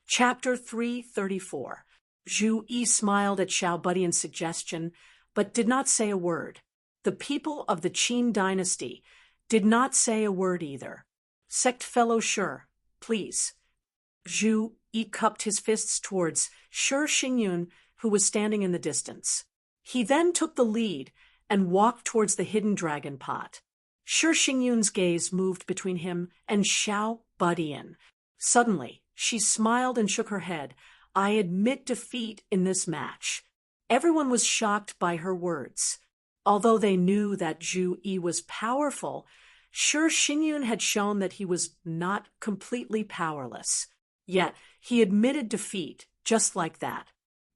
Chapter 334. Zhu Yi smiled at Xiao Budian's suggestion, but did not say a word. The people of the Qin dynasty did not say a word either. Sect fellow Shi, please. Zhu Yi cupped his fists towards Shi Xingyun, who was standing in the distance. He then took the lead and walked towards the hidden dragon pot. Shi Xingyun's gaze moved between him and Xiao Budian. Suddenly, she smiled and shook her head. I admit defeat in this match. Everyone was shocked by her words. Although they knew that Zhu Yi was powerful, Shi Xingyun had shown that he was not completely powerless. Yet, he admitted defeat, just like that.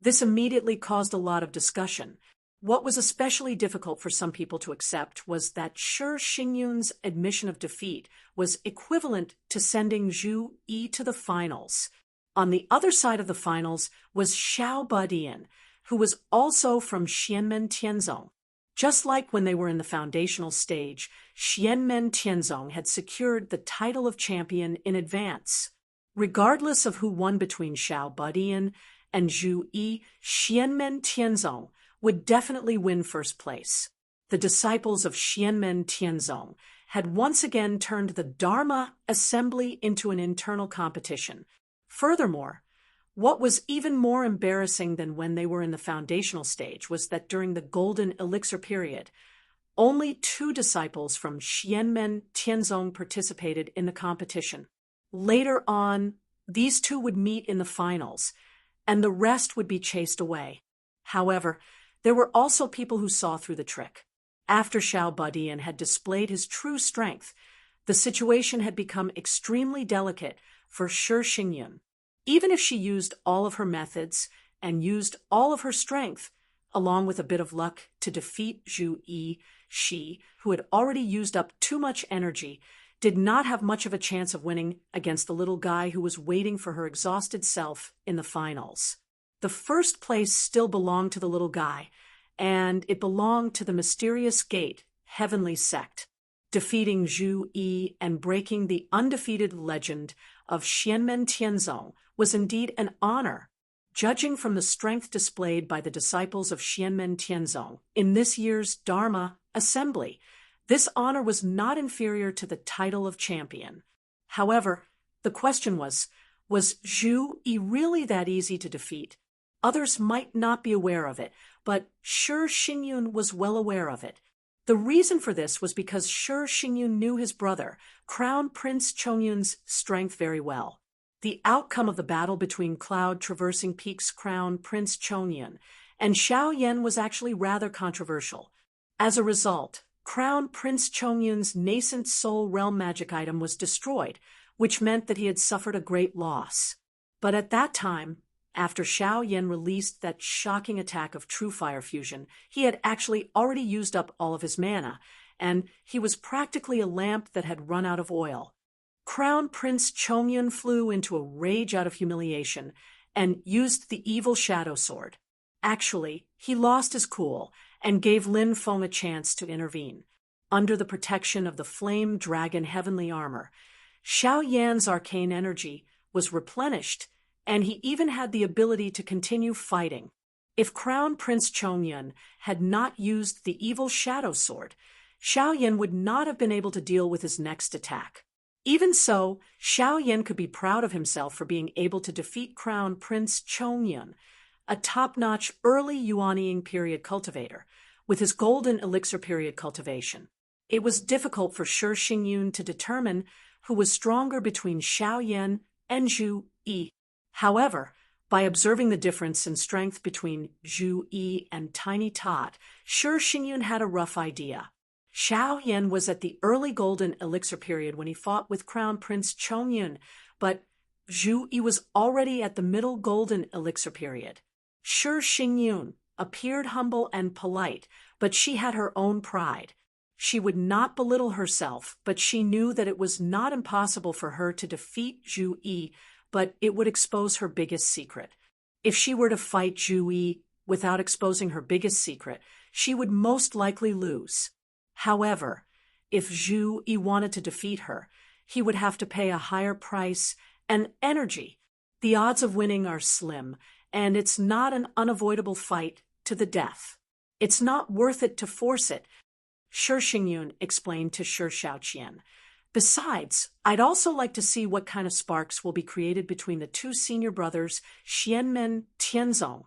This immediately caused a lot of discussion. What was especially difficult for some people to accept was that Shi Xingyun's admission of defeat was equivalent to sending Zhu Yi to the finals. On the other side of the finals was Xiao Budian, who was also from Xianmen Tianzong. Just like when they were in the foundational stage, Xianmen Tianzong had secured the title of champion in advance. Regardless of who won between Xiao Budian and Zhu Yi, Xianmen Tianzong would definitely win first place. The disciples of Xianmen Tianzong had once again turned the Dharma assembly into an internal competition. Furthermore, what was even more embarrassing than when they were in the foundational stage was that during the Golden Elixir period, only 2 disciples from Xianmen Tianzong participated in the competition. Later on, these 2 would meet in the finals, and the rest would be chased away. However, there were also people who saw through the trick. After Xiao Budian had displayed his true strength, the situation had become extremely delicate for Shi Xingyun. Even if she used all of her methods and used all of her strength, along with a bit of luck, to defeat Zhu Yi, she, who had already used up too much energy, did not have much of a chance of winning against the little guy who was waiting for her exhausted self in the finals. The first place still belonged to the little guy, and it belonged to the mysterious gate, Heavenly Sect. Defeating Zhu Yi and breaking the undefeated legend of Xianmen Tianzong was indeed an honor. Judging from the strength displayed by the disciples of Xianmen Tianzong in this year's Dharma assembly, this honor was not inferior to the title of champion. However, the question was Zhu Yi really that easy to defeat? Others might not be aware of it, but Shi Xingyun was well aware of it. The reason for this was because Shi Xingyun knew his brother, Crown Prince Chongyun's strength very well. The outcome of the battle between Cloud-Traversing Peak's Crown Prince Chongyun and Xiao Yan was actually rather controversial. As a result, Crown Prince Chongyun's nascent soul realm magic item was destroyed, which meant that he had suffered a great loss. But at that time, after Xiao Yan released that shocking attack of True Fire Fusion, he had actually already used up all of his mana, and he was practically a lamp that had run out of oil. Crown Prince Chongyun flew into a rage out of humiliation and used the evil Shadow Sword. Actually, he lost his cool and gave Lin Feng a chance to intervene. Under the protection of the Flame Dragon Heavenly Armor, Xiao Yan's arcane energy was replenished, and he even had the ability to continue fighting. If Crown Prince Chongyun had not used the evil Shadow Sword, Xiao Yan would not have been able to deal with his next attack. Even so, Xiao Yan could be proud of himself for being able to defeat Crown Prince Chongyun, a top-notch early Yuanying period cultivator, with his Golden Elixir period cultivation. It was difficult for Shi Xingyun to determine who was stronger between Xiao Yan and Zhu Yi. However, by observing the difference in strength between Zhu Yi and Tiny Tot, Shi Xingyun had a rough idea. Xiao Yan was at the early Golden Elixir period when he fought with Crown Prince Chongyun, but Zhu Yi was already at the middle Golden Elixir period. Shi Xingyun appeared humble and polite, but she had her own pride. She would not belittle herself, but she knew that it was not impossible for her to defeat Zhu Yi, but it would expose her biggest secret. If she were to fight Zhu Yi without exposing her biggest secret, she would most likely lose. However, if Zhu Yi wanted to defeat her, he would have to pay a higher price and energy. The odds of winning are slim, and it's not an unavoidable fight to the death. It's not worth it to force it, Shi Xingyun explained to Shi Shaoqian. Besides, I'd also like to see what kind of sparks will be created between the two senior brothers, Xianmen Tianzong.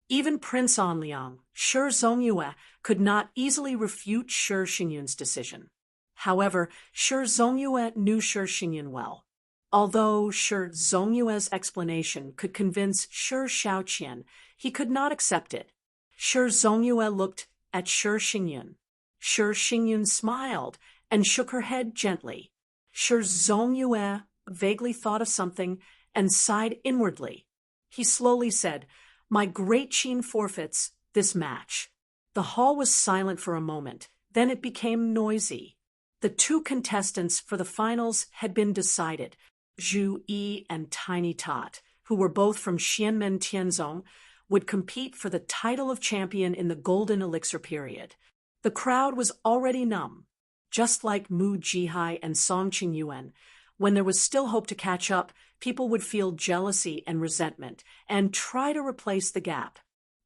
Even Prince Anliang, Shi Zongyue, could not easily refute Shi Xingyun's decision. However, Shi Zongyue knew Shi Xingyun well. Although Shi Zongyue's explanation could convince Shi Shaoqian, he could not accept it. Shi Zongyue looked at Shi Xingyun. Shi Xingyun smiled and shook her head gently. Shi Zongyue vaguely thought of something and sighed inwardly. He slowly said, "My great Qin forfeits this match." The hall was silent for a moment, then it became noisy. The two contestants for the finals had been decided. Zhu Yi and Tiny Tot, who were both from Xianmen Tianzong, would compete for the title of champion in the Golden Elixir period. The crowd was already numb. Just like Mu Jihai and Song Qingyuan, when there was still hope to catch up, people would feel jealousy and resentment and try to replace the gap.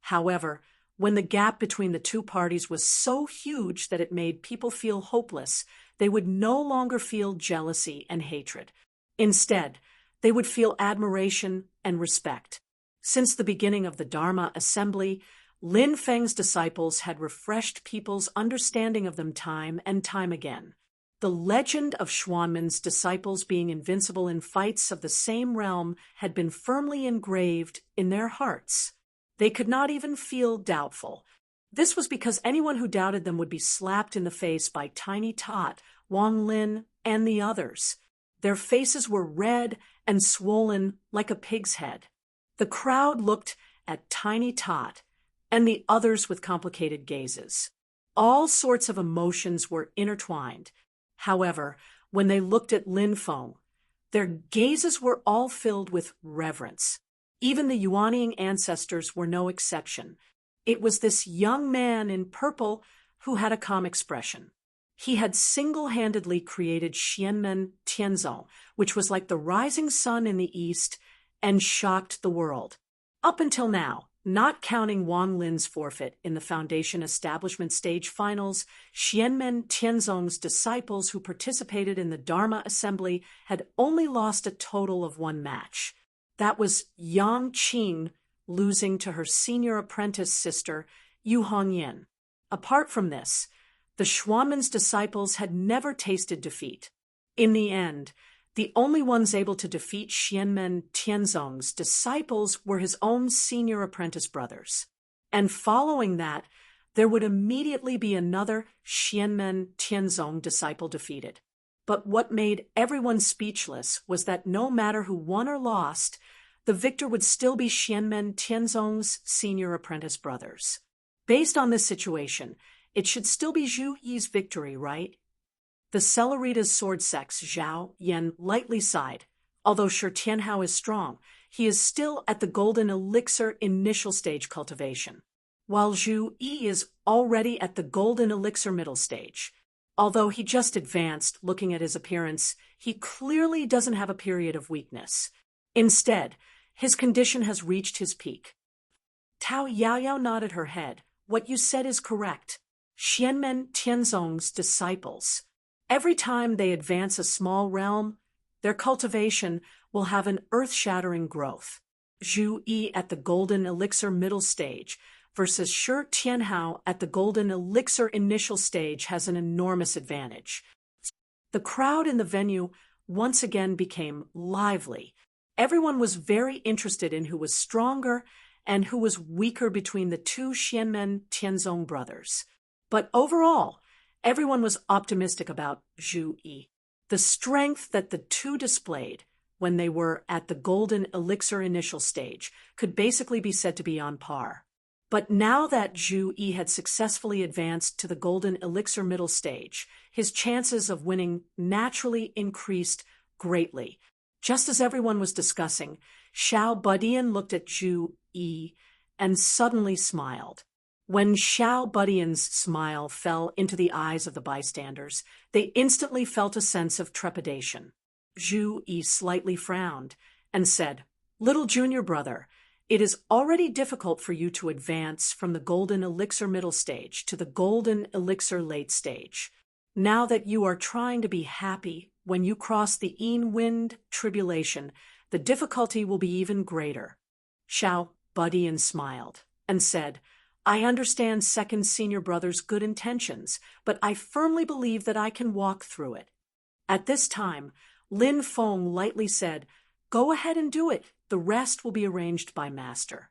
However, when the gap between the two parties was so huge that it made people feel hopeless, they would no longer feel jealousy and hatred. Instead, they would feel admiration and respect. Since the beginning of the Dharma assembly, Lin Feng's disciples had refreshed people's understanding of them time and time again. The legend of Xuanmen's disciples being invincible in fights of the same realm had been firmly engraved in their hearts. They could not even feel doubtful. This was because anyone who doubted them would be slapped in the face by Tiny Tot, Wang Lin, and the others. Their faces were red and swollen like a pig's head. The crowd looked at Tiny Tot and the others with complicated gazes. All sorts of emotions were intertwined. However, when they looked at Lin Feng, their gazes were all filled with reverence. Even the Yuanying ancestors were no exception. It was this young man in purple who had a calm expression. He had single-handedly created Xianmen Tianzong, which was like the rising sun in the east, and shocked the world. Up until now, not counting Wang Lin's forfeit in the Foundation Establishment Stage Finals, Xianmen Tianzong's disciples who participated in the Dharma Assembly had only lost a total of one match. That was Yang Qing losing to her senior apprentice sister, Yu Hongyin. Apart from this, the Xuanmen's disciples had never tasted defeat. In the end, the only ones able to defeat Xianmen Tianzong's disciples were his own senior apprentice brothers. And following that, there would immediately be another Xianmen Tianzong disciple defeated. But what made everyone speechless was that no matter who won or lost, the victor would still be Xianmen Tianzong's senior apprentice brothers. Based on this situation, it should still be Zhu Yi's victory, right? The Celerita's sword sex, Zhao Yan, lightly sighed. Although Shi Tianhao is strong, he is still at the Golden Elixir initial stage cultivation, while Zhu Yi is already at the Golden Elixir middle stage. Although he just advanced, looking at his appearance, he clearly doesn't have a period of weakness. Instead, his condition has reached his peak. Tao Yaoyao nodded her head. What you said is correct. Xianmen Tianzong's disciples, every time they advance a small realm, their cultivation will have an earth-shattering growth. Zhu Yi at the Golden Elixir middle stage versus Shi Tianhao at the Golden Elixir initial stage has an enormous advantage. The crowd in the venue once again became lively. Everyone was very interested in who was stronger and who was weaker between the two Xianmen Tianzong brothers. But overall, everyone was optimistic about Zhu Yi. The strength that the two displayed when they were at the Golden Elixir initial stage could basically be said to be on par. But now that Zhu Yi had successfully advanced to the Golden Elixir middle stage, his chances of winning naturally increased greatly. Just as everyone was discussing, Xiao Budian looked at Zhu Yi and suddenly smiled. When Xiao Budian's smile fell into the eyes of the bystanders, they instantly felt a sense of trepidation. Zhu Yi slightly frowned and said, Little junior brother, it is already difficult for you to advance from the golden elixir middle stage to the golden elixir late stage. Now that you are trying to be happy, when you cross the wind tribulation, the difficulty will be even greater. Xiao Budian smiled and said, I understand second senior brother's good intentions, but I firmly believe that I can walk through it. At this time, Lin Feng lightly said, Go ahead and do it. The rest will be arranged by master.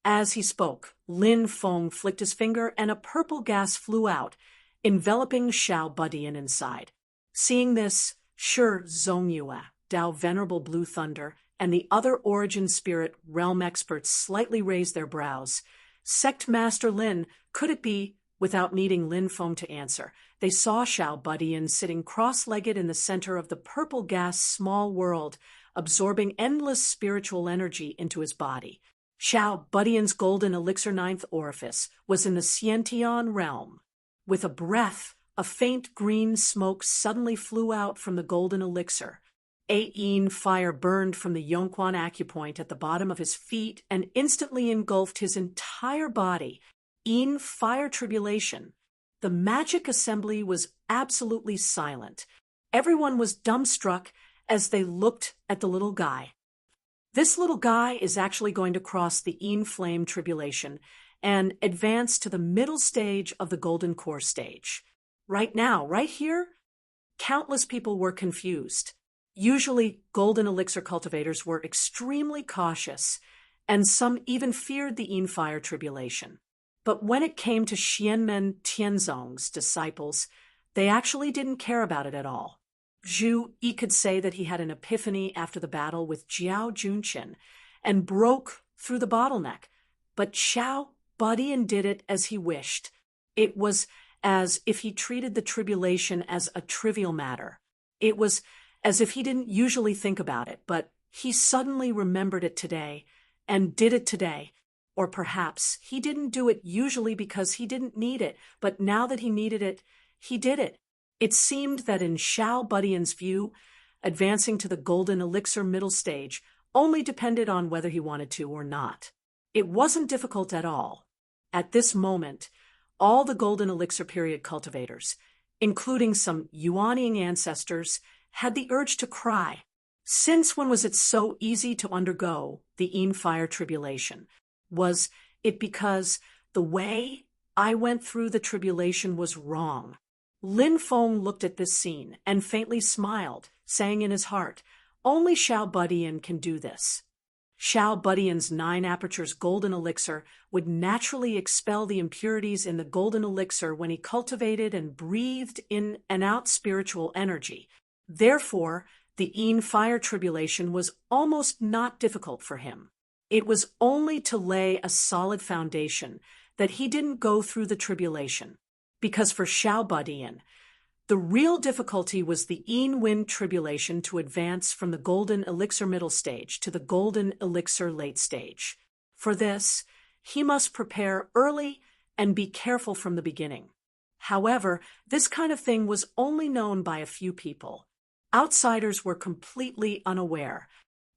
As he spoke, Lin Feng flicked his finger and a purple gas flew out, enveloping Xiao Budian inside. Seeing this, Shi Zongyue, Dao Venerable Blue Thunder, and the other origin spirit realm experts slightly raised their brows. Sect Master Lin, could it be? Without needing Lin Feng to answer, they saw Xiao Budian sitting cross-legged in the center of the purple gas small world, absorbing endless spiritual energy into his body. Xiao Budian's golden elixir ninth orifice was in the Xiantian realm. With a breath, a faint green smoke suddenly flew out from the golden elixir. A yin fire burned from the Yongquan acupoint at the bottom of his feet and instantly engulfed his entire body. Yin fire tribulation. The magic assembly was absolutely silent. Everyone was dumbstruck as they looked at the little guy. This little guy is actually going to cross the Yin flame tribulation and advance to the middle stage of the golden core stage. Right now, right here, countless people were confused. Usually, golden elixir cultivators were extremely cautious, and some even feared the Yin fire tribulation. But when it came to Xianmen Tianzong's disciples, they actually didn't care about it at all. Zhu Yi could say that he had an epiphany after the battle with Jiao Junqin and broke through the bottleneck, but Xiao Budian did it as he wished. It was as if he treated the tribulation as a trivial matter. It was as if he didn't usually think about it, but he suddenly remembered it today and did it today. Or perhaps he didn't do it usually because he didn't need it, but now that he needed it, he did it. It seemed that in Xiao Budian's view, advancing to the golden elixir middle stage only depended on whether he wanted to or not. It wasn't difficult at all. At this moment, all the golden elixir period cultivators, including some Yuanying ancestors, had the urge to cry. Since when was it so easy to undergo the Yin fire tribulation? Was it because the way I went through the tribulation was wrong? Lin Feng looked at this scene and faintly smiled, saying in his heart, Only Xiao Budian can do this. Xiao Budian's 9 apertures golden elixir would naturally expel the impurities in the golden elixir when he cultivated and breathed in and out spiritual energy. Therefore, the Yin fire tribulation was almost not difficult for him. It was only to lay a solid foundation that he didn't go through the tribulation. Because for Xiao Budian, the real difficulty was the Yin wind tribulation to advance from the golden elixir middle stage to the golden elixir late stage. For this, he must prepare early and be careful from the beginning. However, this kind of thing was only known by a few people. Outsiders were completely unaware.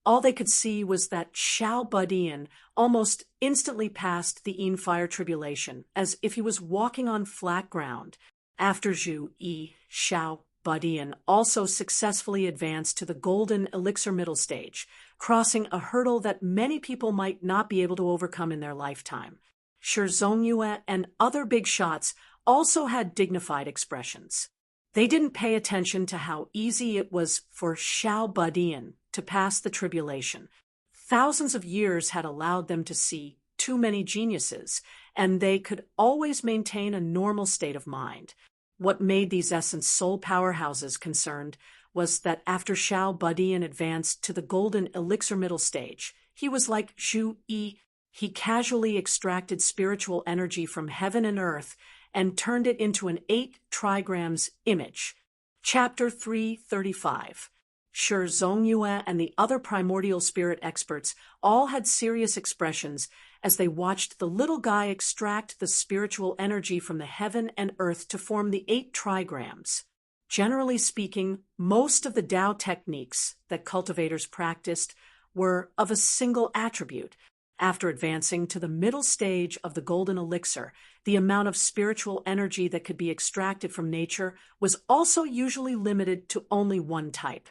All they could see was that Xiao Budian almost instantly passed the Yin fire tribulation, as if he was walking on flat ground. After Zhu Yi, Xiao Budian also successfully advanced to the golden elixir middle stage, crossing a hurdle that many people might not be able to overcome in their lifetime. Shi Zongyue and other big shots also had dignified expressions. They didn't pay attention to how easy it was for Xiao Budian to pass the tribulation. Thousands of years had allowed them to see too many geniuses, and they could always maintain a normal state of mind. What made these essence soul powerhouses concerned was that after Xiao Budian advanced to the golden elixir middle stage, he was like Zhu Yi. He casually extracted spiritual energy from heaven and earth and turned it into an 8 trigrams image. Chapter 335. Shi Zongyue and the other primordial spirit experts all had serious expressions as they watched the little guy extract the spiritual energy from the heaven and earth to form the 8 trigrams. Generally speaking, most of the Tao techniques that cultivators practiced were of a single attribute. After advancing to the middle stage of the golden elixir, the amount of spiritual energy that could be extracted from nature was also usually limited to only one type.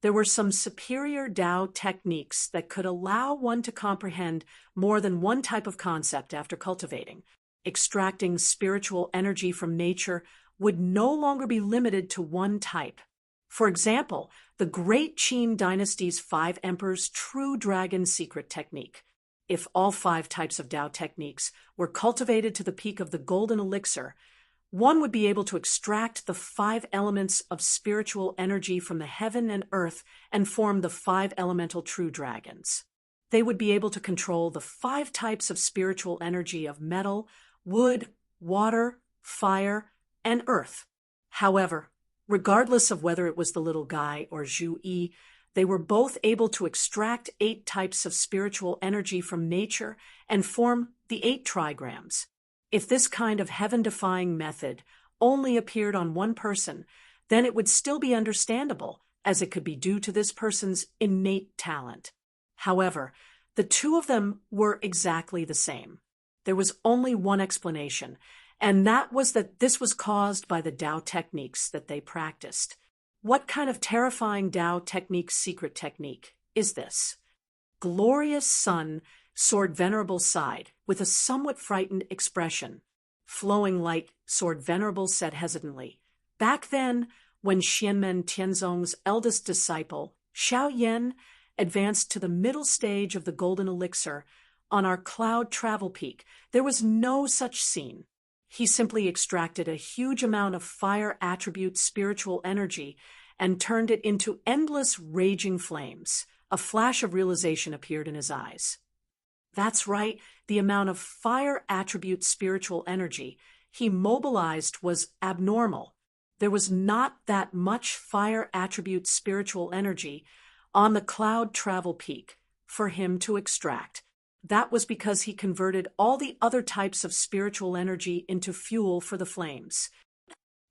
There were some superior Tao techniques that could allow one to comprehend more than one type of concept after cultivating. Extracting spiritual energy from nature would no longer be limited to one type. For example, the Great Qin Dynasty's 5 Emperors' True Dragon Secret Technique. If all 5 types of Tao techniques were cultivated to the peak of the golden elixir, one would be able to extract the 5 elements of spiritual energy from the heaven and earth and form the 5 elemental true dragons. They would be able to control the 5 types of spiritual energy of metal, wood, water, fire, and earth. However, regardless of whether it was the little guy or Zhu Yi, they were both able to extract 8 types of spiritual energy from nature and form the 8 trigrams. If this kind of heaven-defying method only appeared on one person, then it would still be understandable, as it could be due to this person's innate talent. However, the two of them were exactly the same. There was only one explanation, and that was that this was caused by the Tao techniques that they practiced. What kind of terrifying Tao technique secret technique is this? Glorious Sun soared Venerable sighed, with a somewhat frightened expression. Flowing Light soared Venerable said hesitantly. Back then, when Xianmen Tianzong's eldest disciple, Xiao Yan, advanced to the middle stage of the golden elixir, on our cloud travel peak, there was no such scene. He simply extracted a huge amount of fire attribute spiritual energy and turned it into endless raging flames. A flash of realization appeared in his eyes. That's right, the amount of fire attribute spiritual energy he mobilized was abnormal. There was not that much fire attribute spiritual energy on the cloud travel peak for him to extract. That was because he converted all the other types of spiritual energy into fuel for the flames.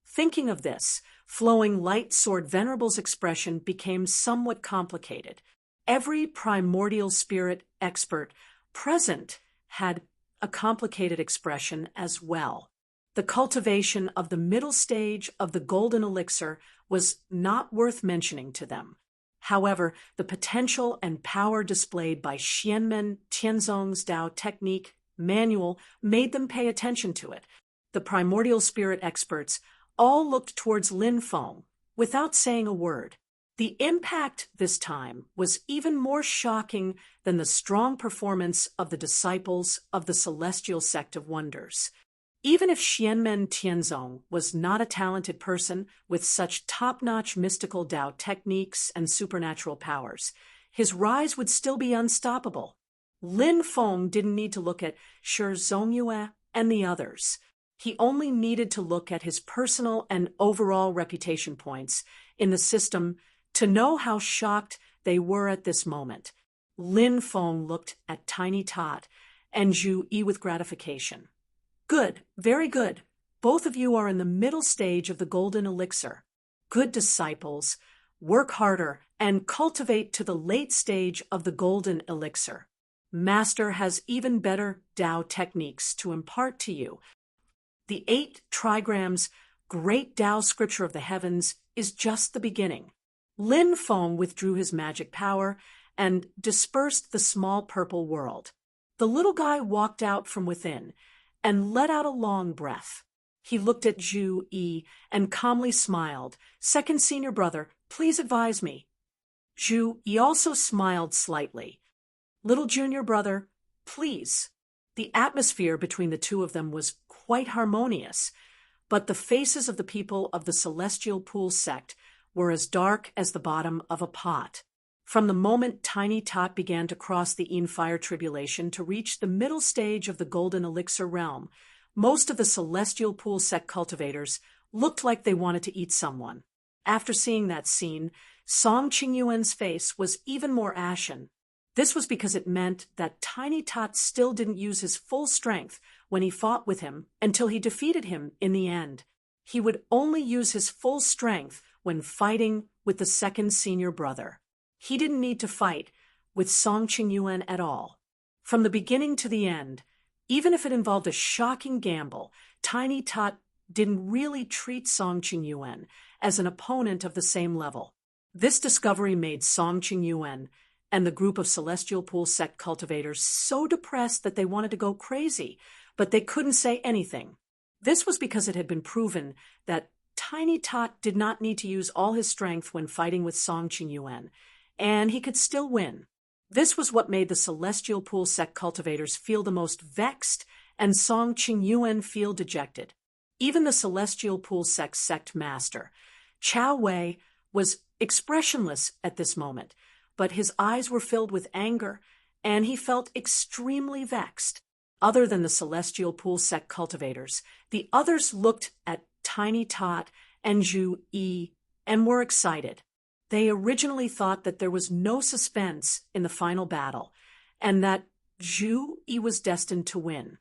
Thinking of this, Flowing Light Sword Venerable's expression became somewhat complicated. Every primordial spirit expert present had a complicated expression as well. The cultivation of the middle stage of the golden elixir was not worth mentioning to them. However, the potential and power displayed by Xianmen Tianzong's Tao technique manual made them pay attention to it. The primordial spirit experts all looked towards Lin Feng without saying a word. The impact this time was even more shocking than the strong performance of the disciples of the Celestial Sect of Wonders. Even if Xianmen Tianzong was not a talented person with such top-notch mystical Tao techniques and supernatural powers, his rise would still be unstoppable. Lin Feng didn't need to look at Shi Zongyue and the others. He only needed to look at his personal and overall reputation points in the system to know how shocked they were at this moment. Lin Feng looked at Tiny Tot and Zhu Yi with gratification. Good, very good. Both of you are in the middle stage of the golden elixir. Good disciples, work harder and cultivate to the late stage of the golden elixir. Master has even better Tao techniques to impart to you. The 8 trigrams, great Tao scripture of the heavens, is just the beginning. Lin Feng withdrew his magic power and dispersed the small purple world. The little guy walked out from within and let out a long breath. He looked at Zhu Yi and calmly smiled. Second senior brother, please advise me. Zhu Yi also smiled slightly. Little junior brother, please. The atmosphere between the two of them was quite harmonious, but the faces of the people of the Celestial Pool sect were as dark as the bottom of a pot. From the moment Tiny Tot began to cross the Fire tribulation to reach the middle stage of the golden elixir realm, most of the Celestial Pool sect cultivators looked like they wanted to eat someone. After seeing that scene, Song Qingyuan's face was even more ashen. This was because it meant that Tiny Tot still didn't use his full strength when he fought with him until he defeated him in the end. He would only use his full strength when fighting with the second senior brother. He didn't need to fight, with Song Qingyuan at all. From the beginning to the end, even if it involved a shocking gamble, Tiny Tot didn't really treat Song Qingyuan as an opponent of the same level. This discovery made Song Qingyuan and the group of Celestial Pool sect cultivators so depressed that they wanted to go crazy, but they couldn't say anything. This was because it had been proven that Tiny Tot did not need to use all his strength when fighting with Song Qingyuan, and he could still win. This was what made the Celestial Pool sect cultivators feel the most vexed and Song Qingyuan feel dejected. Even the Celestial Pool sect master, Chao Wei, was expressionless at this moment, but his eyes were filled with anger, and he felt extremely vexed. Other than the Celestial Pool sect cultivators, the others looked at Tiny Tot and Zhu Yi and were excited. They originally thought that there was no suspense in the final battle, and that Zhu Yi was destined to win.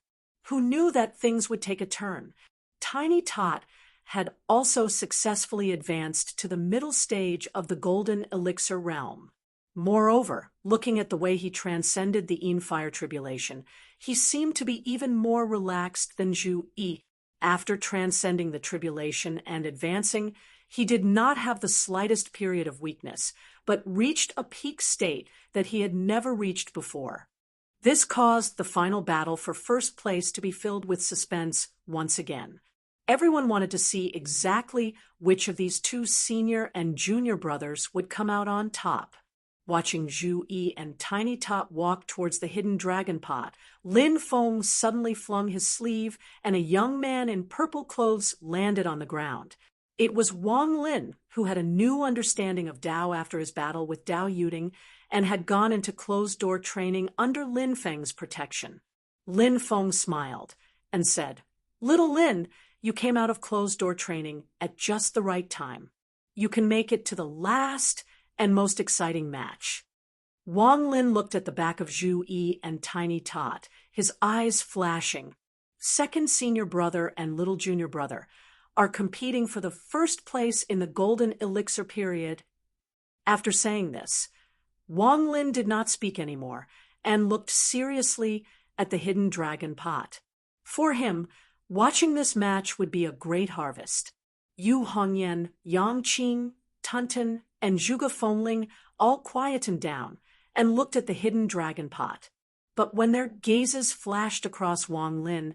Who knew that things would take a turn? Tiny Tot had also successfully advanced to the middle stage of the Golden Elixir realm. Moreover, looking at the way he transcended the Yin Fire Tribulation, he seemed to be even more relaxed than Zhu Yi. After transcending the tribulation and advancing, he did not have the slightest period of weakness, but reached a peak state that he had never reached before. This caused the final battle for first place to be filled with suspense once again. Everyone wanted to see exactly which of these two senior and junior brothers would come out on top. Watching Zhu Yi and Tiny Tot walk towards the hidden dragon pot, Lin Feng suddenly flung his sleeve, and a young man in purple clothes landed on the ground. It was Wang Lin, who had a new understanding of Dao after his battle with Dao Yuding and had gone into closed-door training under Lin Feng's protection. Lin Feng smiled and said, "Little Lin, you came out of closed-door training at just the right time. You can make it to the last and most exciting match." Wang Lin looked at the back of Zhu Yi and Tiny Tot, his eyes flashing. Second senior brother and little junior brother are competing for the first place in the Golden Elixir period. After saying this, Wang Lin did not speak anymore and looked seriously at the hidden dragon pot. For him, watching this match would be a great harvest. Yu Hongyan, Yang Qing, Tunten, and Zhuge Fengling all quietened down and looked at the hidden dragon pot. But when their gazes flashed across Wang Lin,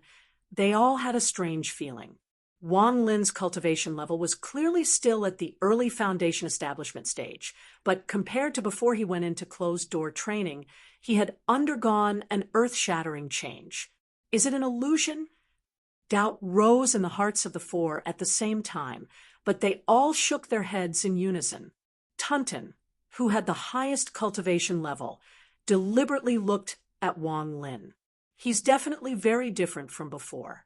they all had a strange feeling. Wang Lin's cultivation level was clearly still at the early foundation establishment stage, but compared to before he went into closed-door training, he had undergone an earth-shattering change. Is it an illusion? Doubt rose in the hearts of the four at the same time, but they all shook their heads in unison. Tunten, who had the highest cultivation level, deliberately looked at Wang Lin. He's definitely very different from before.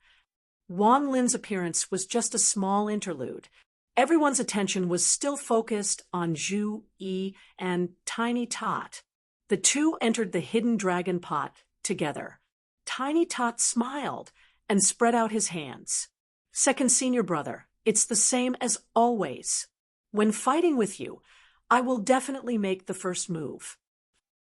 Wang Lin's appearance was just a small interlude. Everyone's attention was still focused on Zhu Yi and Tiny Tot. The two entered the hidden dragon pot together. Tiny Tot smiled and spread out his hands. "Second senior brother, it's the same as always. When fighting with you, I will definitely make the first move."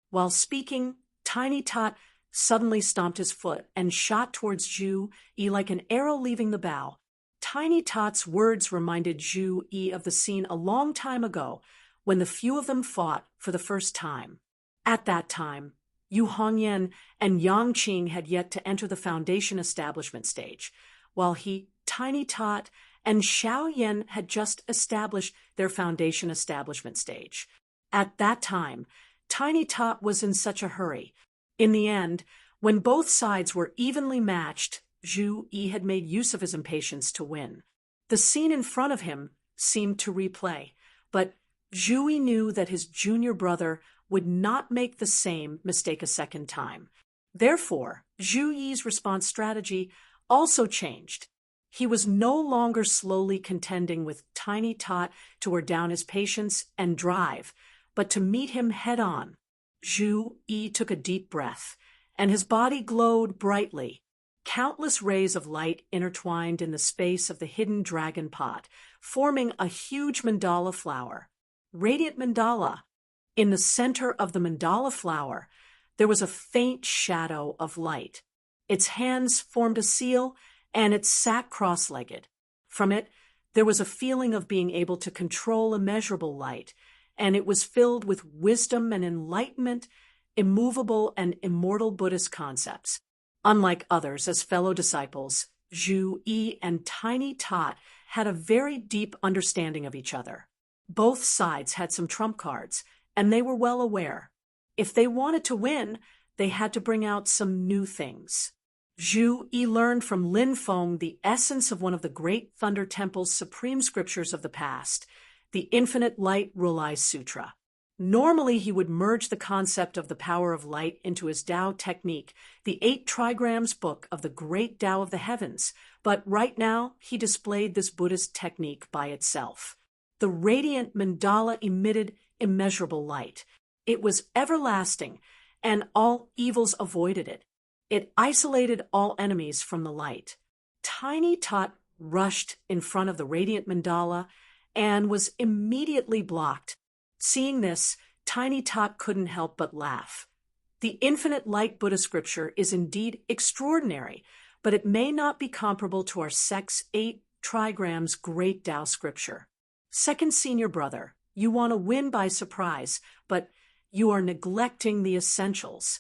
While speaking, Tiny Tot suddenly stomped his foot and shot towards Zhu Yi like an arrow leaving the bow. Tiny Tot's words reminded Zhu Yi of the scene a long time ago when the few of them fought for the first time. At that time, Yu Hongyan and Yang Qing had yet to enter the foundation establishment stage, while he, Tiny Tot, and Xiao Yan had just established their foundation establishment stage. At that time, Tiny Tot was in such a hurry. In the end, when both sides were evenly matched, Zhu Yi had made use of his impatience to win. The scene in front of him seemed to replay, but Zhu Yi knew that his junior brother would not make the same mistake a second time. Therefore, Zhu Yi's response strategy also changed. He was no longer slowly contending with Tiny Tot to wear down his patience and drive, but to meet him head-on. Zhu Yi took a deep breath, and his body glowed brightly. Countless rays of light intertwined in the space of the hidden dragon pot, forming a huge mandala flower. Radiant mandala. In the center of the mandala flower, there was a faint shadow of light. Its hands formed a seal, and it sat cross-legged. From it, there was a feeling of being able to control immeasurable light, and it was filled with wisdom and enlightenment, immovable and immortal Buddhist concepts. Unlike others as fellow disciples, Zhu Yi and Tiny Tot had a very deep understanding of each other. Both sides had some trump cards, and they were well aware. If they wanted to win, they had to bring out some new things. Zhu Yi learned from Lin Feng the essence of one of the great Thunder Temple's supreme scriptures of the past, the Infinite Light Rulai Sutra. Normally, he would merge the concept of the power of light into his Tao technique, the 8 trigrams book of the great Tao of the heavens, but right now he displayed this Buddhist technique by itself. The radiant mandala emitted immeasurable light. It was everlasting, and all evils avoided it. It isolated all enemies from the light. Tiny Tot rushed in front of the radiant mandala and was immediately blocked. Seeing this, Tiny Tot couldn't help but laugh. The Infinite Light Buddha scripture is indeed extraordinary, but it may not be comparable to our sect's 8 trigrams great Tao scripture. Second senior brother, you want to win by surprise, but you are neglecting the essentials.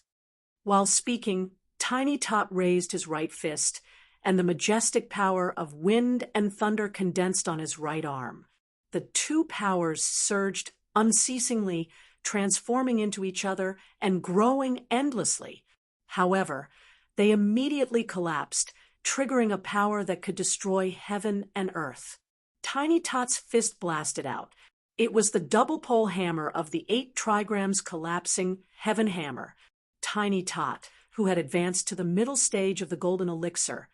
While speaking, Tiny Tot raised his right fist, and the majestic power of wind and thunder condensed on his right arm. The two powers surged unceasingly, transforming into each other and growing endlessly. However, they immediately collapsed, triggering a power that could destroy heaven and earth. Tiny Tot's fist blasted out. It was the double pole hammer of the 8 trigrams collapsing heaven hammer. Tiny Tot, who had advanced to the middle stage of the golden elixir,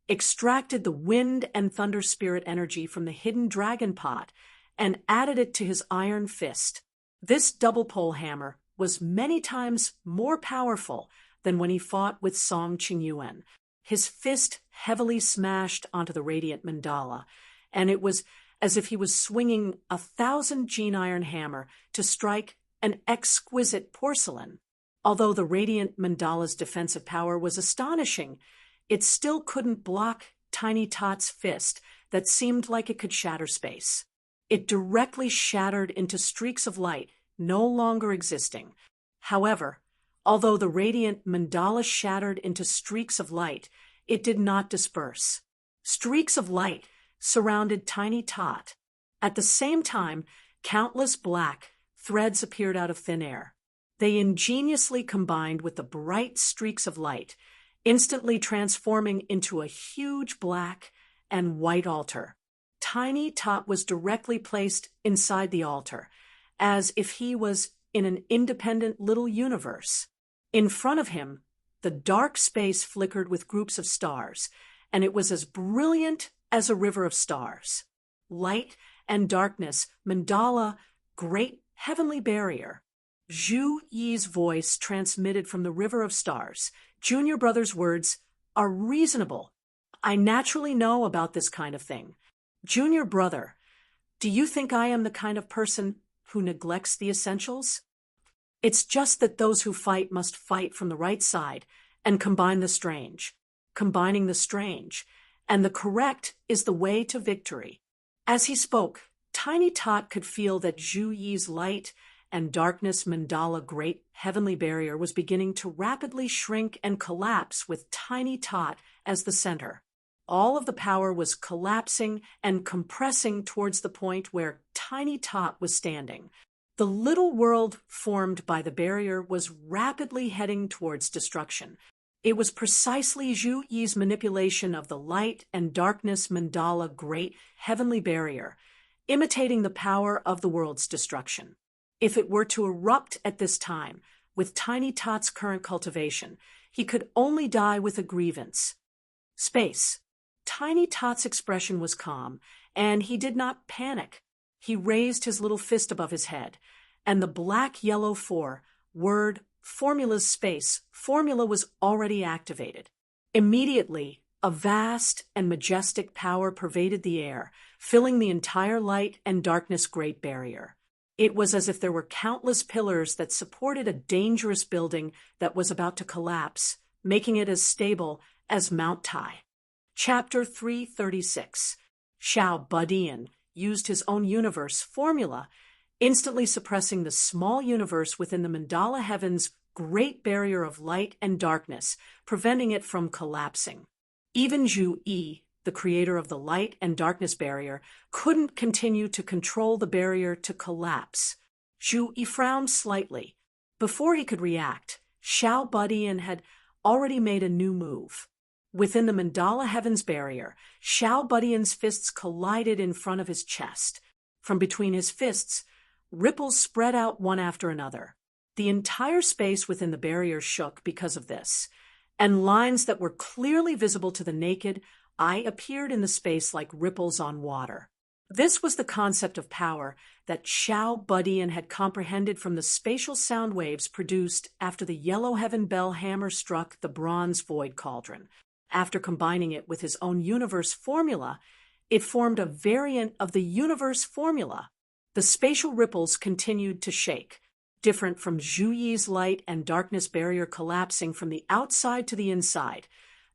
extracted the wind and thunder spirit energy from the hidden dragon pot and added it to his iron fist. This double pole hammer was many times more powerful than when he fought with Song Qingyuan. His fist heavily smashed onto the radiant mandala, and it was as if he was swinging 1,000 gene iron hammer to strike an exquisite porcelain. Although the radiant mandala's defensive power was astonishing, it still couldn't block Tiny Tot's fist that seemed like it could shatter space. It directly shattered into streaks of light, no longer existing. However, although the radiant mandala shattered into streaks of light, it did not disperse. Streaks of light surrounded Tiny Tot. At the same time, countless black threads appeared out of thin air. They ingeniously combined with the bright streaks of light, instantly transforming into a huge black and white altar. Tiny Tot was directly placed inside the altar, as if he was in an independent little universe. In front of him, the dark space flickered with groups of stars, and it was as brilliant as a river of stars. Light and darkness, mandala, great heavenly barrier. Zhu Yi's voice transmitted from the river of stars. Junior brother's words are reasonable. I naturally know about this kind of thing. Junior brother, do you think I am the kind of person who neglects the essentials? It's just that those who fight must fight from the right side and combine the strange. Combining the strange and the correct is the way to victory. As he spoke, Tiny Tot could feel that Zhu Yi's light and darkness mandala great heavenly barrier was beginning to rapidly shrink and collapse with Tiny Tot as the center. All of the power was collapsing and compressing towards the point where Tiny Tot was standing. The little world formed by the barrier was rapidly heading towards destruction. It was precisely Zhu Yi's manipulation of the light and darkness mandala great heavenly barrier, imitating the power of the world's destruction. If it were to erupt at this time, with Tiny Tot's current cultivation, he could only die with a grievance. Space. Tiny Tot's expression was calm, and he did not panic. He raised his little fist above his head, and the black-yellow word formula's space formula was already activated. Immediately, a vast and majestic power pervaded the air, filling the entire light and darkness great barrier. It was as if there were countless pillars that supported a dangerous building that was about to collapse, making it as stable as Mount Tai. Chapter 336. Xiao Badian used his own universe formula, instantly suppressing the small universe within the mandala heaven's great barrier of light and darkness, preventing it from collapsing. Even Zhu Yi, the creator of the light and darkness barrier, couldn't continue to control the barrier to collapse. Zhu Yi frowned slightly. Before he could react, Xiao Badian had already made a new move. Within the mandala heaven's barrier, Xiao Badian's fists collided in front of his chest. From between his fists, ripples spread out one after another. The entire space within the barrier shook because of this, and lines that were clearly visible to the naked eye appeared in the space like ripples on water. This was the concept of power that Xiao Badian had comprehended from the spatial sound waves produced after the yellow heaven bell hammer struck the bronze void cauldron. After combining it with his own universe formula, it formed a variant of the universe formula. The spatial ripples continued to shake, different from Zhu Yi's light and darkness barrier collapsing from the outside to the inside.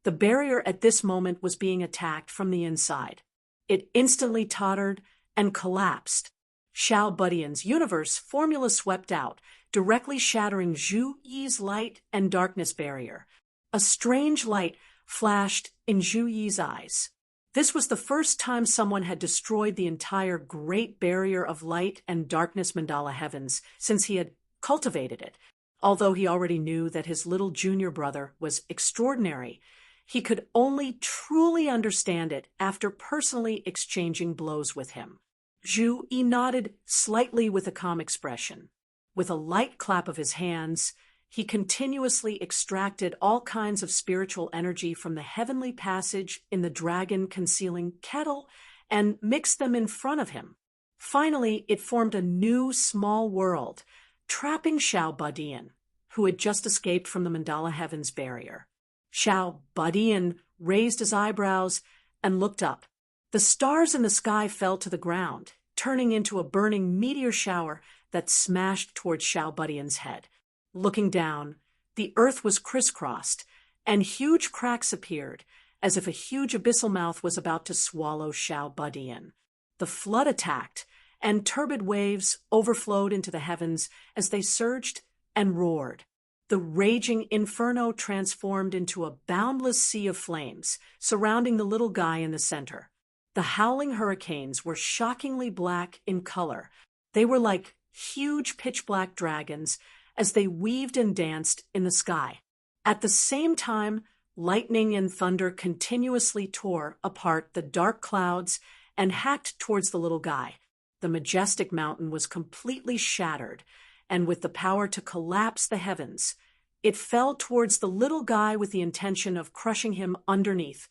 The barrier at this moment was being attacked from the inside. It instantly tottered and collapsed. Xiao Badian's universe formula swept out, directly shattering Zhu Yi's light and darkness barrier. A strange light flashed in Zhu Yi's eyes. This was the first time someone had destroyed the entire great barrier of light and darkness mandala heavens since he had cultivated it. Although he already knew that his little junior brother was extraordinary, he could only truly understand it after personally exchanging blows with him. Zhu Yi nodded slightly with a calm expression. With a light clap of his hands, he continuously extracted all kinds of spiritual energy from the heavenly passage in the dragon-concealing kettle and mixed them in front of him. Finally, it formed a new small world, trapping Xiao Badian, who had just escaped from the mandala heaven's barrier. Xiao Badian raised his eyebrows and looked up. The stars in the sky fell to the ground, turning into a burning meteor shower that smashed towards Xiao Badian's head. Looking down, the earth was crisscrossed, and huge cracks appeared, as if a huge abyssal mouth was about to swallow Xiao Badian. The flood attacked, and turbid waves overflowed into the heavens as they surged and roared. The raging inferno transformed into a boundless sea of flames, surrounding the little guy in the center. The howling hurricanes were shockingly black in color. They were like huge pitch-black dragons as they weaved and danced in the sky. At the same time, lightning and thunder continuously tore apart the dark clouds and hacked towards the little guy. The majestic mountain was completely shattered, and with the power to collapse the heavens, it fell towards the little guy with the intention of crushing him underneath.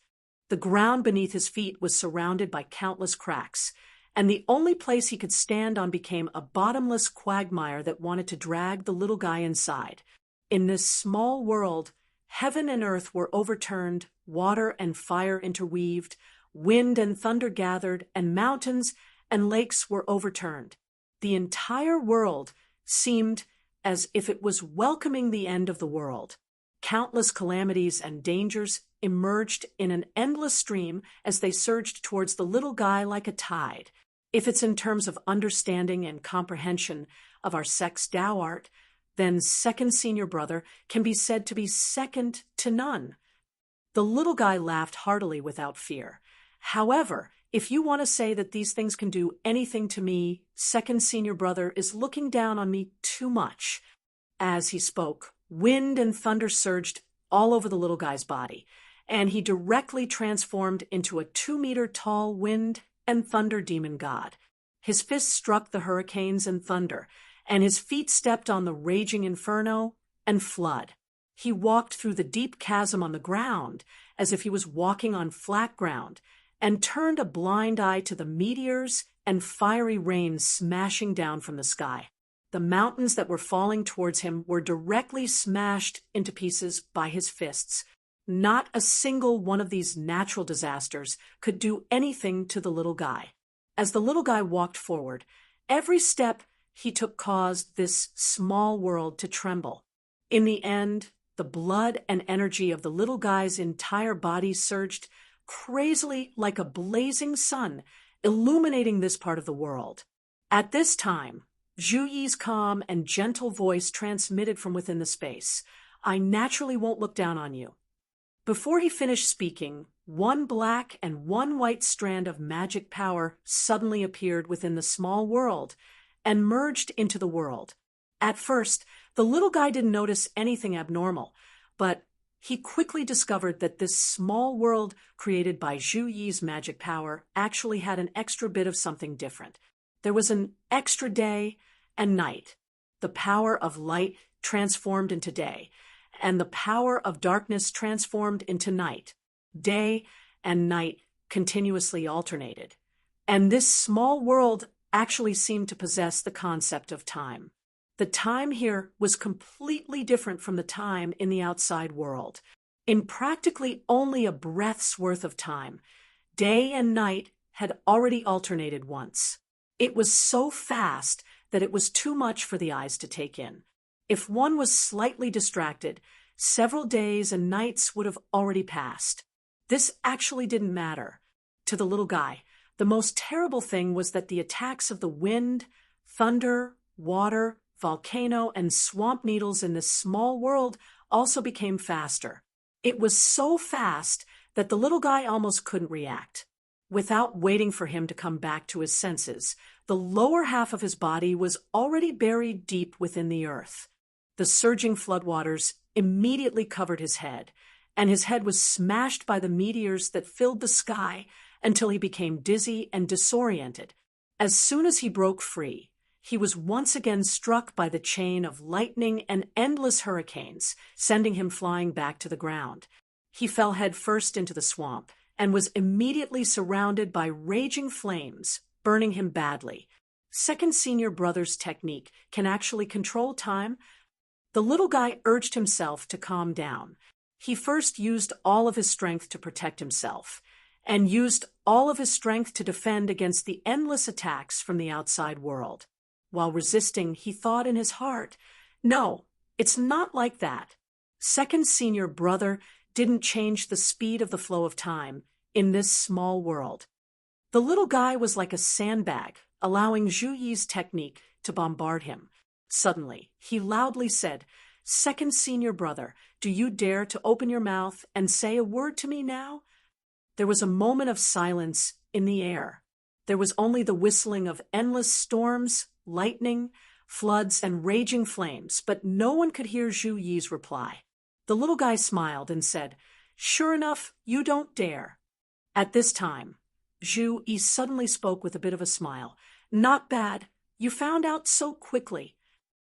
The ground beneath his feet was surrounded by countless cracks, and the only place he could stand on became a bottomless quagmire that wanted to drag the little guy inside. In this small world, heaven and earth were overturned, water and fire interweaved, wind and thunder gathered, and mountains and lakes were overturned. The entire world seemed as if it was welcoming the end of the world. Countless calamities and dangers emerged in an endless stream as they surged towards the little guy like a tide. If it's in terms of understanding and comprehension of our sex Tao art, then second senior brother can be said to be second to none. The little guy laughed heartily without fear. However, if you want to say that these things can do anything to me, second senior brother is looking down on me too much. As he spoke, wind and thunder surged all over the little guy's body, and he directly transformed into a 2-meter-tall wind and thunder demon god. His fists struck the hurricanes and thunder, and his feet stepped on the raging inferno and flood. He walked through the deep chasm on the ground as if he was walking on flat ground, and turned a blind eye to the meteors and fiery rain smashing down from the sky. The mountains that were falling towards him were directly smashed into pieces by his fists. Not a single one of these natural disasters could do anything to the little guy. As the little guy walked forward, every step he took caused this small world to tremble. In the end, the blood and energy of the little guy's entire body surged crazily like a blazing sun, illuminating this part of the world. At this time, Zhu Yi's calm and gentle voice transmitted from within the space. "I naturally won't look down on you." Before he finished speaking, one black and one white strand of magic power suddenly appeared within the small world and merged into the world. At first, the little guy didn't notice anything abnormal, but he quickly discovered that this small world created by Zhu Yi's magic power actually had an extra bit of something different. There was an extra day and night. The power of light transformed into day, and the power of darkness transformed into night. Day and night continuously alternated. And this small world actually seemed to possess the concept of time. The time here was completely different from the time in the outside world. In practically only a breath's worth of time, day and night had already alternated once. It was so fast that it was too much for the eyes to take in. If one was slightly distracted, several days and nights would have already passed. This actually didn't matter. To the little guy, the most terrible thing was that the attacks of the wind, thunder, water, volcano, and swamp needles in this small world also became faster. It was so fast that the little guy almost couldn't react. Without waiting for him to come back to his senses, the lower half of his body was already buried deep within the earth. The surging floodwaters immediately covered his head, and his head was smashed by the meteors that filled the sky until he became dizzy and disoriented. As soon as he broke free, he was once again struck by the chain of lightning and endless hurricanes, sending him flying back to the ground. He fell headfirst into the swamp and was immediately surrounded by raging flames, burning him badly. Second senior brother's technique can actually control time. The little guy urged himself to calm down. He first used all of his strength to protect himself, and used all of his strength to defend against the endless attacks from the outside world. While resisting, he thought in his heart, "No, it's not like that." Second senior brother didn't change the speed of the flow of time in this small world. The little guy was like a sandbag, allowing Zhu Yi's technique to bombard him. Suddenly, he loudly said, "Second senior brother, do you dare to open your mouth and say a word to me now?" There was a moment of silence in the air. There was only the whistling of endless storms, lightning, floods, and raging flames, but no one could hear Zhu Yi's reply. The little guy smiled and said, "Sure enough, you don't dare." At this time, Zhu Yi suddenly spoke with a bit of a smile. "Not bad. You found out so quickly."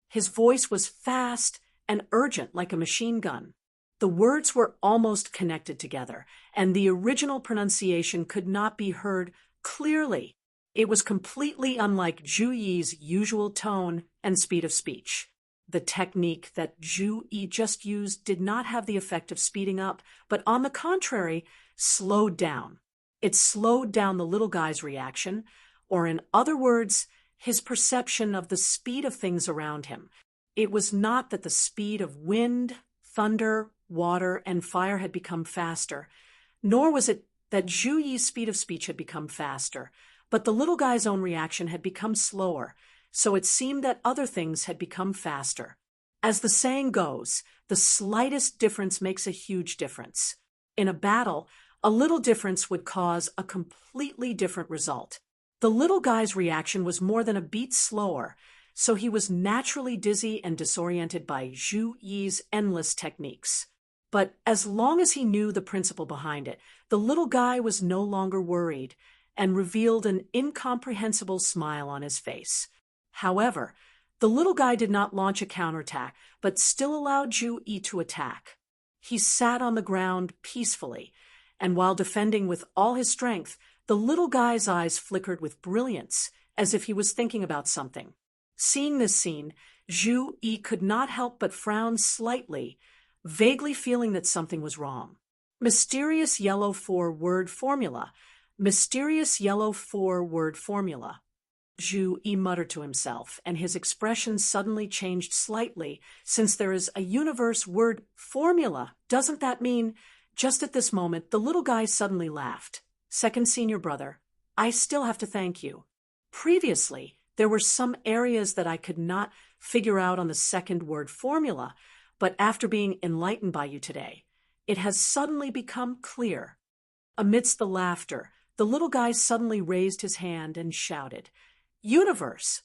His voice was fast and urgent like a machine gun. The words were almost connected together, and the original pronunciation could not be heard clearly. It was completely unlike Zhu Yi's usual tone and speed of speech. The technique that Zhu Yi just used did not have the effect of speeding up, but on the contrary, slowed down. It slowed down the little guy's reaction, or in other words, his perception of the speed of things around him. It was not that the speed of wind, thunder, water, and fire had become faster, nor was it that Zhu Yi's speed of speech had become faster, but the little guy's own reaction had become slower, so it seemed that other things had become faster. As the saying goes, the slightest difference makes a huge difference. In a battle, a little difference would cause a completely different result. The little guy's reaction was more than a beat slower, so he was naturally dizzy and disoriented by Zhu Yi's endless techniques. But as long as he knew the principle behind it, the little guy was no longer worried and revealed an incomprehensible smile on his face. However, the little guy did not launch a counterattack, but still allowed Zhu Yi to attack. He sat on the ground peacefully, and while defending with all his strength, the little guy's eyes flickered with brilliance, as if he was thinking about something. Seeing this scene, Zhu Yi could not help but frown slightly, vaguely feeling that something was wrong. Mysterious yellow four-word formula. Mysterious yellow four-word formula. Zhu Yi muttered to himself, and his expression suddenly changed slightly. Since there is a universe word formula, doesn't that mean? Just at this moment, the little guy suddenly laughed. Second senior brother, I still have to thank you. Previously, there were some areas that I could not figure out on the second word formula, but after being enlightened by you today, it has suddenly become clear. Amidst the laughter, the little guy suddenly raised his hand and shouted, Universe!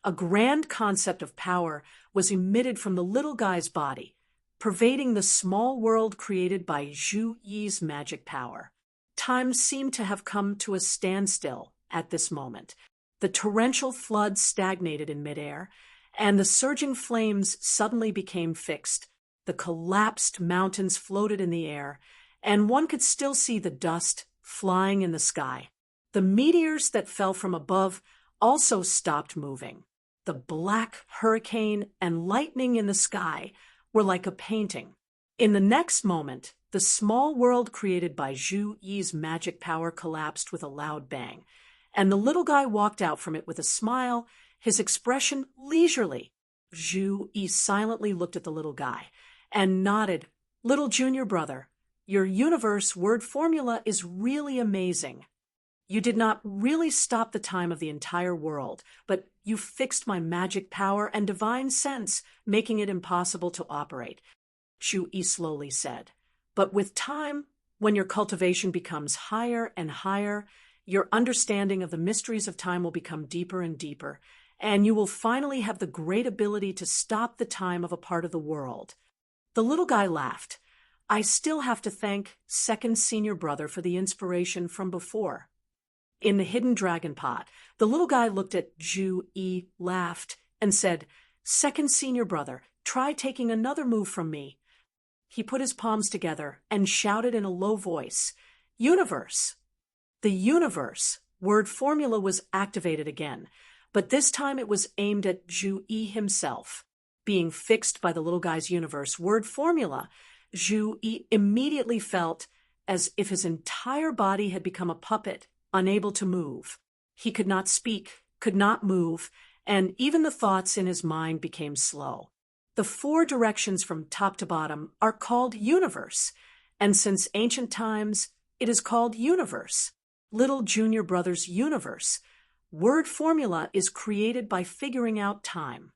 A grand concept of power was emitted from the little guy's body, pervading the small world created by Zhu Yi's magic power. Time seemed to have come to a standstill at this moment. The torrential flood stagnated in midair, and the surging flames suddenly became fixed. The collapsed mountains floated in the air, and one could still see the dust flying in the sky. The meteors that fell from above also stopped moving. The black hurricane and lightning in the sky were like a painting. In the next moment, the small world created by Zhu Yi's magic power collapsed with a loud bang, and the little guy walked out from it with a smile, his expression leisurely. Zhu Yi silently looked at the little guy and nodded. Little junior brother, your universe word formula is really amazing. You did not really stop the time of the entire world, but you fixed my magic power and divine sense, making it impossible to operate, Zhu Yi slowly said. But with time, when your cultivation becomes higher and higher, your understanding of the mysteries of time will become deeper and deeper, and you will finally have the great ability to stop the time of a part of the world. The little guy laughed. I still have to thank second senior brother for the inspiration from before. In the hidden dragon pot, the little guy looked at Zhu Yi, laughed, and said, Second senior brother, try taking another move from me. He put his palms together and shouted in a low voice, Universe! The universe word formula was activated again, but this time it was aimed at Zhu Yi himself. Being fixed by the little guy's universe word formula, Zhu Yi immediately felt as if his entire body had become a puppet, unable to move. He could not speak, could not move, and even the thoughts in his mind became slow. The 4 directions from top to bottom are called universe, and since ancient times, it is called universe. Little junior brother's universe. Word formula is created by figuring out time.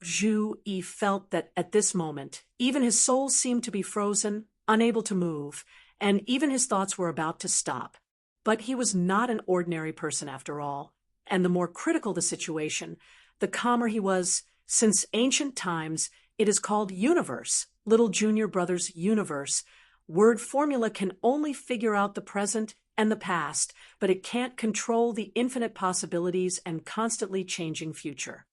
Zhu Yi felt that at this moment, even his soul seemed to be frozen, unable to move, and even his thoughts were about to stop. But he was not an ordinary person after all, and the more critical the situation, the calmer he was. Since ancient times, it is called universe, little junior brother's universe. Word formula can only figure out the present and the past, but it can't control the infinite possibilities and constantly changing future.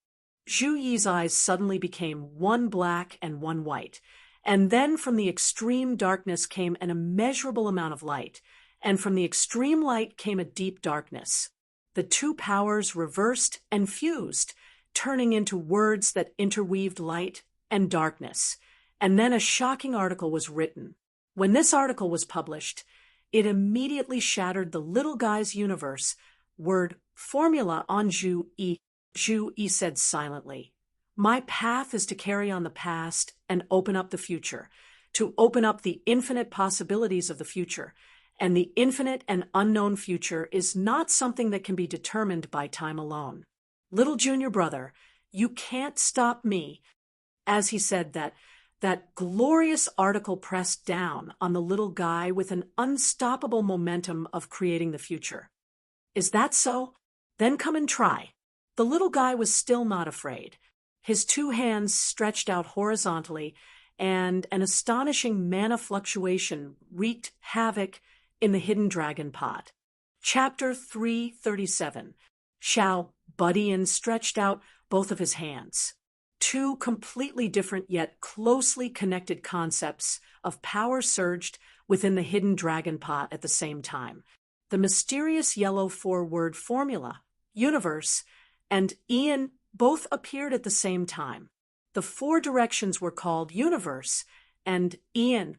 Zhu Yi's eyes suddenly became one black and one white, and then from the extreme darkness came an immeasurable amount of light, and from the extreme light came a deep darkness. The 2 powers reversed and fused, turning into words that interweaved light and darkness, and then a shocking article was written. When this article was published, it immediately shattered the little guy's universe word formula on Zhu Yi. Zhu Yi said silently, My path is to carry on the past and open up the future, to open up the infinite possibilities of the future, and the infinite and unknown future is not something that can be determined by time alone. Little junior brother, you can't stop me. As he said that glorious article pressed down on the little guy with an unstoppable momentum of creating the future. Is that so? Then come and try. The little guy was still not afraid. His 2 hands stretched out horizontally, and an astonishing mana fluctuation wreaked havoc in the hidden dragon pot. Chapter 337. Xiao Budian stretched out both of his hands. 2 completely different yet closely connected concepts of power surged within the hidden dragon pot at the same time. The mysterious yellow 4-word formula, universe, and Ian both appeared at the same time. The 4 directions were called universe and Ian.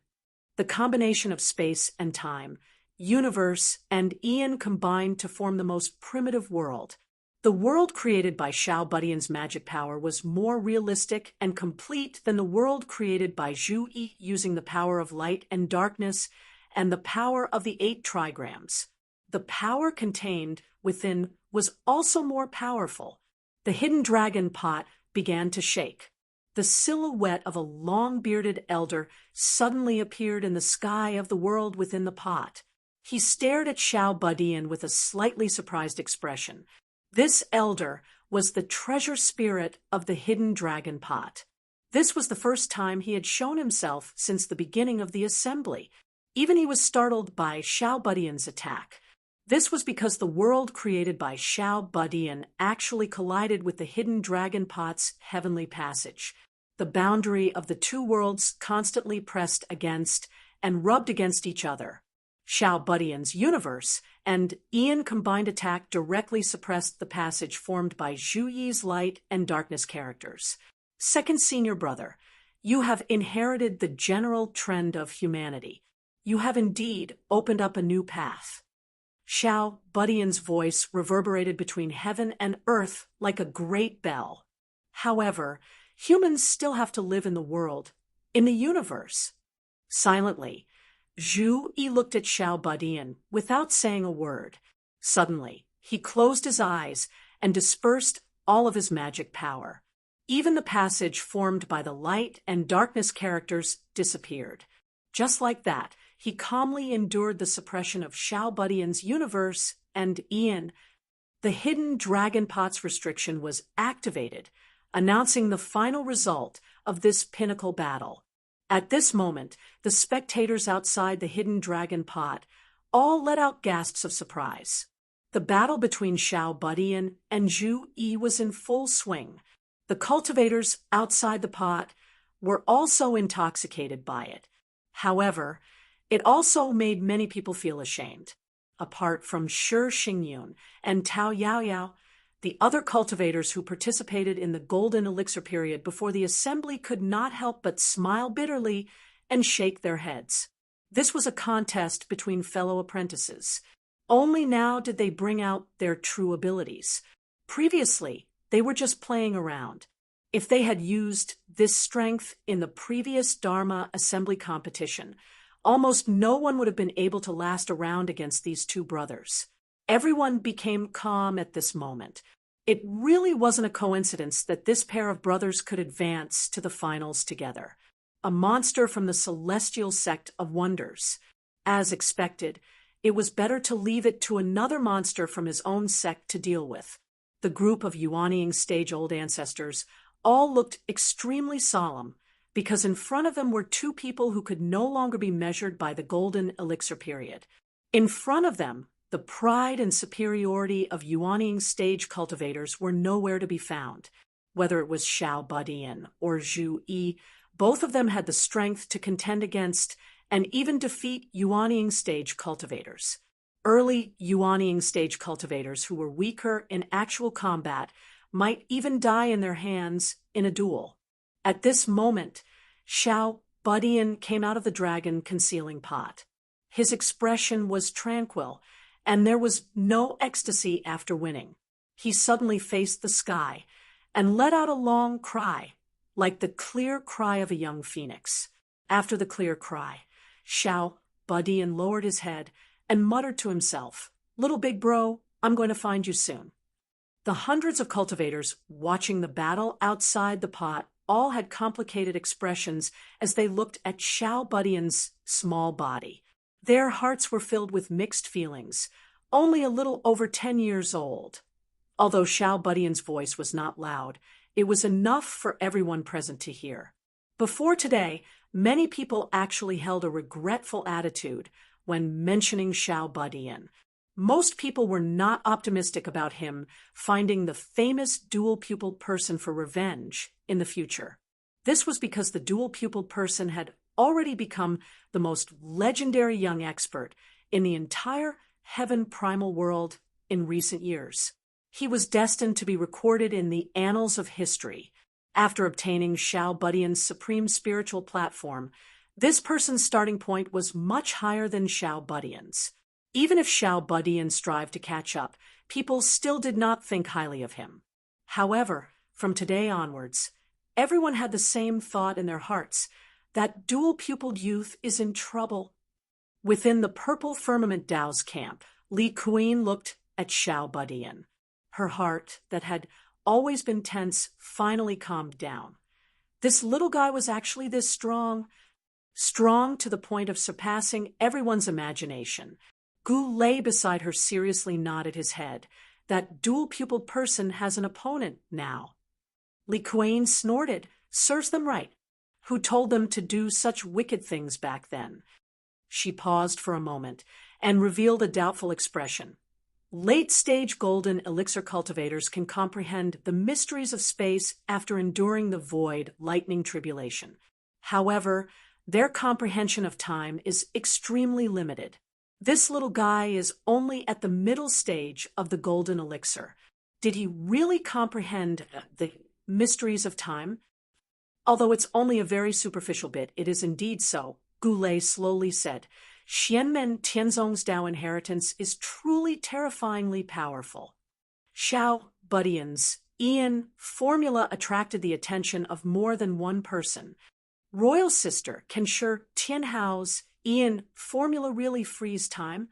The combination of space and time, universe and Ian combined to form the most primitive world. The The world created by Xiao Budian's magic power was more realistic and complete than the world created by Zhu Yi using the power of light and darkness and the power of the 8 trigrams. The power contained within was also more powerful. The hidden dragon pot began to shake. The silhouette of a long-bearded elder suddenly appeared in the sky of the world within the pot. He stared at Xiao Budian with a slightly surprised expression. This elder was the treasure spirit of the hidden dragon pot. This was the first time he had shown himself since the beginning of the assembly. Even he was startled by Xiao Budian's attack. This was because the world created by Xiao Budian actually collided with the hidden dragon pot's heavenly passage. The boundary of the two worlds constantly pressed against and rubbed against each other. Xiao Budian's universe and Ian combined attack directly suppressed the passage formed by Zhu Yi's light and darkness characters. Second senior brother, you have inherited the general trend of humanity. You have indeed opened up a new path. Xiao Budian's voice reverberated between heaven and earth like a great bell. However, humans still have to live in the world, in the universe. Silently, Zhu Yi looked at Xiao Budian without saying a word. Suddenly, he closed his eyes and dispersed all of his magic power. Even the passage formed by the light and darkness characters disappeared. Just like that, he calmly endured the suppression of Xiao Budian's universe and Ian. The hidden dragon pot's restriction was activated, announcing the final result of this pinnacle battle. At this moment, the spectators outside the hidden dragon pot all let out gasps of surprise. The battle between Xiao Budian and Zhu Yi was in full swing. The cultivators outside the pot were also intoxicated by it. However, it also made many people feel ashamed. Apart from Shi Xingyun and Tao Yaoyao, the other cultivators who participated in the golden elixir period before the assembly could not help but smile bitterly and shake their heads. This was a contest between fellow apprentices. Only now did they bring out their true abilities. Previously, they were just playing around. If they had used this strength in the previous Dharma assembly competition, almost no one would have been able to last a round against these two brothers. Everyone became calm at this moment. It really wasn't a coincidence that this pair of brothers could advance to the finals together. A monster from the celestial sect of wonders. As expected, it was better to leave it to another monster from his own sect to deal with. The group of Yuanying stage-old ancestors all looked extremely solemn, because in front of them were two people who could no longer be measured by the golden elixir period. In front of them, the pride and superiority of Yuanying stage cultivators were nowhere to be found. Whether it was Xiao Budian or Zhu Yi, both of them had the strength to contend against and even defeat Yuanying stage cultivators. Early Yuanying stage cultivators who were weaker in actual combat might even die in their hands in a duel. At this moment, Xiao Budian came out of the dragon concealing pot. His expression was tranquil, and there was no ecstasy after winning. He suddenly faced the sky and let out a long cry, like the clear cry of a young phoenix. After the clear cry, Xiao Budian lowered his head and muttered to himself, "Little big bro, I'm going to find you soon." The hundreds of cultivators watching the battle outside the pot all had complicated expressions as they looked at Xiao Budian's small body. Their hearts were filled with mixed feelings, only a little over 10 years old. Although Xiao Budian's voice was not loud, it was enough for everyone present to hear. Before today, many people actually held a regretful attitude when mentioning Xiao Budian. Most people were not optimistic about him finding the famous dual-pupiled person for revenge in the future. This was because the dual-pupiled person had already become the most legendary young expert in the entire heaven primal world in recent years. He was destined to be recorded in the annals of history. After obtaining Xiao Budian's supreme spiritual platform, this person's starting point was much higher than Xiao Budian's. Even if Xiao Budian strived to catch up, people still did not think highly of him. However, from today onwards, everyone had the same thought in their hearts: that dual-pupiled youth is in trouble. Within the Purple Firmament Dao's camp, Li Kuan looked at Xiao Budian. Her heart, that had always been tense, finally calmed down. This little guy was actually this strong to the point of surpassing everyone's imagination. Gu lay beside her, seriously nodded his head. That dual-pupiled person has an opponent now. Li Kuan snorted. Serves them right. Who told them to do such wicked things back then? She paused for a moment and revealed a doubtful expression. Late-stage golden elixir cultivators can comprehend the mysteries of space after enduring the void, lightning tribulation. However, their comprehension of time is extremely limited. This little guy is only at the middle stage of the golden elixir. Did he really comprehend the mysteries of time? Although it's only a very superficial bit, it is indeed so, Goulet slowly said. Xianmen Tianzong's Dao inheritance is truly terrifyingly powerful. Xiao Budian's Ian formula attracted the attention of more than one person. Royal sister, can Shi Tianhao's Ian formula really freeze time?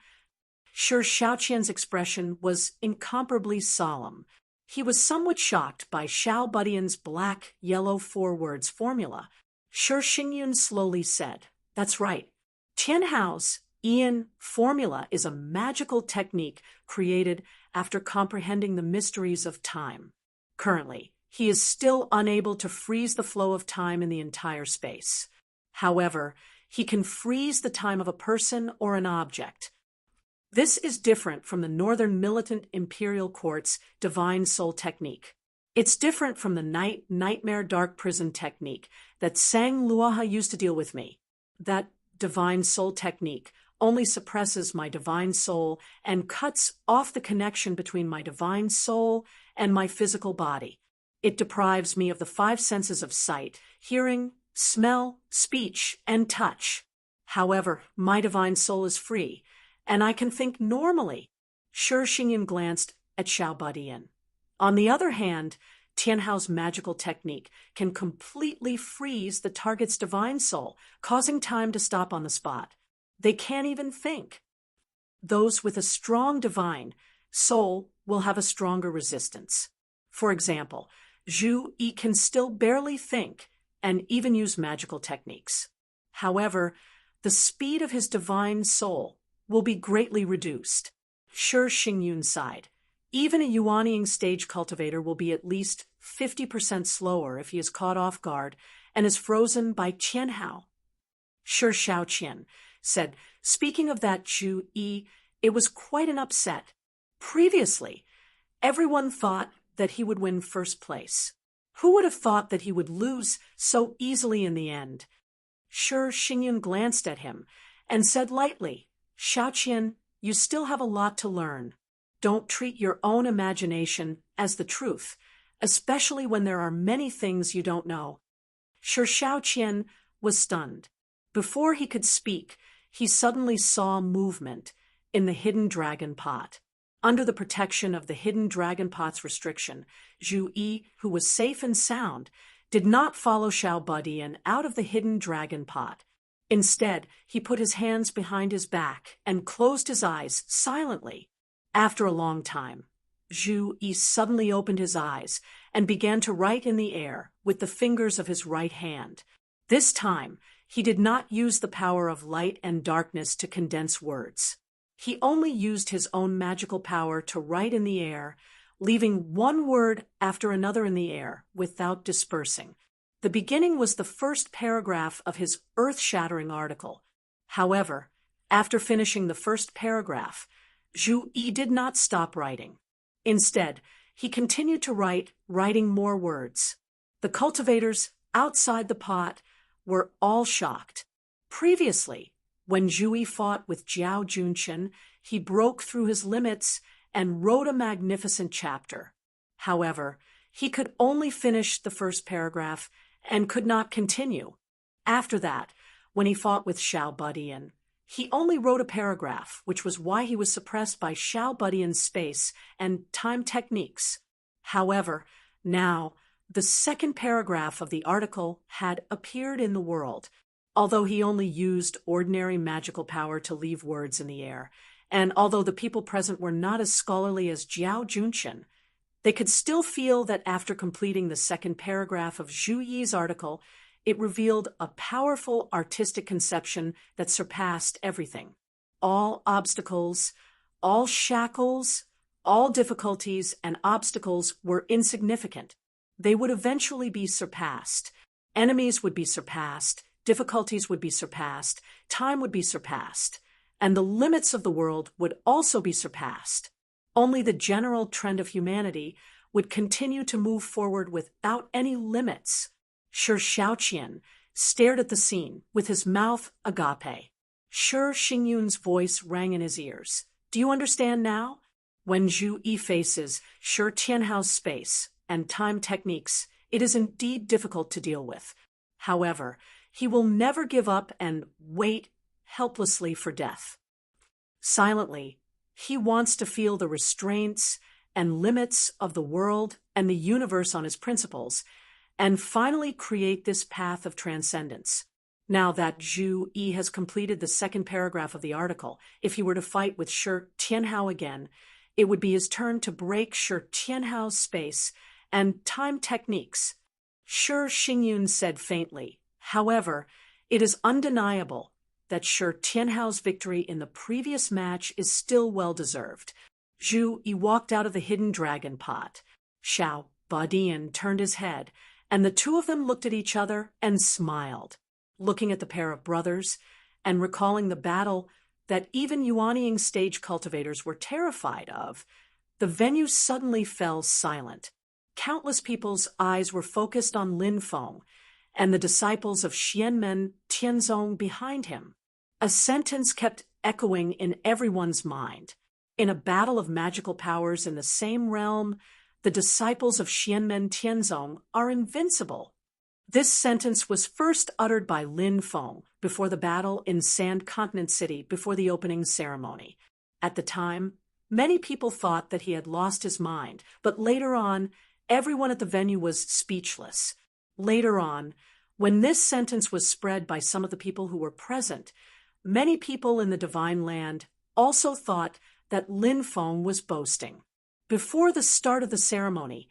Shi Xiaoqian's expression was incomparably solemn. He was somewhat shocked by Xiao Budian's black-yellow four-words formula. Shi Xingyun slowly said, "That's right. Tianhao's Ian formula is a magical technique created after comprehending the mysteries of time. Currently, he is still unable to freeze the flow of time in the entire space. However, he can freeze the time of a person or an object. This is different from the Northern Militant Imperial Court's Divine Soul technique. It's different from the Nightmare Dark Prison technique that Sang Luoha used to deal with me. That Divine Soul technique only suppresses my divine soul and cuts off the connection between my divine soul and my physical body. It deprives me of the five senses of sight, hearing, smell, speech, and touch. However, my divine soul is free, and I can think normally." Shi Xingyan glanced at Xiao Budian. On the other hand, Tianhao's magical technique can completely freeze the target's divine soul, causing time to stop on the spot. They can't even think. Those with a strong divine soul will have a stronger resistance. For example, Zhu Yi can still barely think and even use magical techniques. However, the speed of his divine soul will be greatly reduced. Shi Xingyun sighed. Even a Yuanying stage cultivator will be at least 50% slower if he is caught off guard and is frozen by Tianhao. Shi Xiaoqian said, "Speaking of that Zhu Yi, it was quite an upset. Previously, everyone thought that he would win first place. Who would have thought that he would lose so easily in the end?" Shi Xingyun glanced at him and said lightly, "Xiaoqian, you still have a lot to learn. Don't treat your own imagination as the truth, especially when there are many things you don't know." Shi Xiaoqian was stunned. Before he could speak, he suddenly saw movement in the hidden dragon pot. Under the protection of the hidden dragon pot's restriction, Zhu Yi, who was safe and sound, did not follow Xiao Budian out of the hidden dragon pot. Instead, he put his hands behind his back and closed his eyes silently. After a long time, Zhu Yi suddenly opened his eyes and began to write in the air with the fingers of his right hand. This time, he did not use the power of light and darkness to condense words. He only used his own magical power to write in the air, leaving one word after another in the air without dispersing. The beginning was the first paragraph of his earth-shattering article. However, after finishing the first paragraph, Zhu Yi did not stop writing. Instead, he continued to write, writing more words. The cultivators outside the pot were all shocked. Previously, when Zhu Yi fought with Jiao Junchen, he broke through his limits and wrote a magnificent chapter. However, he could only finish the first paragraph and could not continue. After that, when he fought with Xiao Budian, He only wrote a paragraph, which was why he was suppressed by Xiao Budian's space and time techniques. However, now, the second paragraph of the article had appeared in the world, although he only used ordinary magical power to leave words in the air, and although the people present were not as scholarly as Jiao Junqian, they could still feel that after completing the second paragraph of Zhu Yi's article, it revealed a powerful artistic conception that surpassed everything. All obstacles, all shackles, all difficulties and obstacles were insignificant. They would eventually be surpassed. Enemies would be surpassed, difficulties would be surpassed, time would be surpassed, and the limits of the world would also be surpassed. Only the general trend of humanity would continue to move forward without any limits. Shi Xiaoqian stared at the scene, with his mouth agape. Shi Xingyun's voice rang in his ears. Do you understand now? When Zhu Yi faces Shi Tianhao's space and time techniques, it is indeed difficult to deal with. However, he will never give up and wait helplessly for death. Silently, he wants to feel the restraints and limits of the world and the universe on his principles, and finally create this path of transcendence. Now that Zhu Yi has completed the second paragraph of the article, if he were to fight with Shi Tianhao again, it would be his turn to break Shi Tianhao's space and time techniques. Shi Xingyun said faintly. However, it is undeniable that Shi Tianhao's victory in the previous match is still well-deserved. Zhu Yi walked out of the hidden dragon pot. Xiao Budian turned his head, and the two of them looked at each other and smiled, looking at the pair of brothers and recalling the battle that even Yuanying stage cultivators were terrified of. The venue suddenly fell silent. Countless people's eyes were focused on Lin Feng and the disciples of Xianmen Tianzong behind him. A sentence kept echoing in everyone's mind. In a battle of magical powers in the same realm, the disciples of Xianmen Tianzong are invincible. This sentence was first uttered by Lin Feng before the battle in Sand Continent City before the opening ceremony. At the time, many people thought that he had lost his mind, but later on, everyone at the venue was speechless. Later on, when this sentence was spread by some of the people who were present, many people in the Divine Land also thought that Lin Feng was boasting. Before the start of the ceremony,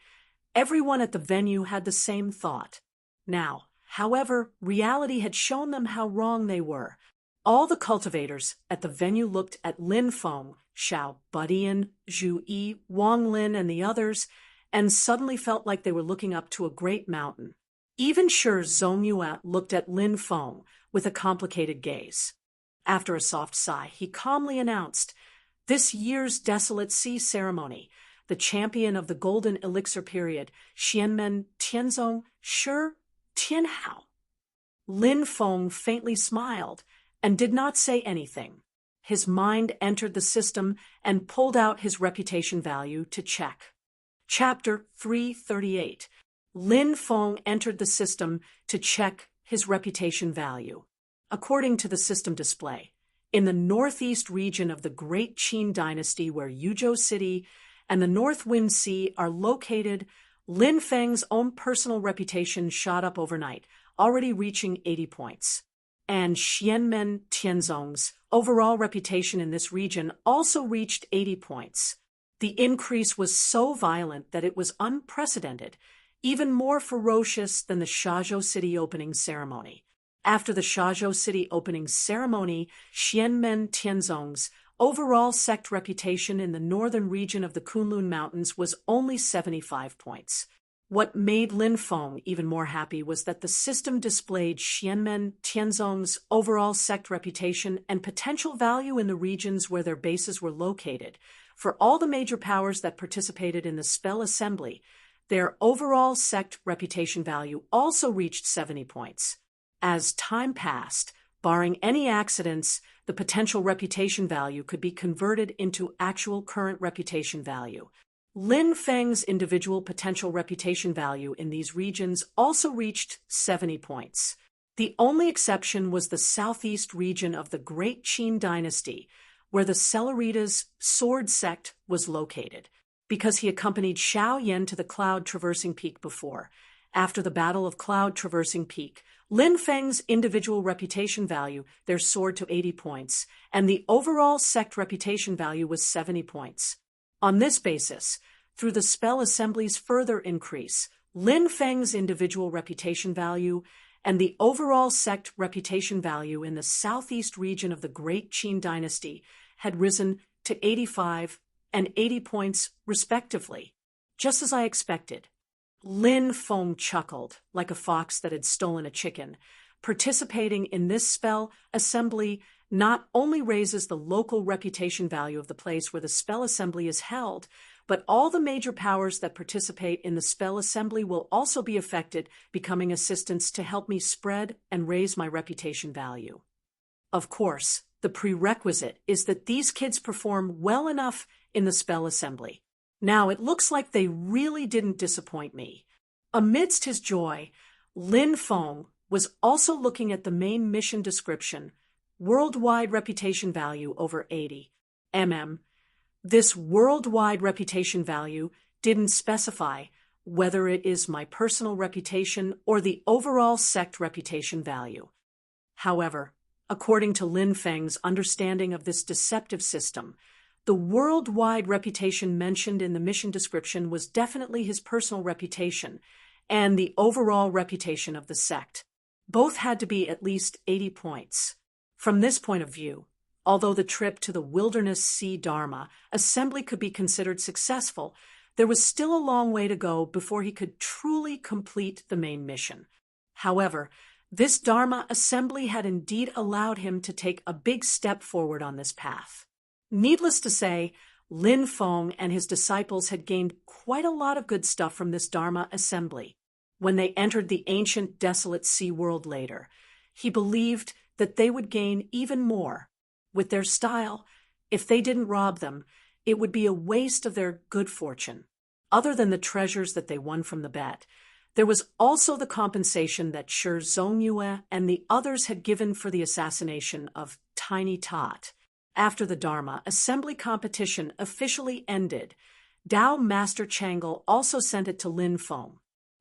everyone at the venue had the same thought. Now, however, reality had shown them how wrong they were. All the cultivators at the venue looked at Lin Feng, Xiao Budian, Zhu Yi, Wang Lin, and the others, and suddenly felt like they were looking up to a great mountain. Even Shi Zongyue looked at Lin Feng with a complicated gaze. After a soft sigh, he calmly announced, "This year's Desolate Sea ceremony, the champion of the Golden Elixir period, Xianmen Tianzong Shi Tianhao." Lin Feng faintly smiled and did not say anything. His mind entered the system and pulled out his reputation value to check. Chapter 338. Lin Feng entered the system to check his reputation value. According to the system display, in the northeast region of the Great Qin Dynasty where Yuzhou City and the North Wind Sea are located, Lin Feng's own personal reputation shot up overnight, already reaching 80 points. And Xianmen Tianzong's overall reputation in this region also reached 80 points. The increase was so violent that it was unprecedented, even more ferocious than the Shazhou City opening ceremony. After the Shazhou City opening ceremony, Xianmen Tianzong's overall sect reputation in the northern region of the Kunlun Mountains was only 75 points. What made Lin Feng even more happy was that the system displayed Xianmen Tianzong's overall sect reputation and potential value in the regions where their bases were located. For all the major powers that participated in the spell assembly, their overall sect reputation value also reached 70 points. As time passed, barring any accidents, the potential reputation value could be converted into actual current reputation value. Lin Feng's individual potential reputation value in these regions also reached 70 points. The only exception was the southeast region of the Great Qin dynasty, where the Celeritas sword sect was located, because he accompanied Xiao Yan to the Cloud Traversing Peak before. After the Battle of Cloud Traversing Peak, Lin Feng's individual reputation value there soared to 80 points, and the overall sect reputation value was 70 points. On this basis, through the spell assembly's further increase, Lin Feng's individual reputation value and the overall sect reputation value in the southeast region of the Great Qin dynasty had risen to 85 and 80 points respectively, just as I expected. Lin Feng chuckled like a fox that had stolen a chicken. Participating in this spell assembly not only raises the local reputation value of the place where the spell assembly is held, but all the major powers that participate in the spell assembly will also be affected, becoming assistants to help me spread and raise my reputation value. Of course, the prerequisite is that these kids perform well enough in the spell assembly. Now, it looks like they really didn't disappoint me. Amidst his joy, Lin Feng was also looking at the main mission description, worldwide reputation value over 80 mm. This worldwide reputation value didn't specify whether it is my personal reputation or the overall sect reputation value. However, according to Lin Feng's understanding of this deceptive system, the worldwide reputation mentioned in the mission description was definitely his personal reputation and the overall reputation of the sect. Both had to be at least 80 points. From this point of view, although the trip to the Wilderness Sea Dharma assembly could be considered successful, there was still a long way to go before he could truly complete the main mission. However, this Dharma assembly had indeed allowed him to take a big step forward on this path. Needless to say, Lin Feng and his disciples had gained quite a lot of good stuff from this Dharma assembly. When they entered the ancient desolate sea world later, he believed that they would gain even more. With their style, if they didn't rob them, it would be a waste of their good fortune. Other than the treasures that they won from the bet, there was also the compensation that Shi Zongyue and the others had given for the assassination of Tiny Tot. After the Dharma assembly competition officially ended, Dao Master Changle also sent it to Lin Feng.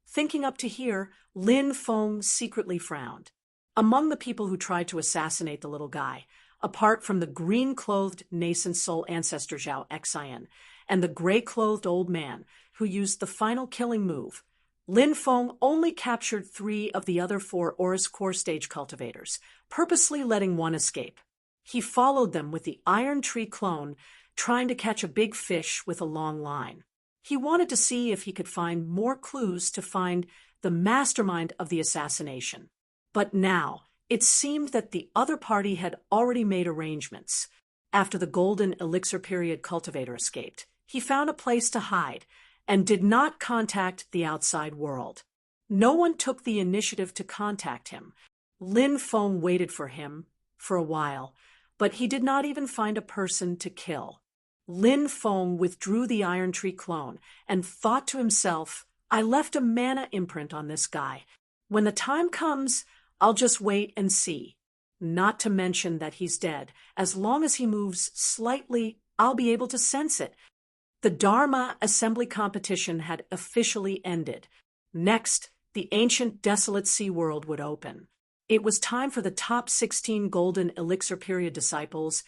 Thinking up to here, Lin Feng secretly frowned. Among the people who tried to assassinate the little guy, apart from the green-clothed nascent soul ancestor Zhao Xian and the gray-clothed old man who used the final killing move, Lin Feng only captured 3 of the other 4 Oris core stage cultivators, purposely letting one escape. He followed them with the Iron Tree clone, trying to catch a big fish with a long line. He wanted to see if he could find more clues to find the mastermind of the assassination. But now, it seemed that the other party had already made arrangements. After the Golden Elixir period cultivator escaped, he found a place to hide and did not contact the outside world. No one took the initiative to contact him. Lin Feng waited for him for a while, but he did not even find a person to kill. Lin Feng withdrew the Iron Tree clone and thought to himself, I left a mana imprint on this guy. When the time comes, I'll just wait and see. Not to mention that he's dead. As long as he moves slightly, I'll be able to sense it. The Dharma assembly competition had officially ended. Next, the ancient desolate sea world would open. It was time for the top 16 Golden Elixir period disciples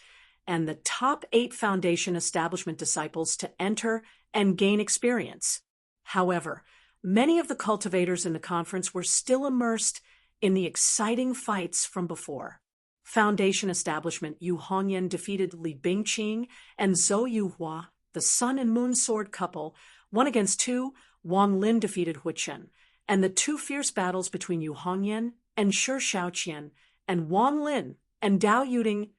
and the top 8 Foundation establishment disciples to enter and gain experience. However, many of the cultivators in the conference were still immersed in the exciting fights from before. Foundation establishment Yu Hongyan defeated Li Bingqing and Zhou Yuhua, the Sun and Moon sword couple, 1 against 2, Wang Lin defeated Hu Chen, and the 2 fierce battles between Yu Hongyan and Shi Shaoqian and Wang Lin and Dao Yuding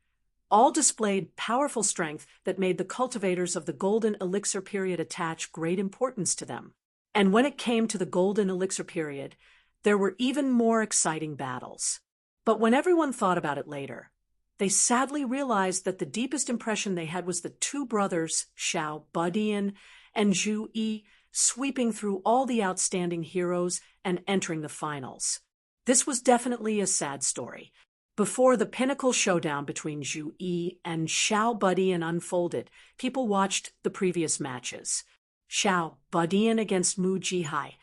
all displayed powerful strength that made the cultivators of the Golden Elixir period attach great importance to them. And when it came to the Golden Elixir period, there were even more exciting battles. But when everyone thought about it later, they sadly realized that the deepest impression they had was the 2 brothers, Xiao Badian and Zhu Yi, sweeping through all the outstanding heroes and entering the finals. This was definitely a sad story. Before the pinnacle showdown between Zhu Yi and Xiao Budian unfolded, people watched the previous matches. Xiao Budian against Mu Jihai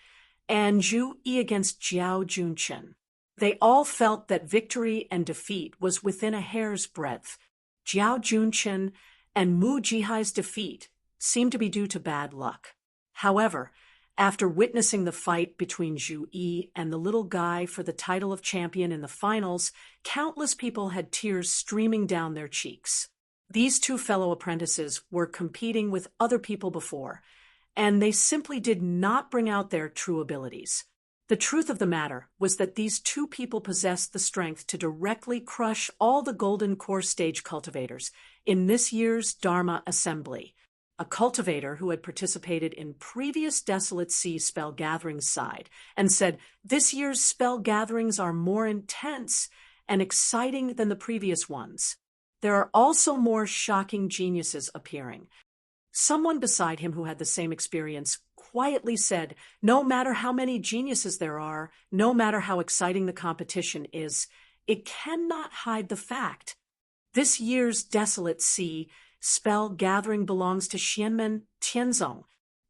and Zhu Yi against Jiao Junchen. They all felt that victory and defeat was within a hair's breadth. Jiao Junchen and Mu Jihai's defeat seemed to be due to bad luck. However, after witnessing the fight between Zhu Yi and the little guy for the title of champion in the finals, countless people had tears streaming down their cheeks. These two fellow apprentices were competing with other people before, and they simply did not bring out their true abilities. The truth of the matter was that these two people possessed the strength to directly crush all the Golden Core Stage cultivators in this year's Dharma Assembly. A cultivator who had participated in previous Desolate Sea spell gatherings sighed and said, "This year's spell gatherings are more intense and exciting than the previous ones. There are also more shocking geniuses appearing." Someone beside him who had the same experience quietly said, "No matter how many geniuses there are, no matter how exciting the competition is, it cannot hide the fact. This year's Desolate Sea spell gathering belongs to Xianmen Tianzong."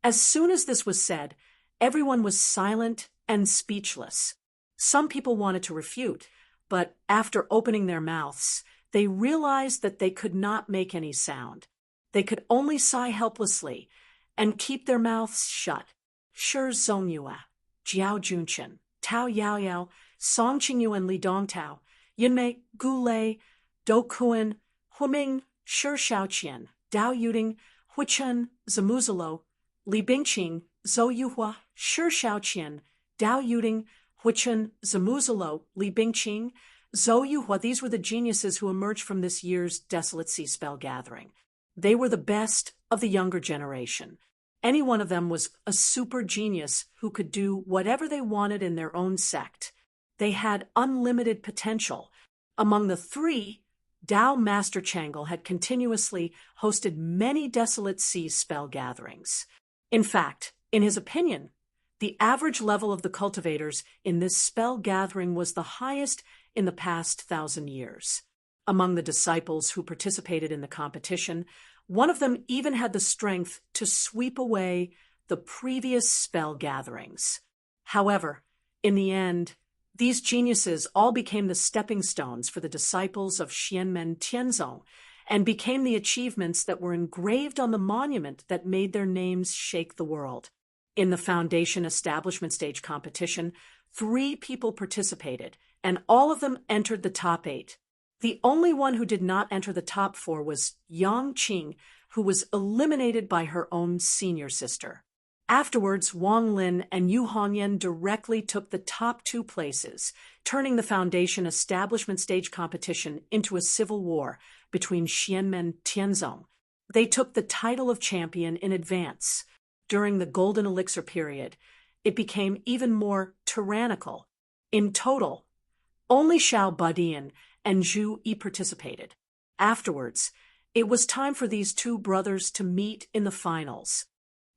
As soon as this was said, everyone was silent and speechless. Some people wanted to refute, but after opening their mouths, they realized that they could not make any sound. They could only sigh helplessly and keep their mouths shut. Shi Zongyue, Jiao Junchen, Tao Yaoyao, Song Qingyu and Li Dongtao, Yinmei, Gu Lei, Dou Kuan, Huming, Shi Shaoqian, Dao Yuding, Huichen, Zamuzalo, Li Bingqing, Zhou Yuhua, Shi Shaoqian, Dao Yuding, Huichen, Zamuzalo, Li Bingqing, Zhou Yuhua. These were the geniuses who emerged from this year's Desolate Sea spell gathering. They were the best of the younger generation. Any one of them was a super genius who could do whatever they wanted in their own sect. They had unlimited potential. Among the three, Dao Master Changle had continuously hosted many Desolate Sea spell gatherings. In fact, in his opinion, the average level of the cultivators in this spell gathering was the highest in the past 1,000 years. Among the disciples who participated in the competition, one of them even had the strength to sweep away the previous spell gatherings. However, in the end, these geniuses all became the stepping stones for the disciples of Xianmen Tianzong and became the achievements that were engraved on the monument that made their names shake the world. In the Foundation Establishment Stage competition, 3 people participated, and all of them entered the top 8. The only one who did not enter the top 4 was Yang Qing, who was eliminated by her own senior sister. Afterwards, Wang Lin and Yu Hongyan directly took the top 2 places, turning the Foundation Establishment Stage competition into a civil war between Xianmen Tianzong. They took the title of champion in advance. During the Golden Elixir period, it became even more tyrannical. In total, only Xiao Budian and Zhu Yi participated. Afterwards, it was time for these 2 brothers to meet in the finals.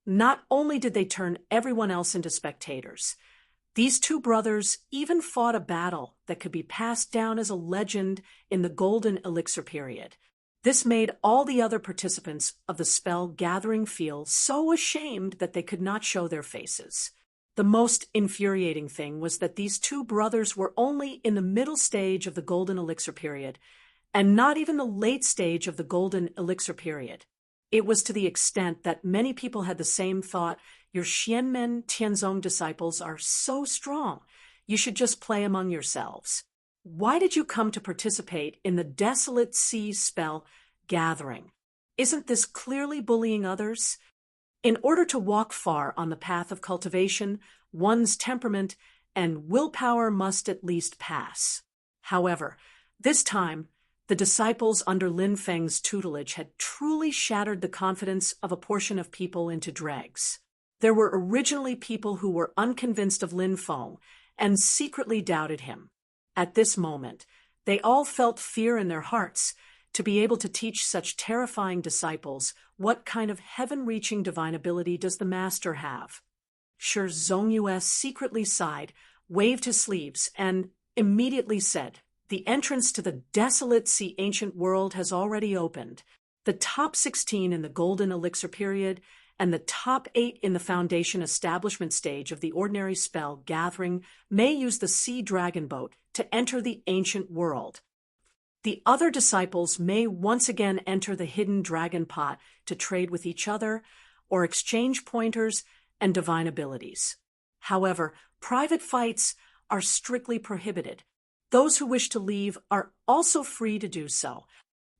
Not only did they turn everyone else into spectators, these 2 brothers even fought a battle that could be passed down as a legend in the Golden Elixir period. This made all the other participants of the spell gathering feel so ashamed that they could not show their faces. The most infuriating thing was that these 2 brothers were only in the middle stage of the Golden Elixir period, and not even the late stage of the Golden Elixir period. It was to the extent that many people had the same thought: your Xianmen Tianzong disciples are so strong, you should just play among yourselves. Why did you come to participate in the Desolate Sea spell gathering? Isn't this clearly bullying others? In order to walk far on the path of cultivation, one's temperament and willpower must at least pass. However, this time, the disciples under Lin Feng's tutelage had truly shattered the confidence of a portion of people into dregs. There were originally people who were unconvinced of Lin Feng and secretly doubted him. At this moment, they all felt fear in their hearts to be able to teach such terrifying disciples what kind of heaven-reaching divine ability does the master have. Shi Zongyue secretly sighed waved his sleeves, and immediately said, "The entrance to the desolate sea ancient world has already opened. The top 16 in the golden elixir period and the top 8 in the foundation establishment stage of the ordinary spell gathering may use the sea dragon boat to enter the ancient world. The other disciples may once again enter the hidden dragon pot to trade with each other or exchange pointers and divine abilities. However, private fights are strictly prohibited. Those who wish to leave are also free to do so.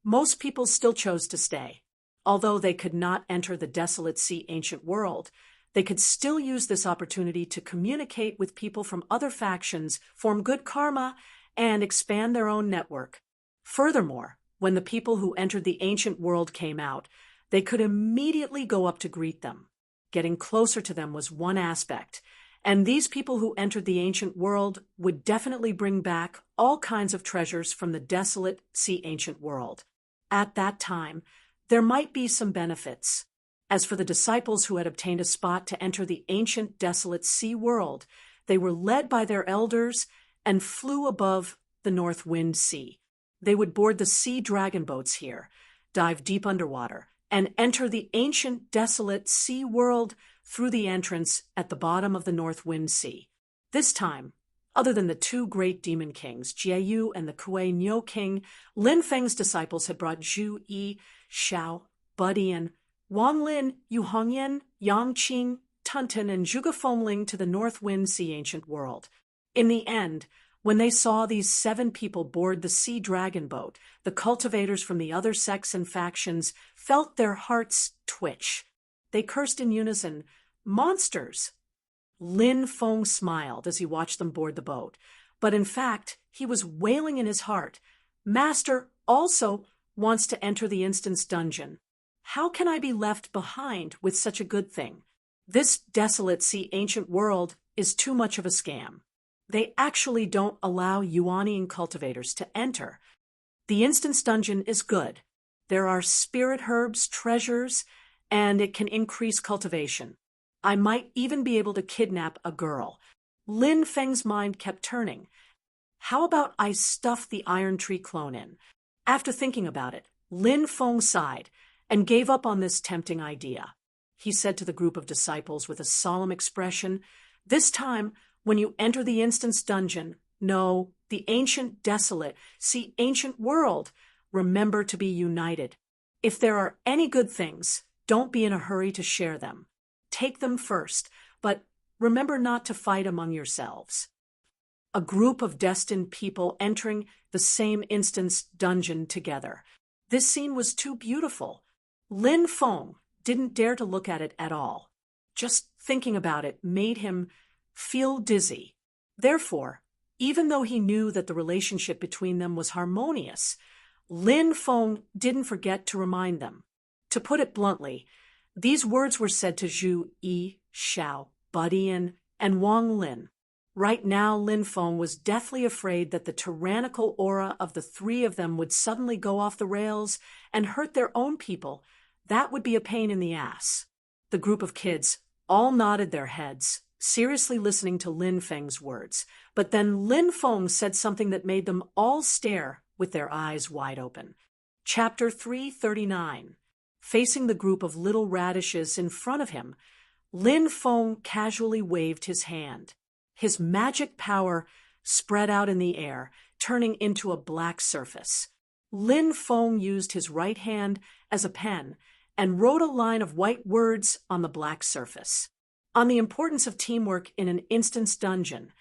Most people still chose to stay. Although they could not enter the desolate sea ancient world, they could still use this opportunity to communicate with people from other factions, form good karma, and expand their own network. Furthermore, when the people who entered the ancient world came out, they could immediately go up to greet them. Getting closer to them was one aspect, and these people who entered the ancient world would definitely bring back all kinds of treasures from the desolate sea ancient world. At that time, there might be some benefits. As for the disciples who had obtained a spot to enter the ancient desolate sea world, they were led by their elders and flew above the North Wind Sea. They would board the sea dragon boats here, dive deep underwater, and enter the ancient desolate sea world through the entrance at the bottom of the North Wind Sea. This time, other than the two great demon kings, Jieyu and the Kuei Nyo King, Lin Feng's disciples had brought Zhu Yi, Xiao, Budian, Wang Lin, Yu Hongyan, Yang Qing, Tunten, and Zhuge Fengling to the North Wind Sea ancient world. In the end, when they saw these 7 people board the sea dragon boat, the cultivators from the other sects and factions felt their hearts twitch. They cursed in unison, "Monsters!" Lin Feng smiled as he watched them board the boat, but in fact, he was wailing in his heart. "Master also wants to enter the instance dungeon. How can I be left behind with such a good thing? This desolate sea ancient world is too much of a scam. They actually don't allow Yuanian cultivators to enter. The instance dungeon is good. There are spirit herbs, treasures, and it can increase cultivation. I might even be able to kidnap a girl." Lin Feng's mind kept turning. How about I stuff the Iron Tree clone in? After thinking about it, Lin Feng sighed and gave up on this tempting idea. He said to the group of disciples with a solemn expression, "This time, when you enter the instance dungeon, no, the ancient desolate, see ancient world, remember to be united. If there are any good things, don't be in a hurry to share them. Take them first, but remember not to fight among yourselves." A group of destined people entering the same instance dungeon together. This scene was too beautiful. Lin Feng didn't dare to look at it at all. Just thinking about it made him feel dizzy. Therefore, even though he knew that the relationship between them was harmonious, Lin Feng didn't forget to remind them. To put it bluntly, these words were said to Zhu Yi, Xiao, Budian, and Wang Lin. Right now, Lin Feng was deathly afraid that the tyrannical aura of the 3 of them would suddenly go off the rails and hurt their own people. That would be a pain in the ass. The group of kids all nodded their heads, seriously listening to Lin Feng's words. But then Lin Feng said something that made them all stare with their eyes wide open. Chapter 339. Facing the group of little radishes in front of him, Lin Feng casually waved his hand. His magic power spread out in the air, turning into a black surface. Lin Feng used his right hand as a pen and wrote a line of white words on the black surface. On the importance of teamwork in an instance dungeon.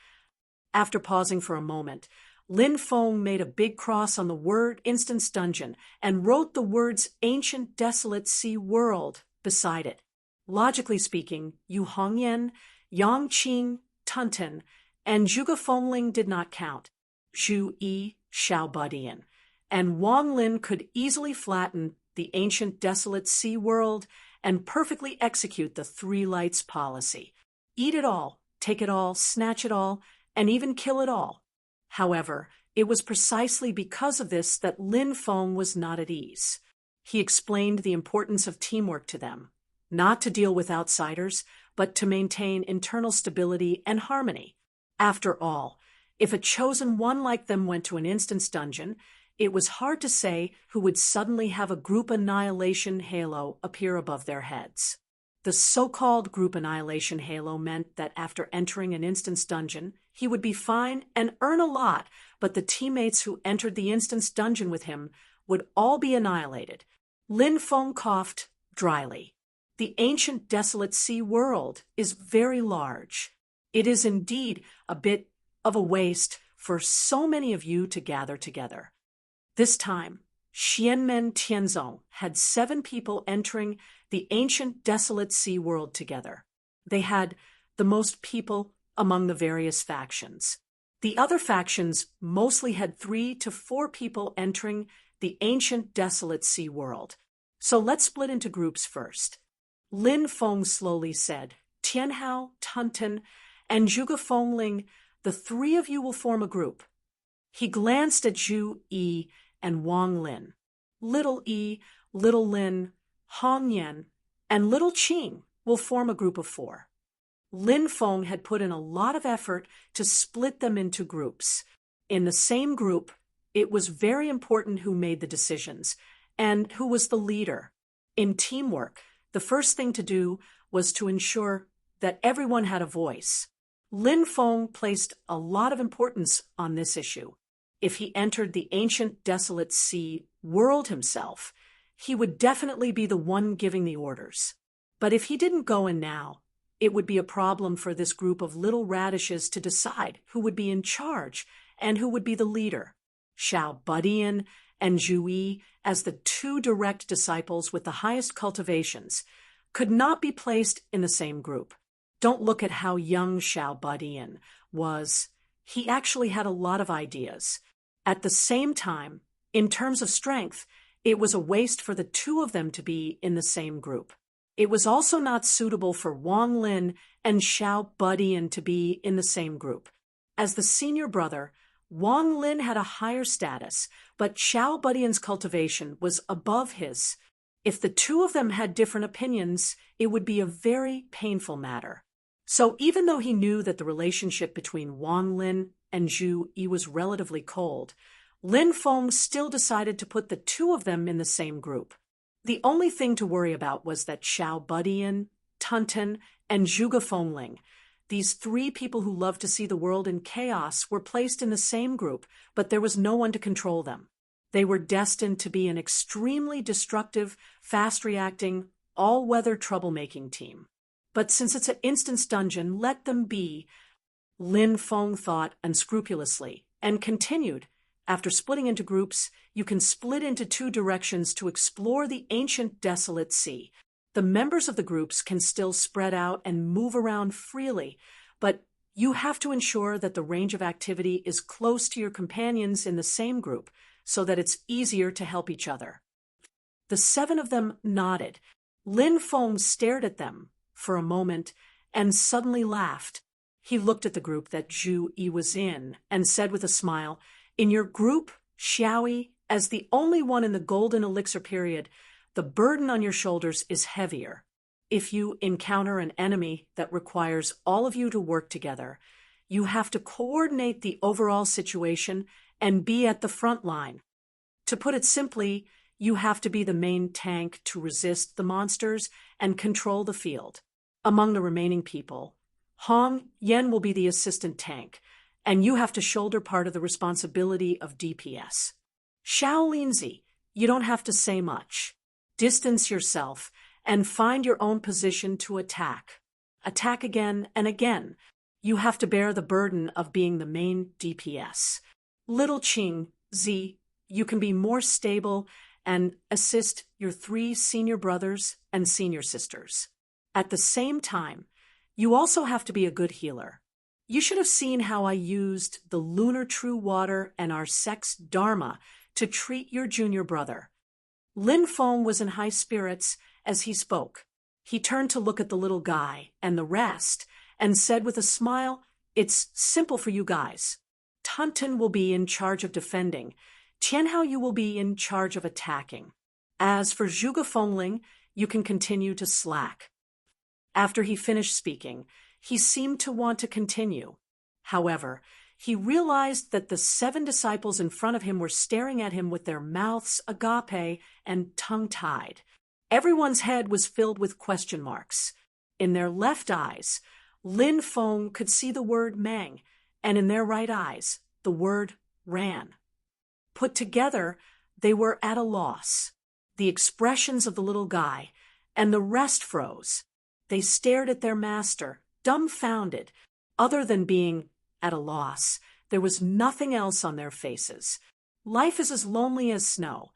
After pausing for a moment, Lin Feng made a big cross on the word instance dungeon and wrote the words ancient desolate sea world beside it. Logically speaking, Yu Hongyan, Yang Qing, Tunten, and Zhuge Fengling did not count. Zhu Yi, Xiao Budian, and Wang Lin could easily flatten the ancient desolate sea world and perfectly execute the 3 lights policy. Eat it all, take it all, snatch it all, and even kill it all. However, it was precisely because of this that Lin Feng was not at ease. He explained the importance of teamwork to them, not to deal with outsiders, but to maintain internal stability and harmony. After all, if a chosen one like them went to an instance dungeon, it was hard to say who would suddenly have a group annihilation halo appear above their heads. The so-called group annihilation halo meant that after entering an instance dungeon, he would be fine and earn a lot, but the teammates who entered the instance dungeon with him would all be annihilated. Lin Feng coughed dryly. The ancient desolate sea world is very large. It is indeed a bit of a waste for so many of you to gather together. This time, Xianmen Tianzong had 7 people entering the ancient desolate sea world together. They had the most people among the various factions. The other factions mostly had 3 to 4 people entering the ancient desolate sea world. So let's split into groups first. Lin Feng slowly said, Tianhao, Tunten, and Zhuge Fengling, the 3 of you will form a group. He glanced at Zhu Yi and Wang Lin. Little Yi, Little Lin, Hong Yan, and Little Qing will form a group of 4. Lin Feng had put in a lot of effort to split them into groups. In the same group, it was very important who made the decisions and who was the leader. In teamwork, the first thing to do was to ensure that everyone had a voice. Lin Feng placed a lot of importance on this issue. If he entered the ancient desolate sea world himself, he would definitely be the one giving the orders. But if he didn't go in now, it would be a problem for this group of little radishes to decide who would be in charge and who would be the leader. Xiao Budian and Zhu Yi, as the 2 direct disciples with the highest cultivations, could not be placed in the same group. Don't look at how young Xiao Budian was. He actually had a lot of ideas. At the same time, in terms of strength, it was a waste for the 2 of them to be in the same group. It was also not suitable for Wang Lin and Xiao Budian to be in the same group. As the senior brother, Wang Lin had a higher status, but Xiao Budian's cultivation was above his. If the 2 of them had different opinions, it would be a very painful matter. So even though he knew that the relationship between Wang Lin and Zhu Yi was relatively cold, Lin Feng still decided to put the 2 of them in the same group. The only thing to worry about was that Xiao Budian, Tunten, and Zhuge Fengling, these 3 people who loved to see the world in chaos, were placed in the same group, but there was no one to control them. They were destined to be an extremely destructive, fast-reacting, all-weather troublemaking team. But since it's an instance dungeon, let them be, Lin Feng thought unscrupulously, and continued, after splitting into groups, you can split into 2 directions to explore the ancient desolate sea. The members of the groups can still spread out and move around freely, but you have to ensure that the range of activity is close to your companions in the same group so that it's easier to help each other. The 7 of them nodded. Lin Feng stared at them for a moment and suddenly laughed. He looked at the group that Zhu Yi was in and said with a smile, in your group, Xiaoyi, as the only one in the golden elixir period, the burden on your shoulders is heavier. If you encounter an enemy that requires all of you to work together, you have to coordinate the overall situation and be at the front line. To put it simply, you have to be the main tank to resist the monsters and control the field. Among the remaining people, Hong Yan will be the assistant tank, and you have to shoulder part of the responsibility of DPS. Xiao Linzi, you don't have to say much. Distance yourself and find your own position to attack. Attack again and again. You have to bear the burden of being the main DPS. Little Qing, Z, you can be more stable and assist your 3 senior brothers and senior sisters. At the same time, you also have to be a good healer. You should have seen how I used the lunar true water and our sex dharma to treat your junior brother. Lin Feng was in high spirits as he spoke. He turned to look at the little guy and the rest and said with a smile, it's simple for you guys. Tunten will be in charge of defending. Tianhao, you will be in charge of attacking. As for Zhuge Fengling, you can continue to slack. After he finished speaking, he seemed to want to continue. However, he realized that the 7 disciples in front of him were staring at him with their mouths agape and tongue-tied. Everyone's head was filled with question marks. In their left eyes, Lin Feng could see the word Meng, and in their right eyes, the word ran. Put together, they were at a loss. The expressions of the little guy and the rest froze. They stared at their master, dumbfounded. Other than being at a loss, there was nothing else on their faces. Life is as lonely as snow.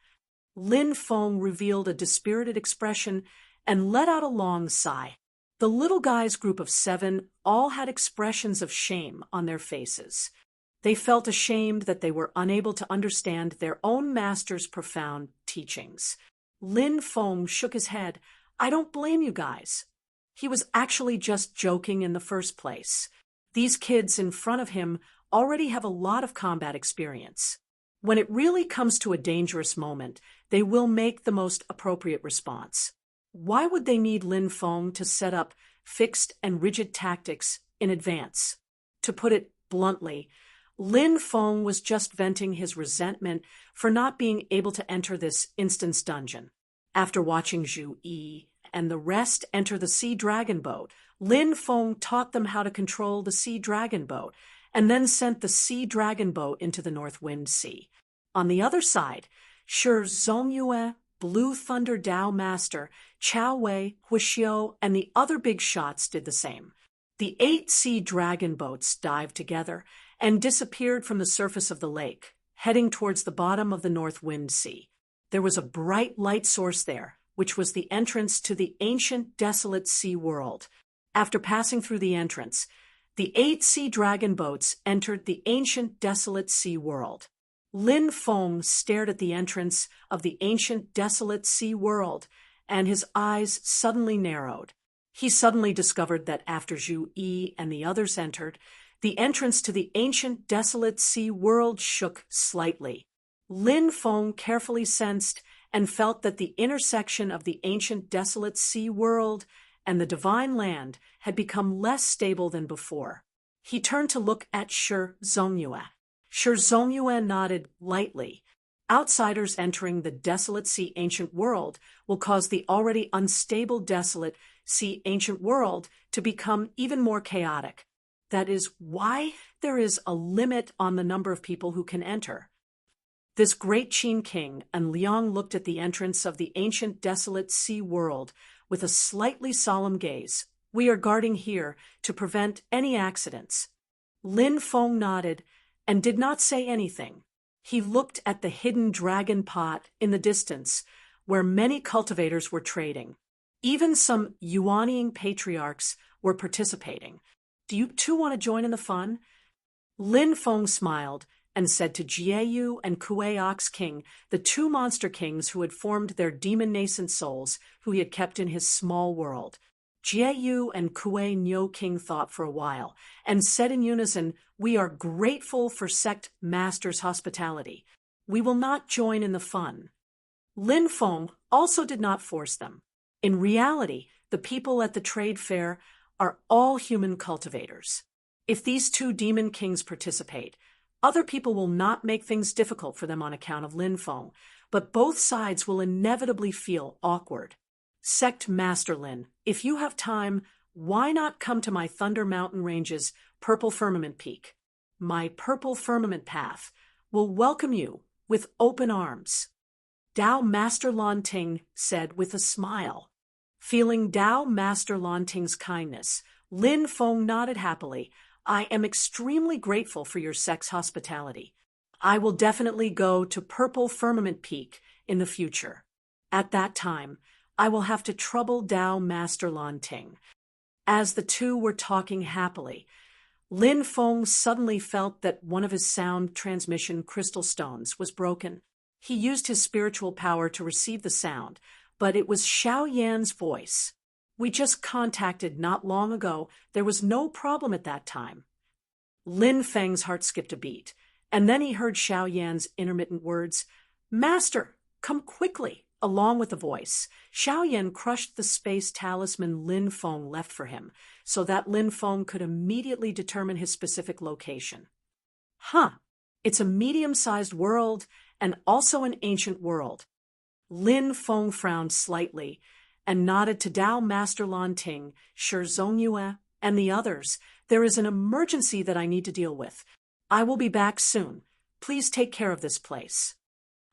Lin Feng revealed a dispirited expression and let out a long sigh. The little guy's group of 7 all had expressions of shame on their faces. They felt ashamed that they were unable to understand their own master's profound teachings. Lin Feng shook his head. "I don't blame you guys." He was actually just joking in the first place. These kids in front of him already have a lot of combat experience. When it really comes to a dangerous moment, they will make the most appropriate response. Why would they need Lin Feng to set up fixed and rigid tactics in advance? To put it bluntly, Lin Feng was just venting his resentment for not being able to enter this instant's dungeon. After watching Zhu Yi and the rest enter the Sea Dragon boat, Lin Feng taught them how to control the Sea Dragon boat and then sent the Sea Dragon boat into the North Wind Sea. On the other side, Shi Zongyue, Blue Thunder Dao Master, Chao Wei, Huixiu, and the other big shots did the same. The 8 Sea Dragon boats dived together and disappeared from the surface of the lake, heading towards the bottom of the North Wind Sea. There was a bright light source there, which was the entrance to the ancient desolate sea world. After passing through the entrance, the 8 Sea Dragon boats entered the ancient desolate sea world. Lin Feng stared at the entrance of the ancient desolate sea world, and his eyes suddenly narrowed. He suddenly discovered that after Zhu Yi and the others entered, the entrance to the ancient desolate sea world shook slightly. Lin Feng carefully sensed and felt that the intersection of the ancient desolate sea world and the divine land had become less stable than before. He turned to look at Shi Zongyue. Shi Zongyue nodded lightly. Outsiders entering the desolate sea ancient world will cause the already unstable desolate sea ancient world to become even more chaotic. That is why there is a limit on the number of people who can enter. This great Qin king and Liang looked at the entrance of the ancient desolate sea world with a slightly solemn gaze. "We are guarding here to prevent any accidents." Lin Feng nodded and did not say anything. He looked at the hidden dragon pot in the distance, where many cultivators were trading. Even some Yuanying patriarchs were participating. "Do you two want to join in the fun?" Lin Feng smiled and said to Jieyu and Kuei Ox King, the 2 monster kings who had formed their demon nascent souls, who he had kept in his small world. Jieyu and Kuei Nyo King thought for a while and said in unison, "We are grateful for sect master's hospitality. We will not join in the fun." Lin Feng also did not force them. In reality, the people at the trade fair are all human cultivators. If these 2 demon kings participate, other people will not make things difficult for them on account of Lin Feng, but both sides will inevitably feel awkward. Sect Master Lin, if you have time, why not come to my Thunder Mountain Range's Purple Firmament Peak? My Purple Firmament Path will welcome you with open arms. Dao Master Lan Ting said with a smile. Feeling Dao Master Lan Ting's kindness, Lin Feng nodded happily. "I am extremely grateful for your sect's hospitality. I will definitely go to Purple Firmament Peak in the future. At that time, I will have to trouble Dao Master Lan Ting." As the 2 were talking happily, Lin Feng suddenly felt that one of his sound transmission crystal stones was broken. He used his spiritual power to receive the sound, but it was Xiao Yan's voice. "We just contacted not long ago. There was no problem at that time." Lin Feng's heart skipped a beat, and then he heard Xiao Yan's intermittent words, "Master, come quickly. along with the voice, Xiao Yan crushed the space talisman Lin Feng left for him, so that Lin Feng could immediately determine his specific location. Huh, it's a medium-sized world and also an ancient world. Lin Feng frowned slightly and nodded to Dao Master Lan Ting, Shi Zongyue, and the others. There is an emergency that I need to deal with. I will be back soon. Please take care of this place.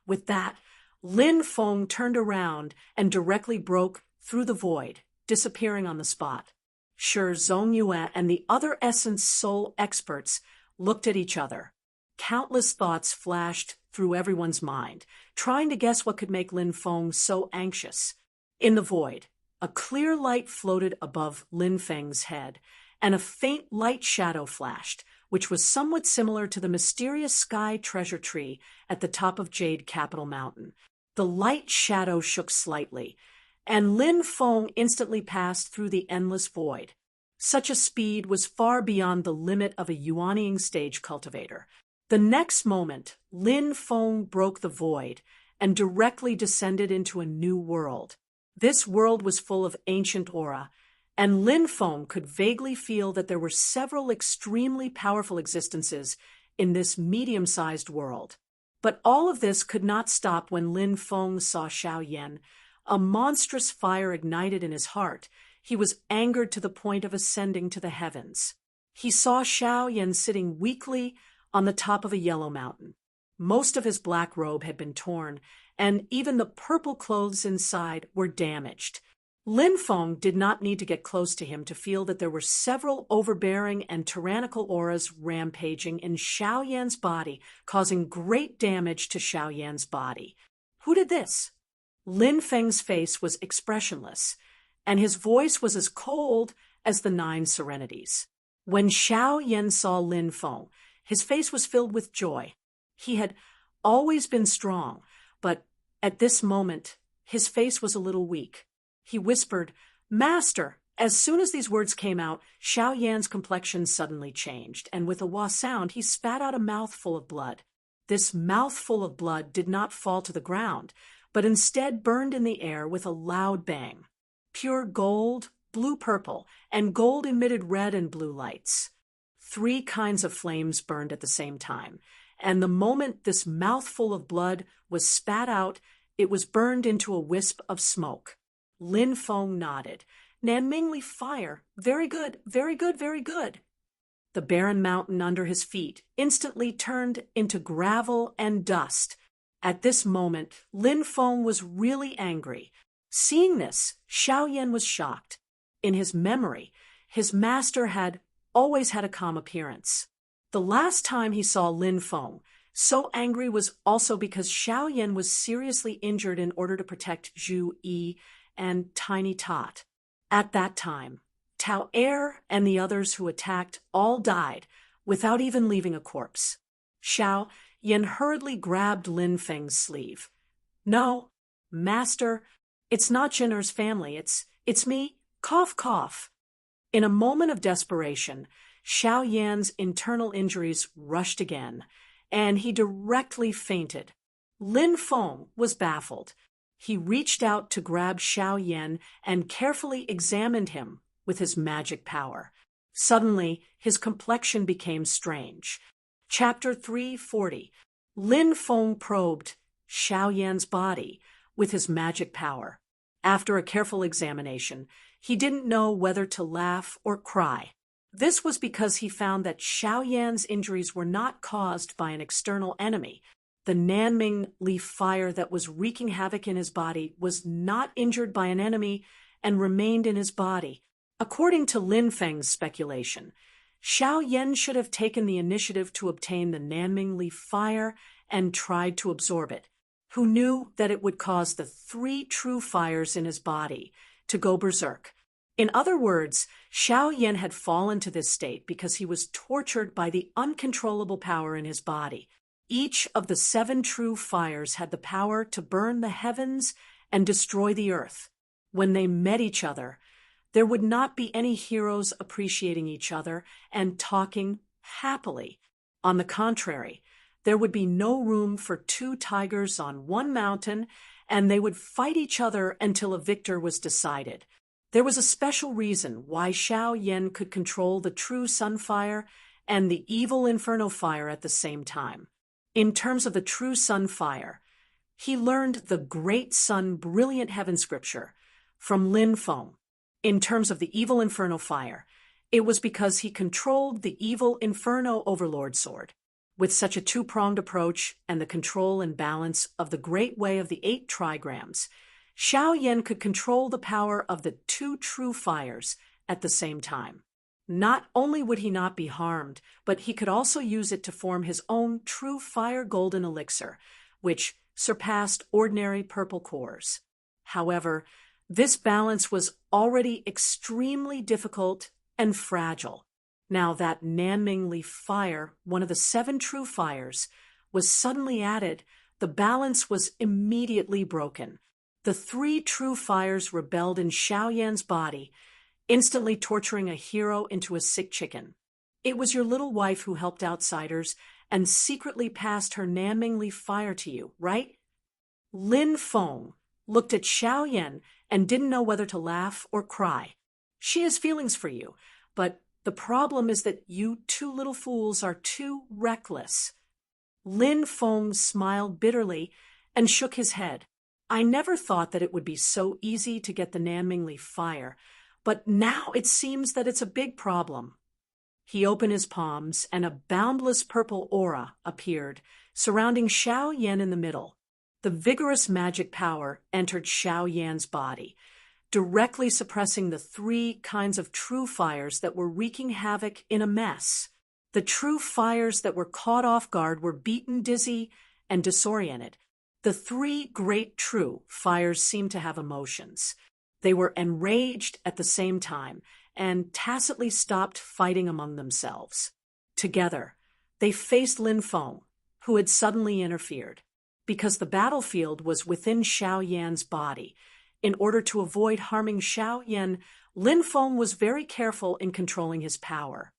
With that, Lin Feng turned around and directly broke through the void, disappearing on the spot. Shi Zongyue and the other Essence Soul experts looked at each other. Countless thoughts flashed through everyone's mind, trying to guess what could make Lin Feng so anxious. In the void, a clear light floated above Lin Feng's head, and a faint light shadow flashed, which was somewhat similar to the mysterious sky treasure tree at the top of Jade Capital Mountain. The light shadow shook slightly, and Lin Feng instantly passed through the endless void. Such a speed was far beyond the limit of a Yuanying stage cultivator. The next moment, Lin Feng broke the void and directly descended into a new world. This world was full of ancient aura, and Lin Feng could vaguely feel that there were several extremely powerful existences in this medium-sized world. But all of this could not stop when Lin Feng saw Xiao Yan. A monstrous fire ignited in his heart. He was angered to the point of ascending to the heavens. He saw Xiao Yan sitting weakly on the top of a yellow mountain. Most of his black robe had been torn, and even the purple clothes inside were damaged. Lin Feng did not need to get close to him to feel that there were several overbearing and tyrannical auras rampaging in Xiao Yan's body, causing great damage to Xiao Yan's body. Who did this? Lin Feng's face was expressionless, and his voice was as cold as the 9 serenities. When Xiao Yan saw Lin Feng, his face was filled with joy. He had always been strong, but at this moment, his face was a little weak. He whispered, "Master!" As soon as these words came out, Xiao Yan's complexion suddenly changed, and with a wah sound, he spat out a mouthful of blood. This mouthful of blood did not fall to the ground, but instead burned in the air with a loud bang. Pure gold, blue-purple, and gold emitted red and blue lights. 3 kinds of flames burned at the same time, and the moment this mouthful of blood was spat out, it was burned into a wisp of smoke. Lin Feng nodded. "Nanmingli fire. Very good, very good, very good." The barren mountain under his feet instantly turned into gravel and dust. At this moment, Lin Feng was really angry. Seeing this, Xiao Yan was shocked. In his memory, his master had always had a calm appearance. The last time he saw Lin Feng, so angry was also because Xiao Yan was seriously injured in order to protect Zhu Yi and Tiny Tot. At that time, Tao Er and the others who attacked all died without even leaving a corpse. Xiao Yan hurriedly grabbed Lin Feng's sleeve. "No, Master, it's not Jin'er's family, it's me, cough cough." In a moment of desperation, Xiao Yan's internal injuries rushed again, and he directly fainted. Lin Feng was baffled. He reached out to grab Xiao Yan and carefully examined him with his magic power. Suddenly, his complexion became strange. Chapter 340. Lin Feng probed Xiao Yan's body with his magic power. After a careful examination, he didn't know whether to laugh or cry. This was because he found that Xiao Yan's injuries were not caused by an external enemy. The Nanming leaf fire that was wreaking havoc in his body was not injured by an enemy and remained in his body. According to Lin Feng's speculation, Xiao Yan should have taken the initiative to obtain the Nanming leaf fire and tried to absorb it. Who knew that it would cause the 3 true fires in his body to go berserk? In other words, Xiao Yan had fallen to this state because he was tortured by the uncontrollable power in his body. Each of the 7 true fires had the power to burn the heavens and destroy the earth. When they met each other, there would not be any heroes appreciating each other and talking happily. On the contrary, there would be no room for 2 tigers on one mountain and they would fight each other until a victor was decided. There was a special reason why Xiao Yan could control the true sunfire and the evil inferno fire at the same time. In terms of the true sunfire, he learned the great sun brilliant heaven scripture from Lin Feng. In terms of the evil inferno fire, it was because he controlled the evil inferno overlord sword. With such a two-pronged approach and the control and balance of the great way of the 8 trigrams, Xiao Yan could control the power of the 2 true fires at the same time. Not only would he not be harmed, but he could also use it to form his own true fire golden elixir, which surpassed ordinary purple cores. However, this balance was already extremely difficult and fragile. Now that Nanming Leaf Fire, one of the 7 true fires, was suddenly added, the balance was immediately broken. The 3 true fires rebelled in Xiao Yan's body, instantly torturing a hero into a sick chicken. It was your little wife who helped outsiders and secretly passed her Nanming Leaf Fire to you, right? Lin Feng looked at Xiao Yan and didn't know whether to laugh or cry. She has feelings for you, but the problem is that you 2 little fools are too reckless. Lin Feng smiled bitterly and shook his head. I never thought that it would be so easy to get the Nanming Leaf Fire, but now it seems that it's a big problem. He opened his palms and a boundless purple aura appeared, surrounding Xiao Yan in the middle. The vigorous magic power entered Xiao Yan's body, directly suppressing the 3 kinds of true fires that were wreaking havoc in a mess. The true fires that were caught off guard were beaten dizzy and disoriented. The 3 great true fires seemed to have emotions. They were enraged at the same time and tacitly stopped fighting among themselves. Together, they faced Lin Feng, who had suddenly interfered. Because the battlefield was within Xiao Yan's body, in order to avoid harming Xiao Yan, Lin Feng was very careful in controlling his power.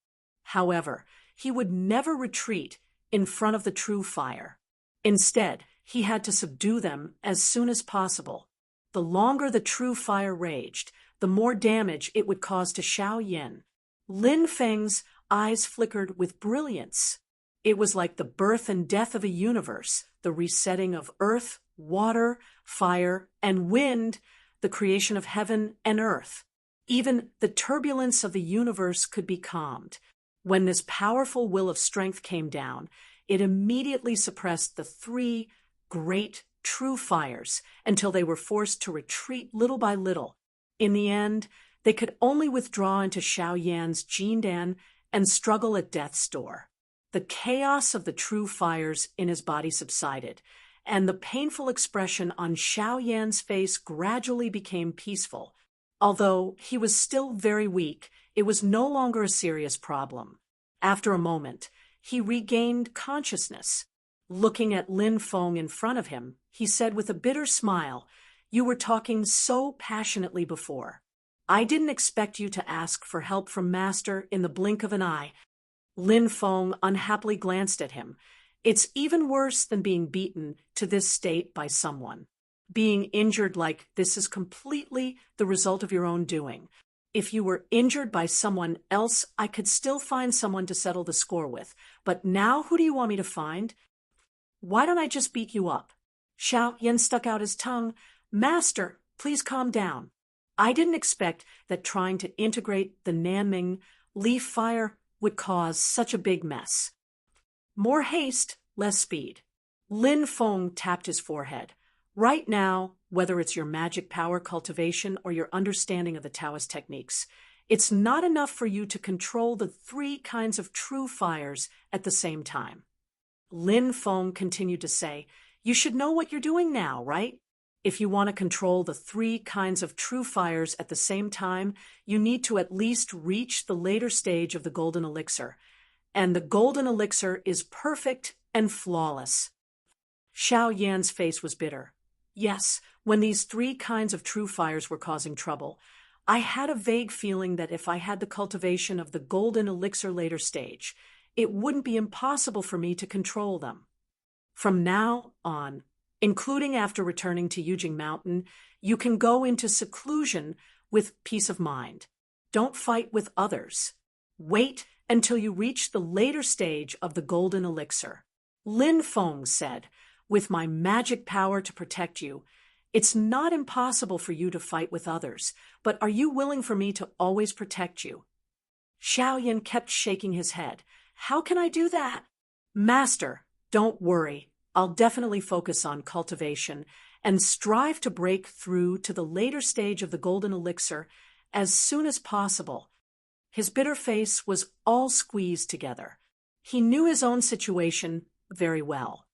However, he would never retreat in front of the true fire. Instead, he had to subdue them as soon as possible. The longer the true fire raged, the more damage it would cause to Xiao Yan. Lin Feng's eyes flickered with brilliance. It was like the birth and death of a universe, the resetting of earth, water, fire, and wind, the creation of heaven and earth. Even the turbulence of the universe could be calmed. When this powerful will of strength came down, it immediately suppressed the 3 great true fires until they were forced to retreat little by little. In the end, they could only withdraw into Xiao Yan's Jindan and struggle at death's door. The chaos of the true fires in his body subsided, and the painful expression on Xiao Yan's face gradually became peaceful. Although he was still very weak, it was no longer a serious problem. After a moment, he regained consciousness. Looking at Lin Feng in front of him, he said with a bitter smile, "You were talking so passionately before. I didn't expect you to ask for help from Master in the blink of an eye." Lin Feng unhappily glanced at him. It's even worse than being beaten to this state by someone. Being injured like this is completely the result of your own doing. If you were injured by someone else, I could still find someone to settle the score with. But now who do you want me to find? Why don't I just beat you up? Xiao Yan stuck out his tongue. Master, please calm down. I didn't expect that trying to integrate the Nanming Leaf Fire would cause such a big mess. More haste, less speed. Lin Feng tapped his forehead. Right now, whether it's your magic power cultivation or your understanding of the Taoist techniques, it's not enough for you to control the 3 kinds of true fires at the same time. Lin Feng continued to say, you should know what you're doing now, right? If you want to control the 3 kinds of true fires at the same time, you need to at least reach the later stage of the golden elixir. And the golden elixir is perfect and flawless. Xiao Yan's face was bitter. Yes, when these 3 kinds of true fires were causing trouble, I had a vague feeling that if I had the cultivation of the golden elixir later stage, it wouldn't be impossible for me to control them. From now on, including after returning to Yujing Mountain, you can go into seclusion with peace of mind. Don't fight with others. Wait until you reach the later stage of the golden elixir. Lin Feng said, with my magic power to protect you, it's not impossible for you to fight with others, but are you willing for me to always protect you? Xiaoyan kept shaking his head. How can I do that? Master, don't worry. I'll definitely focus on cultivation and strive to break through to the later stage of the golden elixir as soon as possible. His bitter face was all squeezed together. He knew his own situation very well.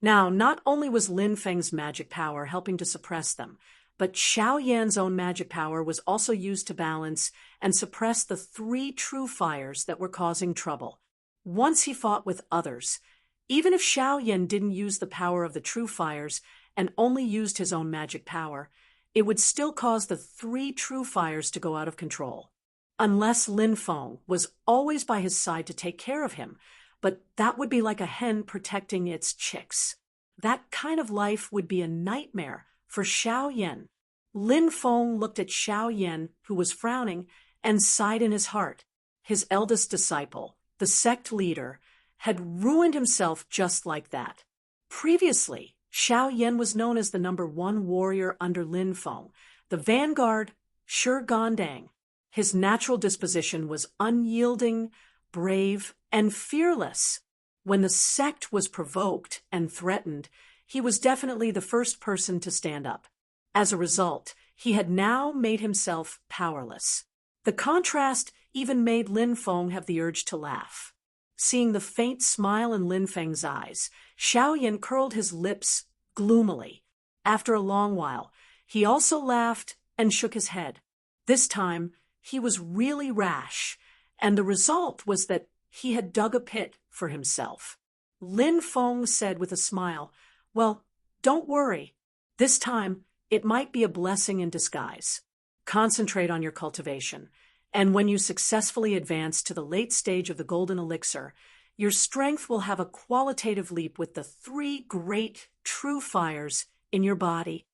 Now, not only was Lin Feng's magic power helping to suppress them, but Xiao Yan's own magic power was also used to balance and suppress the 3 true fires that were causing trouble. Once he fought with others, even if Xiao Yan didn't use the power of the true fires and only used his own magic power, it would still cause the 3 true fires to go out of control. Unless Lin Feng was always by his side to take care of him, but that would be like a hen protecting its chicks. That kind of life would be a nightmare for Xiao Yan. Lin Feng looked at Xiao Yan, who was frowning, and sighed in his heart. His eldest disciple, the sect leader, had ruined himself just like that. Previously, Xiao Yan was known as the #1 warrior under Lin Feng, the vanguard Shigandang. His natural disposition was unyielding, brave, and fearless. When the sect was provoked and threatened, he was definitely the first person to stand up. As a result, he had now made himself powerless. The contrast even made Lin Feng have the urge to laugh. Seeing the faint smile in Lin Feng's eyes, Xiao Yan curled his lips gloomily. After a long while, he also laughed and shook his head. This time, he was really rash, and the result was that he had dug a pit for himself. Lin Feng said with a smile, "Well, don't worry. This time, it might be a blessing in disguise. Concentrate on your cultivation, and when you successfully advance to the late stage of the golden elixir, your strength will have a qualitative leap with the 3 great true fires in your body."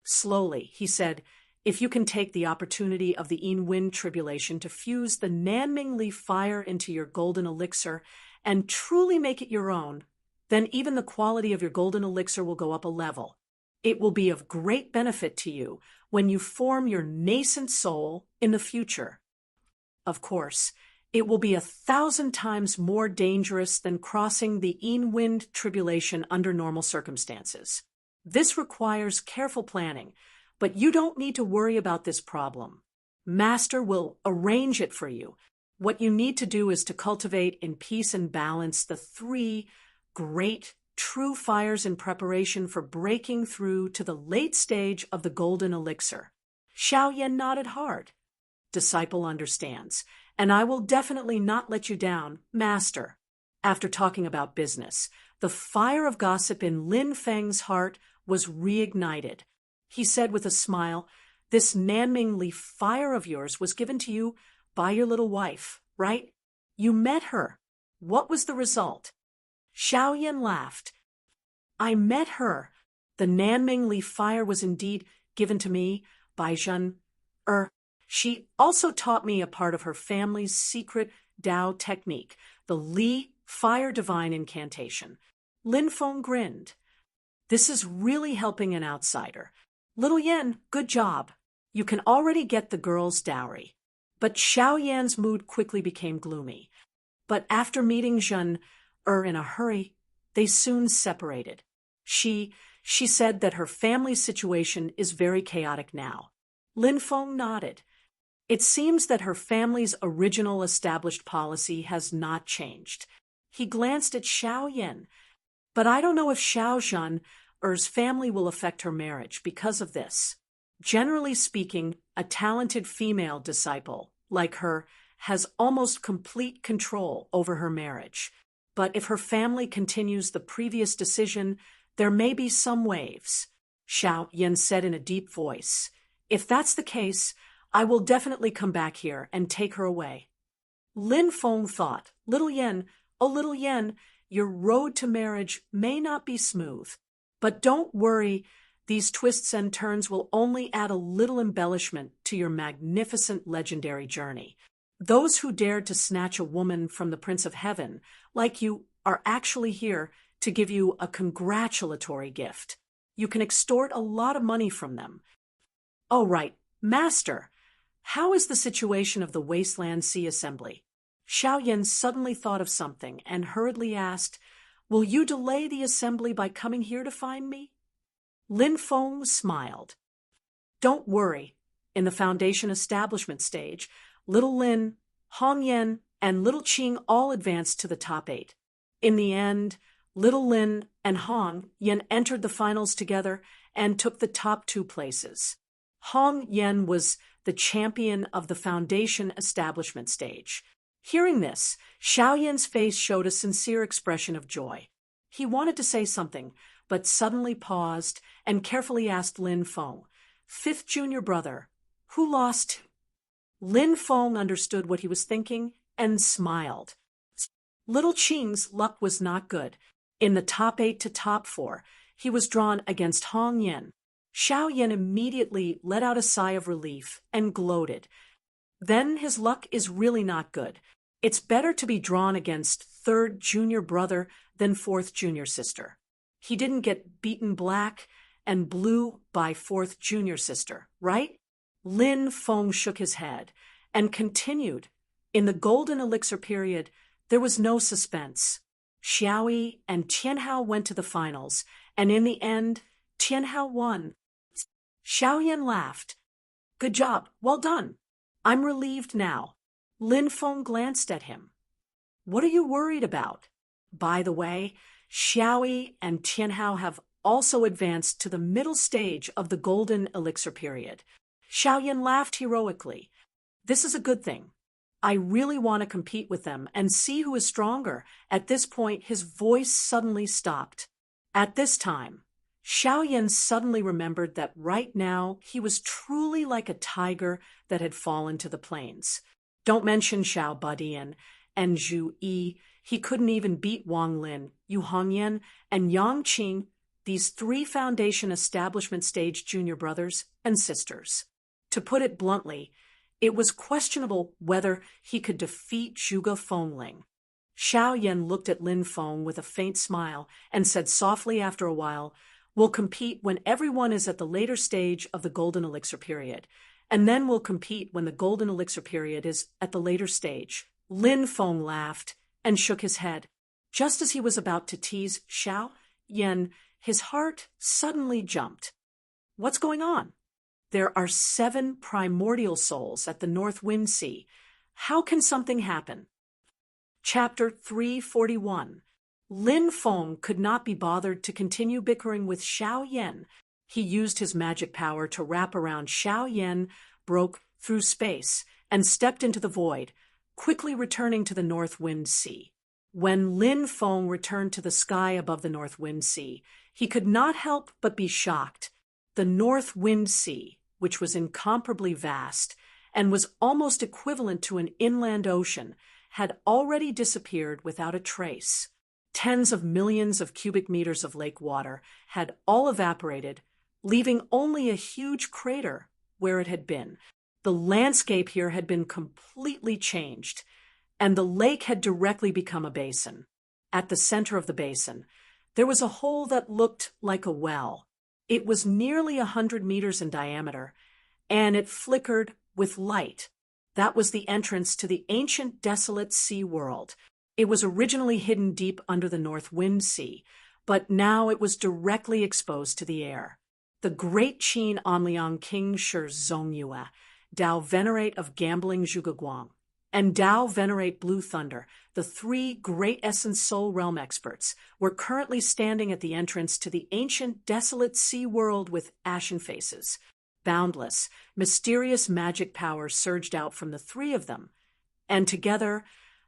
Slowly, he said, "If you can take the opportunity of the Yin Wind tribulation to fuse the Nanming Leaf fire into your golden elixir and truly make it your own, then even the quality of your golden elixir will go up a level. It will be of great benefit to you when you form your nascent soul in the future. Of course, it will be 1,000 times more dangerous than crossing the Yin Wind tribulation under normal circumstances. This requires careful planning, but you don't need to worry about this problem. Master will arrange it for you. What you need to do is to cultivate in peace and balance the 3 great true fires in preparation for breaking through to the late stage of the golden elixir." Xiao Yan nodded hard. "Disciple understands, and I will definitely not let you down, Master." After talking about business, the fire of gossip in Lin Feng's heart was reignited. He said with a smile, "This Nanming Leaf fire of yours was given to you by your little wife, right? You met her. What was the result?" Xiao Yan laughed. "I met her. The Nanming Leaf fire was indeed given to me by Zhen. She also taught me a part of her family's secret Dao technique, the Li Fire Divine Incantation." Lin Feng grinned. "This is really helping an outsider. Little Yan, good job. You can already get the girl's dowry." But Xiao Yan's mood quickly became gloomy. But after meeting Zhen in a hurry, they soon separated. She said that her family's situation is very chaotic now. Lin Feng nodded. It seems that her family's original established policy has not changed. He glanced at Xiao Yan. "But I don't know if Xiao Zhen's family will affect her marriage because of this. Generally speaking, a talented female disciple, like her, has almost complete control over her marriage. But if her family continues the previous decision, there may be some waves." Xiao Yan said in a deep voice. "If that's the case, I will definitely come back here and take her away." Lin Feng thought, "Little Yan, oh little Yan, your road to marriage may not be smooth, But don't worry, these twists and turns will only add a little embellishment to your magnificent legendary journey. Those who dared to snatch a woman from the Prince of Heaven, like you, are actually here to give you a congratulatory gift. You can extort a lot of money from them. Oh, right, Master, how is the situation of the Wasteland Sea Assembly? Xiao Yan suddenly thought of something and hurriedly asked, Will you delay the assembly by coming here to find me? Lin Feng smiled. Don't worry. In the Foundation establishment stage, Little Lin, Hong Yan, and Little Qing all advanced to the top 8. In the end, Little Lin and Hong Yan entered the finals together and took the top 2 places. Hong Yan was the champion of the Foundation establishment stage. Hearing this, Xiao Yan's face showed a sincere expression of joy. He wanted to say something, but suddenly paused and carefully asked Lin Feng, 5th junior brother, who lost? Lin Feng understood what he was thinking and smiled. Little Qing's luck was not good. In the top 8 to top 4, he was drawn against Hong Yan. Xiao Yan immediately let out a sigh of relief and gloated. Then his luck is really not good. It's better to be drawn against 3rd junior brother than 4th junior sister. He didn't get beaten black and blue by 4th junior sister, right? Lin Feng shook his head and continued. In the golden elixir period, there was no suspense. Xiaoyi and Tianhao went to the finals, and in the end, Tianhao won. Xiao Yan laughed. Good job, well done. I'm relieved now. Lin Feng glanced at him. What are you worried about? By the way, Xiaoyi and Tianhao have also advanced to the middle stage of the golden elixir period. Xiao Yan laughed heroically. This is a good thing. I really want to compete with them and see who is stronger. At this point, his voice suddenly stopped. At this time, Xiao Yan suddenly remembered that right now he was truly like a tiger that had fallen to the plains. Don't mention Xiao Badian and Zhu Yi. He couldn't even beat Wang Lin, Yu Hongyan, and Yang Qing, these 3 Foundation establishment stage junior brothers and sisters. To put it bluntly, it was questionable whether he could defeat Zhuge Fengling. Xiao Yan looked at Lin Feng with a faint smile and said softly after a while, We'll compete when everyone is at the later stage of the golden elixir period, and then we'll compete when the golden elixir period is at the later stage. Lin Feng laughed and shook his head. Just as he was about to tease Xiao Yan, his heart suddenly jumped. What's going on? There are 7 primordial souls at the North Wind Sea. How can something happen? Chapter 341. Lin Feng could not be bothered to continue bickering with Xiao Yan. He used his magic power to wrap around Xiao Yan, broke through space, and stepped into the void, quickly returning to the North Wind Sea. When Lin Feng returned to the sky above the North Wind Sea, he could not help but be shocked. The North Wind Sea, which was incomparably vast and was almost equivalent to an inland ocean, had already disappeared without a trace. Tens of millions of cubic meters of lake water had all evaporated, leaving only a huge crater where it had been. The landscape here had been completely changed, and the lake had directly become a basin. At the center of the basin, there was a hole that looked like a well. It was nearly 100 meters in diameter, and it flickered with light. That was the entrance to the ancient desolate sea world. It was originally hidden deep under the North Wind Sea, but now it was directly exposed to the air. The great Qin Anliang King Shi Zongyue, Dao Venerate of Gambling Zhugeguang, and Dao Venerate Blue Thunder, the 3 great Essence Soul Realm experts, were currently standing at the entrance to the ancient desolate sea world with ashen faces. Boundless, mysterious magic power surged out from the 3 of them, and together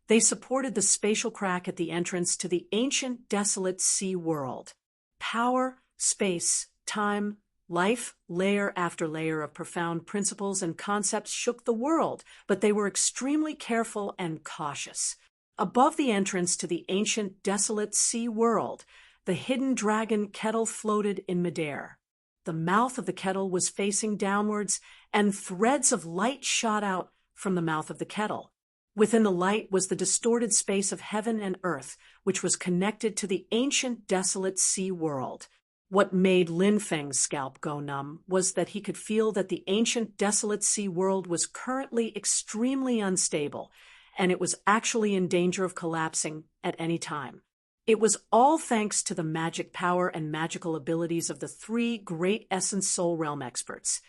they supported the spatial crack at the entrance to the ancient desolate sea world. Power, space, time, life, layer after layer of profound principles and concepts shook the world, but they were extremely careful and cautious. Above the entrance to the ancient desolate sea world, the hidden dragon kettle floated in midair. The mouth of the kettle was facing downwards, and threads of light shot out from the mouth of the kettle. Within the light was the distorted space of heaven and earth, which was connected to the ancient desolate sea world. What made Lin Feng's scalp go numb was that he could feel that the ancient desolate sea world was currently extremely unstable, and it was actually in danger of collapsing at any time. It was all thanks to the magic power and magical abilities of the three great Essence Soul Realm experts,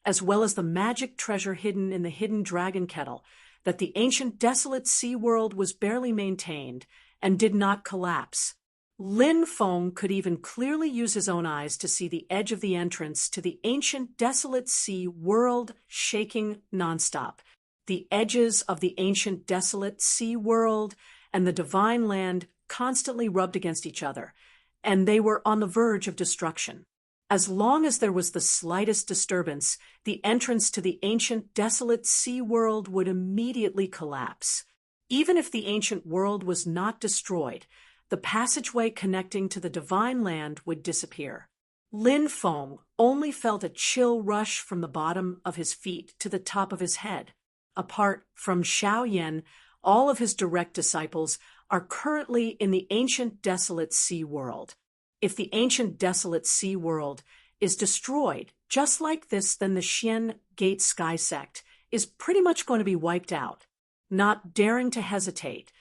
as well as the magic treasure hidden in the hidden dragon kettle, that the ancient desolate sea world was barely maintained and did not collapse. Lin Feng could even clearly use his own eyes to see the edge of the entrance to the ancient desolate sea world shaking nonstop. The edges of the ancient desolate sea world and the divine land constantly rubbed against each other, and they were on the verge of destruction. As long as there was the slightest disturbance, the entrance to the ancient desolate sea world would immediately collapse. Even if the ancient world was not destroyed, the passageway connecting to the divine land would disappear. Lin Feng only felt a chill rush from the bottom of his feet to the top of his head. Apart from Xiao Yan, all of his direct disciples are currently in the ancient desolate sea world. If the ancient desolate sea world is destroyed just like this, then the Xian Gate Sky Sect is pretty much going to be wiped out. Not daring to hesitate,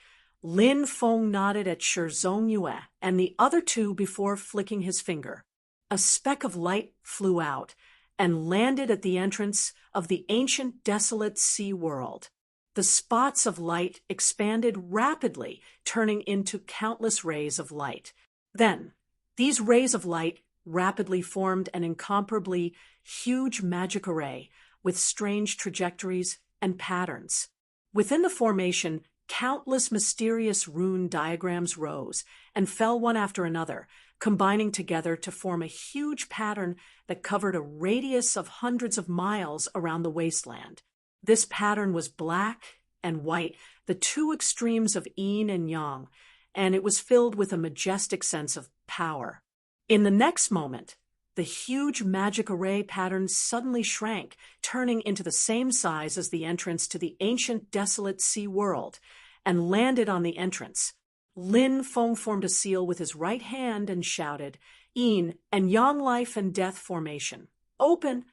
Lin Feng nodded at Shi Zongyue and the other two before flicking his finger. A speck of light flew out and landed at the entrance of the ancient desolate sea world. The spots of light expanded rapidly, turning into countless rays of light. Then, these rays of light rapidly formed an incomparably huge magic array with strange trajectories and patterns. Within the formation, countless mysterious rune diagrams rose and fell one after another, combining together to form a huge pattern that covered a radius of hundreds of miles around the wasteland. This pattern was black and white, the two extremes of yin and yang, and it was filled with a majestic sense of power. In the next moment, the huge magic array pattern suddenly shrank, turning into the same size as the entrance to the ancient desolate sea world, and landed on the entrance. Lin Feng formed a seal with his right hand and shouted, "Yin and Yang life and death formation. Open!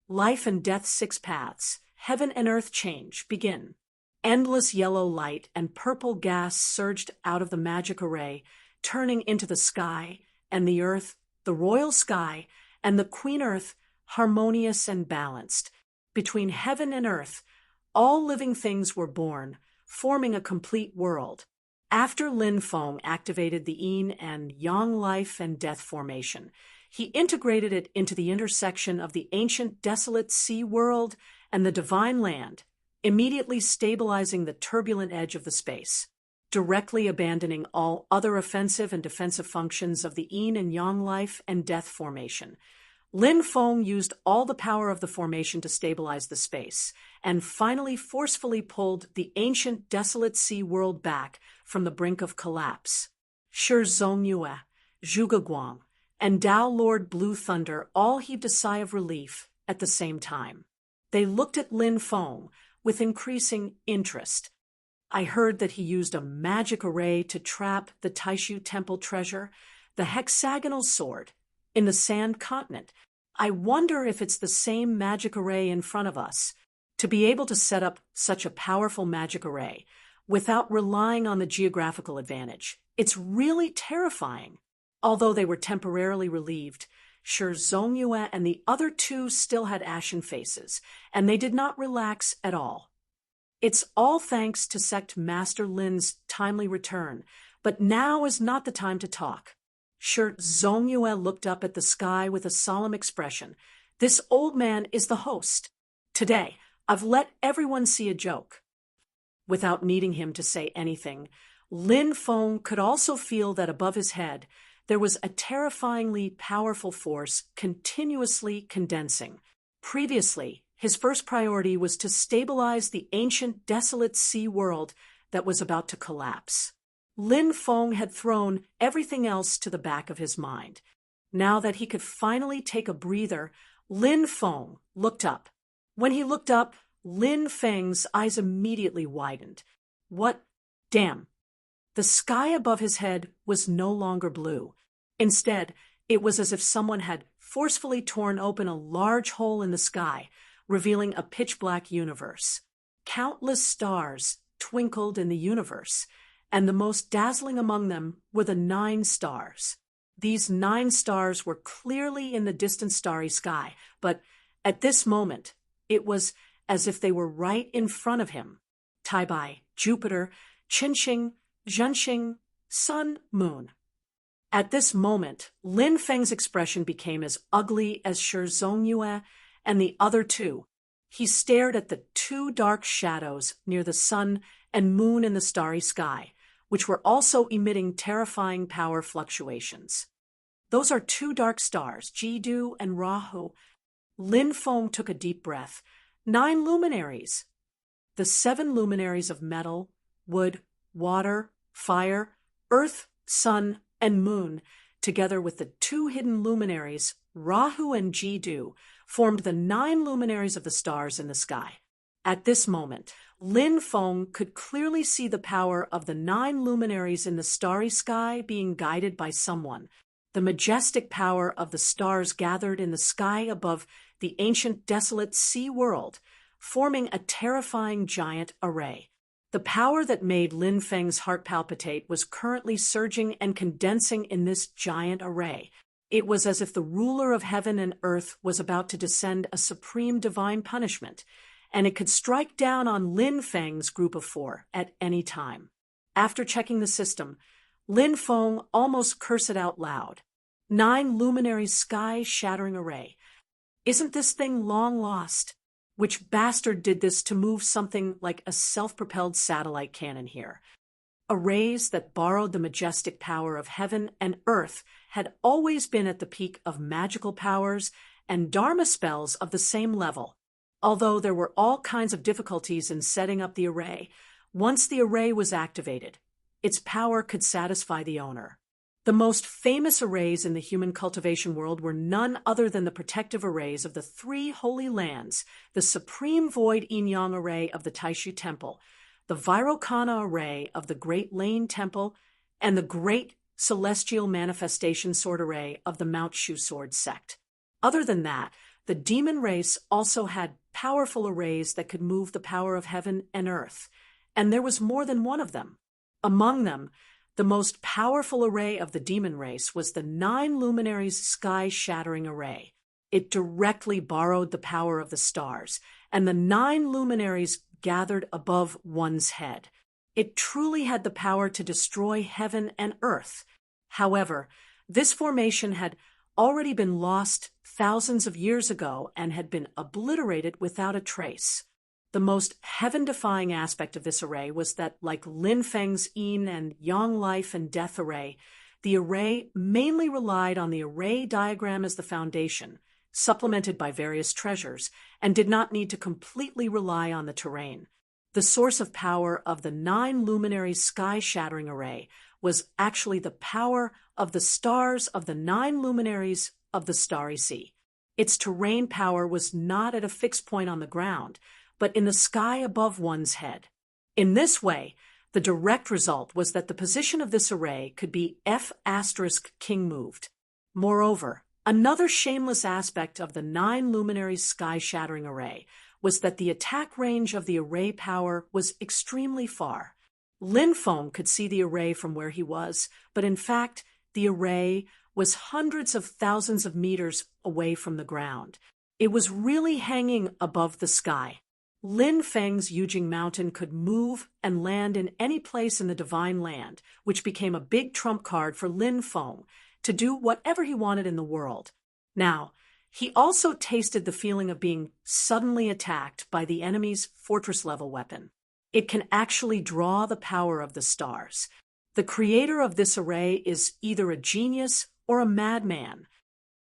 Life and death 6 paths. Heaven and earth change. Begin." Endless yellow light and purple gas surged out of the magic array, turning into the sky and the earth, the royal sky, and the queen earth, harmonious and balanced. Between heaven and earth, all living things were born, forming a complete world. After Lin Feng activated the yin and yang life and death formation, he integrated it into the intersection of the ancient desolate sea world and the divine land, immediately stabilizing the turbulent edge of the space. Directly abandoning all other offensive and defensive functions of the yin and yang life and death formation, Lin Feng used all the power of the formation to stabilize the space, and finally forcefully pulled the ancient desolate sea world back from the brink of collapse. Shi Zongyue, Zhuge Guang, and Dao Lord Blue Thunder all heaved a sigh of relief at the same time. They looked at Lin Feng with increasing interest. I heard that he used a magic array to trap the Taishu Temple treasure, the hexagonal sword, in the Sand Continent. I wonder if it's the same magic array in front of us. To be able to set up such a powerful magic array without relying on the geographical advantage, it's really terrifying. Although they were temporarily relieved, Shi Zongyue and the other two still had ashen faces, and they did not relax at all. It's all thanks to Sect Master Lin's timely return, but now is not the time to talk. Shi Zongyue looked up at the sky with a solemn expression. This old man is the host. Today, I've let everyone see a joke. Without needing him to say anything, Lin Feng could also feel that above his head, there was a terrifyingly powerful force continuously condensing. Previously, his first priority was to stabilize the ancient desolate sea world that was about to collapse. Lin Feng had thrown everything else to the back of his mind. Now that he could finally take a breather, Lin Feng looked up. When he looked up, Lin Feng's eyes immediately widened. What? Damn. The sky above his head was no longer blue. Instead, it was as if someone had forcefully torn open a large hole in the sky, revealing a pitch-black universe. Countless stars twinkled in the universe, and the most dazzling among them were the 9 stars. These 9 stars were clearly in the distant starry sky, but at this moment, it was as if they were right in front of him. Taibai, Jupiter, Qinxing, Zhenxing, Sun, Moon. At this moment, Lin Feng's expression became as ugly as Shi Zongyue and the other 2. He stared at the 2 dark shadows near the sun and moon in the starry sky, which were also emitting terrifying power fluctuations. Those are 2 dark stars, Jidu and Rahu. Lin Feng took a deep breath. 9 luminaries. The 7 luminaries of metal, wood, water, fire, earth, sun, and moon, together with the 2 hidden luminaries, Rahu and Jidu, formed the 9 luminaries of the stars in the sky. At this moment, Lin Feng could clearly see the power of the 9 luminaries in the starry sky being guided by someone. The majestic power of the stars gathered in the sky above the ancient desolate sea world, forming a terrifying giant array. The power that made Lin Feng's heart palpitate was currently surging and condensing in this giant array. It was as if the ruler of heaven and earth was about to descend a supreme divine punishment, and it could strike down on Lin Feng's group of 4 at any time. After checking the system, Lin Feng almost cursed out loud. 9 luminary sky-shattering array. Isn't this thing long lost? Which bastard did this to move something like a self-propelled satellite cannon here? Arrays that borrowed the majestic power of heaven and earth had always been at the peak of magical powers and dharma spells of the same level. Although there were all kinds of difficulties in setting up the array, once the array was activated, its power could satisfy the owner. The most famous arrays in the human cultivation world were none other than the protective arrays of the 3 holy lands, the Supreme Void Yin-Yang Array of the Taishu Temple, the Vairocana Array of the Great Lane Temple, and the Great Celestial Manifestation Sword Array of the Mount Shu Sword Sect. Other than that, the demon race also had powerful arrays that could move the power of heaven and earth, and there was more than one of them. Among them, the most powerful array of the demon race was the 9 luminaries sky-shattering array. It directly borrowed the power of the stars, and the 9 luminaries gathered above one's head. It truly had the power to destroy heaven and earth. However, this formation had already been lost thousands of years ago and had been obliterated without a trace. The most heaven-defying aspect of this array was that, like Lin Feng's Yin and Yang life and death array, the array mainly relied on the array diagram as the foundation, supplemented by various treasures, and did not need to completely rely on the terrain. The source of power of the 9 luminary sky-shattering array was actually the power of the stars of the 9 luminaries of the starry sea. Its terrain power was not at a fixed point on the ground, but in the sky above one's head. In this way, the direct result was that the position of this array could be F*king moved. Moreover, another shameless aspect of the 9 luminary sky-shattering array was that the attack range of the array power was extremely far. Lin Feng could see the array from where he was, but in fact, the array was hundreds of thousands of meters away from the ground. It was really hanging above the sky. Lin Feng's Yujing Mountain could move and land in any place in the Divine Land, which became a big trump card for Lin Feng to do whatever he wanted in the world. Now, he also tasted the feeling of being suddenly attacked by the enemy's fortress-level weapon. It can actually draw the power of the stars. The creator of this array is either a genius or a madman.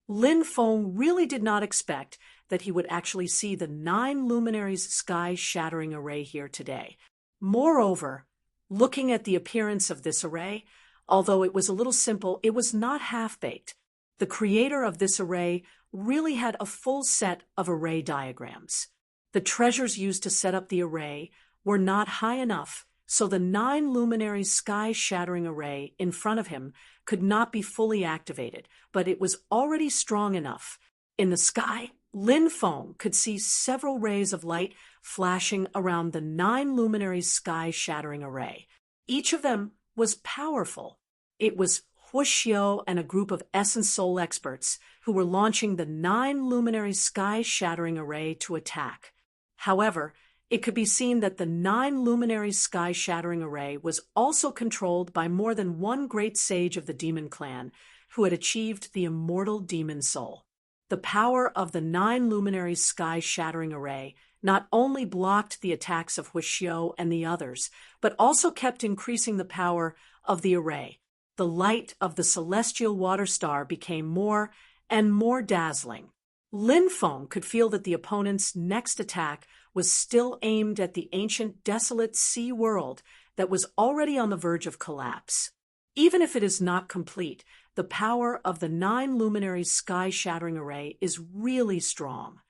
Lin Feng really did not expect that he would actually see the 9 luminaries sky-shattering array here today. Moreover, Looking at the appearance of this array, although it was a little simple, it was not half-baked. The creator of this array really had a full set of array diagrams. The treasures used to set up the array were not high enough, so the 9 luminary sky-shattering array in front of him could not be fully activated, but it was already strong enough. In the sky, Lin Feng could see several rays of light flashing around the 9 luminary sky-shattering array. Each of them was powerful. It was Huixiu and a group of Essence Soul experts who were launching the 9 luminary sky-shattering array to attack. However, it could be seen that the 9 luminary sky-shattering array was also controlled by more than one great sage of the demon clan who had achieved the immortal demon soul. The power of the 9 luminary sky-shattering array not only blocked the attacks of Huixiu and the others, but also kept increasing the power of the array. The light of the celestial water star became more and more dazzling. Lin Feng could feel that the opponent's next attack was still aimed at the ancient desolate sea world that was already on the verge of collapse. Even if it is not complete, the power of the 9 luminary sky-shattering array is really strong.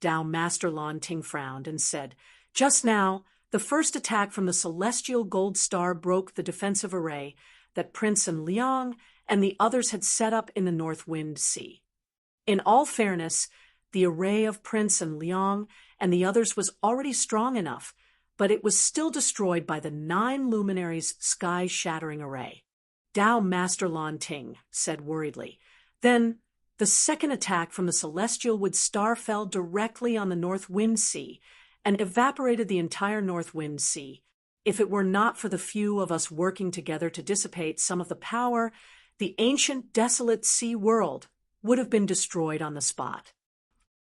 Dao Master Lan Ting frowned and said, "Just now, the first attack from the celestial gold star broke the defensive array that Prince and Liang and the others had set up in the North Wind Sea. In all fairness, the array of Prince and Liang and the others was already strong enough, but it was still destroyed by the 9 luminaries' sky-shattering array." Dao Master Lan Ting said worriedly, "Then the second attack from the celestial wood star fell directly on the North Wind Sea and evaporated the entire North Wind Sea. If it were not for the few of us working together to dissipate some of the power, the ancient desolate sea world would have been destroyed on the spot."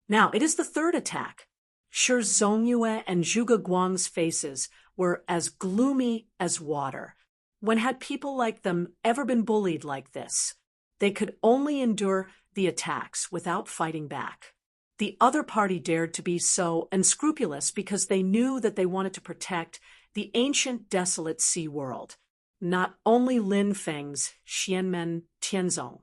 Now, it is the third attack. Shi Zongyue and Zhuge Guang's faces were as gloomy as water. When had people like them ever been bullied like this? They could only endure the attacks without fighting back. The other party dared to be so unscrupulous because they knew that they wanted to protect the ancient desolate sea world. Not only Lin Feng's Xianmen Tianzong,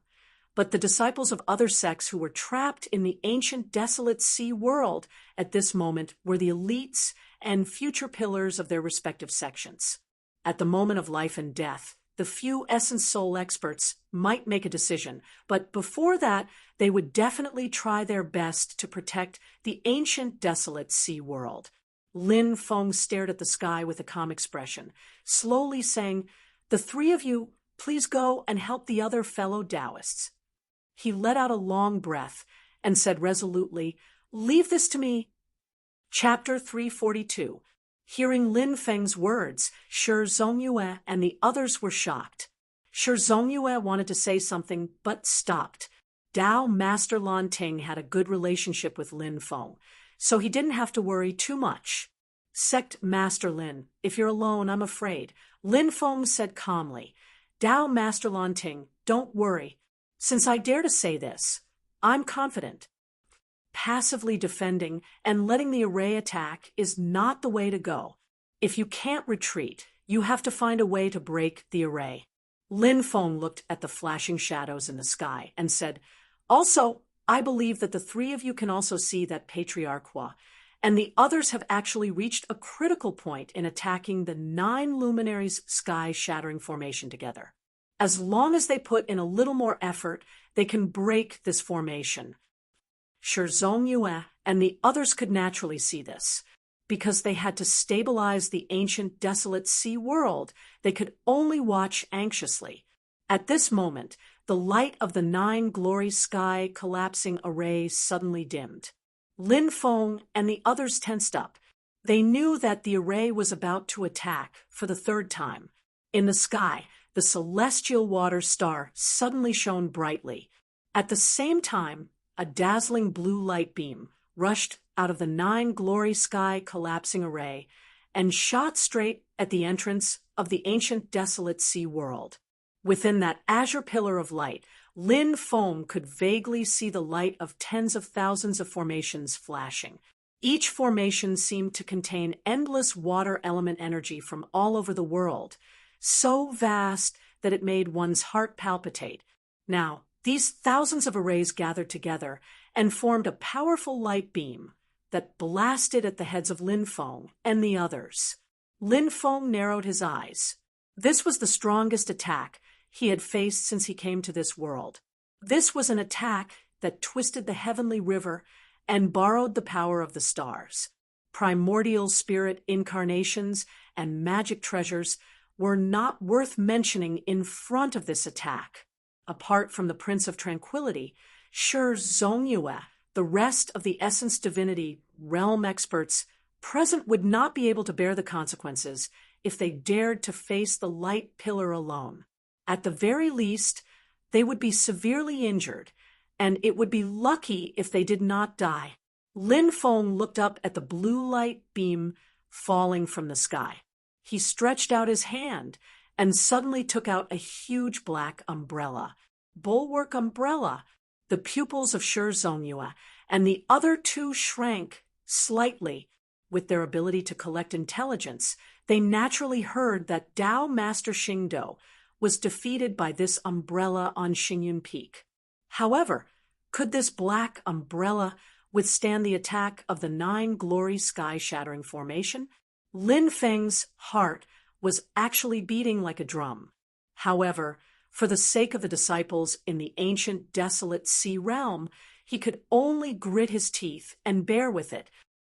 but the disciples of other sects who were trapped in the ancient desolate sea world at this moment were the elites and future pillars of their respective sections. At the moment of life and death, the few Essence Soul experts might make a decision, but before that, they would definitely try their best to protect the ancient desolate sea world. Lin Feng stared at the sky with a calm expression, slowly saying, "The 3 of you, please go and help the other fellow Taoists." He let out a long breath and said resolutely, "Leave this to me." Chapter 342. Hearing Lin Feng's words, Shi Zongyue and the others were shocked. Shi Zongyue wanted to say something, but stopped. Dao Master Lan Ting had a good relationship with Lin Feng, so he didn't have to worry too much. "Sect Master Lin, if you're alone, I'm afraid," Lin Feng said calmly. "Dao Master Lan Ting, don't worry. Since I dare to say this, I'm confident. Passively defending and letting the array attack is not the way to go. If you can't retreat, you have to find a way to break the array." Lin Feng looked at the flashing shadows in the sky and said, "Also, I believe that the 3 of you can also see that Patriarch Hua and the others have actually reached a critical point in attacking the 9 luminaries' sky-shattering formation together. As long as they put in a little more effort, they can break this formation." Shi Zongyue and the others could naturally see this. Because they had to stabilize the ancient desolate sea world, they could only watch anxiously. At this moment, the light of the 9 glory sky collapsing array suddenly dimmed. Lin Feng and the others tensed up. They knew that the array was about to attack for the 3rd time. In the sky, the celestial water star suddenly shone brightly. At the same time, a dazzling blue light beam rushed out of the 9 glory sky collapsing array and shot straight at the entrance of the ancient desolate sea world. Within that azure pillar of light, Lin Feng could vaguely see the light of tens of thousands of formations flashing. Each formation seemed to contain endless water element energy from all over the world, so vast that it made one's heart palpitate. Now, these thousands of arrays gathered together and formed a powerful light beam that blasted at the heads of Lin Feng and the others. Lin Feng narrowed his eyes. This was the strongest attack he had faced since he came to this world. This was an attack that twisted the heavenly river and borrowed the power of the stars. Primordial spirit incarnations and magic treasures were not worth mentioning in front of this attack. Apart from the Prince of Tranquility, Shi Zongyue, the rest of the Essence Divinity realm experts present would not be able to bear the consequences if they dared to face the light pillar alone. At the very least, they would be severely injured, and it would be lucky if they did not die. Lin Feng looked up at the blue light beam falling from the sky. He stretched out his hand and suddenly took out a huge black umbrella. Bulwark umbrella! The pupils of Shi Zongyue and the other two shrank slightly. With their ability to collect intelligence, they naturally heard that Tao Master Xingdou was defeated by this umbrella on Xingyun Peak. However, could this black umbrella withstand the attack of the 9 glory sky-shattering formation? Lin Feng's heart was actually beating like a drum. However, for the sake of the disciples in the ancient desolate sea realm, he could only grit his teeth and bear with it.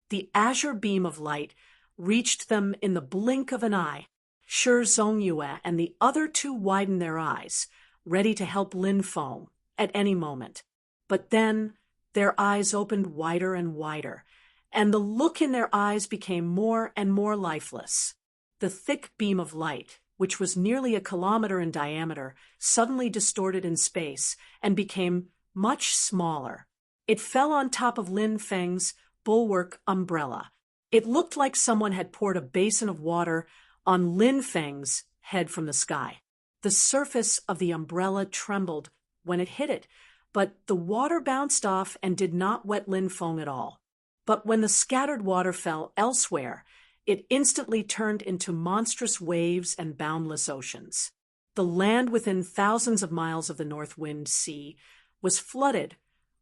The azure beam of light reached them in the blink of an eye. Shi Zongyue and the other two widened their eyes, ready to help Lin Feng at any moment. But then their eyes opened wider and wider, and the look in their eyes became more and more lifeless. The thick beam of light, which was nearly a kilometer in diameter, suddenly distorted in space and became much smaller. It fell on top of Lin Feng's bulwark umbrella. It looked like someone had poured a basin of water on Lin Feng's head from the sky. The surface of the umbrella trembled when it hit it, but the water bounced off and did not wet Lin Feng at all. But when the scattered water fell elsewhere, it instantly turned into monstrous waves and boundless oceans. The land within thousands of miles of the North Wind Sea was flooded,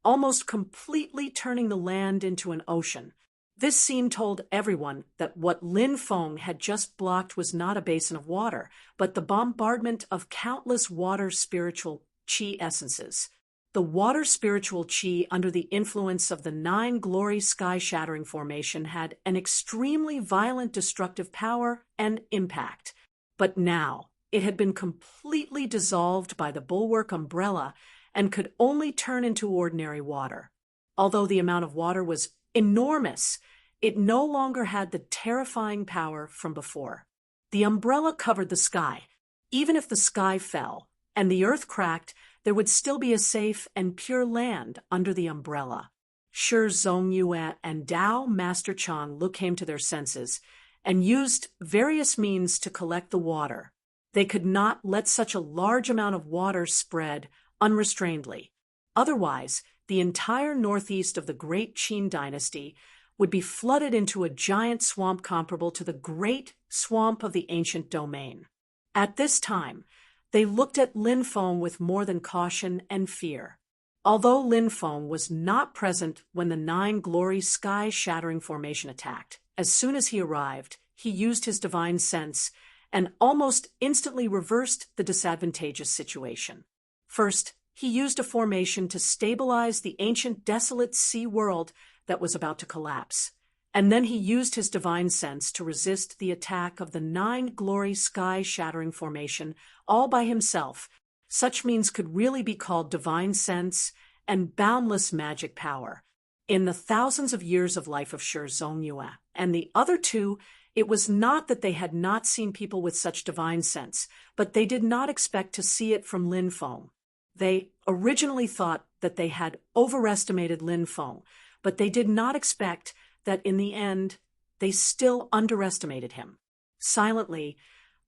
almost completely turning the land into an ocean. This scene told everyone that what Lin Feng had just blocked was not a basin of water, but the bombardment of countless water spiritual chi essences. The water spiritual chi under the influence of the 9 glory sky-shattering formation had an extremely violent destructive power and impact. But now it had been completely dissolved by the bulwark umbrella and could only turn into ordinary water. Although the amount of water was enormous, it no longer had the terrifying power from before. The umbrella covered the sky. Even if the sky fell and the earth cracked, there would still be a safe and pure land under the umbrella. Shi Zongyue and Tao Master Chang came to their senses and used various means to collect the water. They could not let such a large amount of water spread unrestrainedly. Otherwise, the entire northeast of the Great Qin dynasty would be flooded into a giant swamp comparable to the Great Swamp of the ancient domain. At this time, they looked at Lin Feng with more than caution and fear. Although Lin Feng was not present when the 9 glory sky-shattering formation attacked, as soon as he arrived, he used his divine sense and almost instantly reversed the disadvantageous situation. First, he used a formation to stabilize the ancient desolate sea world that was about to collapse. And then he used his divine sense to resist the attack of the 9 glory sky-shattering formation all by himself. Such means could really be called divine sense and boundless magic power. In the thousands of years of life of Shi Zongyue and the other two, it was not that they had not seen people with such divine sense, but they did not expect to see it from Lin Feng. They originally thought that they had overestimated Lin Feng, but they did not expect that in the end, they still underestimated him. Silently,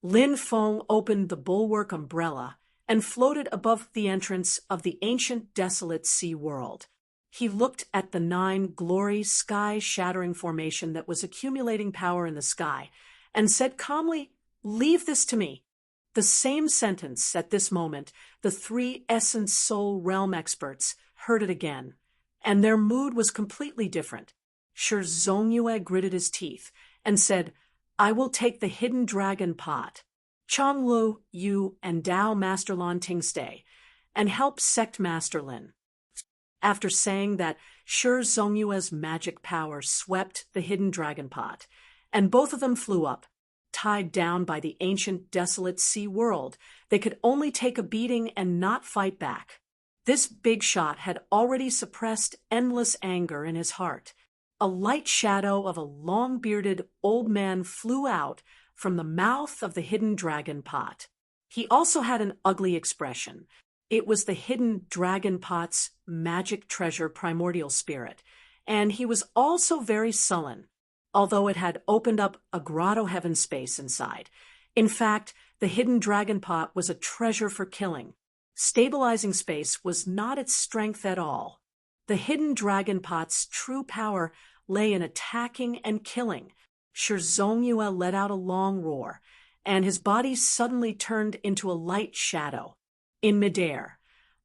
Lin Feng opened the bulwark umbrella and floated above the entrance of the ancient desolate sea world. He looked at the 9-glory sky-shattering formation that was accumulating power in the sky and said calmly, "Leave this to me." The same sentence at this moment, the 3 Essence Soul Realm experts heard it again, and their mood was completely different. Shi Zhongyue gritted his teeth and said, "I will take the hidden dragon pot. Chonglu, you, and Dao Master Lan Tingstay, and help Sect Master Lin." After saying that, Shi Zhongyue's magic power swept the hidden dragon pot, and both of them flew up. Tied down by the ancient desolate sea world, they could only take a beating and not fight back. This big shot had already suppressed endless anger in his heart. A light shadow of a long-bearded old man flew out from the mouth of the hidden dragon pot. He also had an ugly expression. It was the hidden dragon pot's magic treasure primordial spirit, and he was also very sullen, although it had opened up a grotto heaven space inside. In fact, the hidden dragon pot was a treasure for killing. Stabilizing space was not its strength at all. The hidden dragon pot's true power lay in attacking and killing. Shi Zhongyue let out a long roar, and his body suddenly turned into a light shadow. In midair,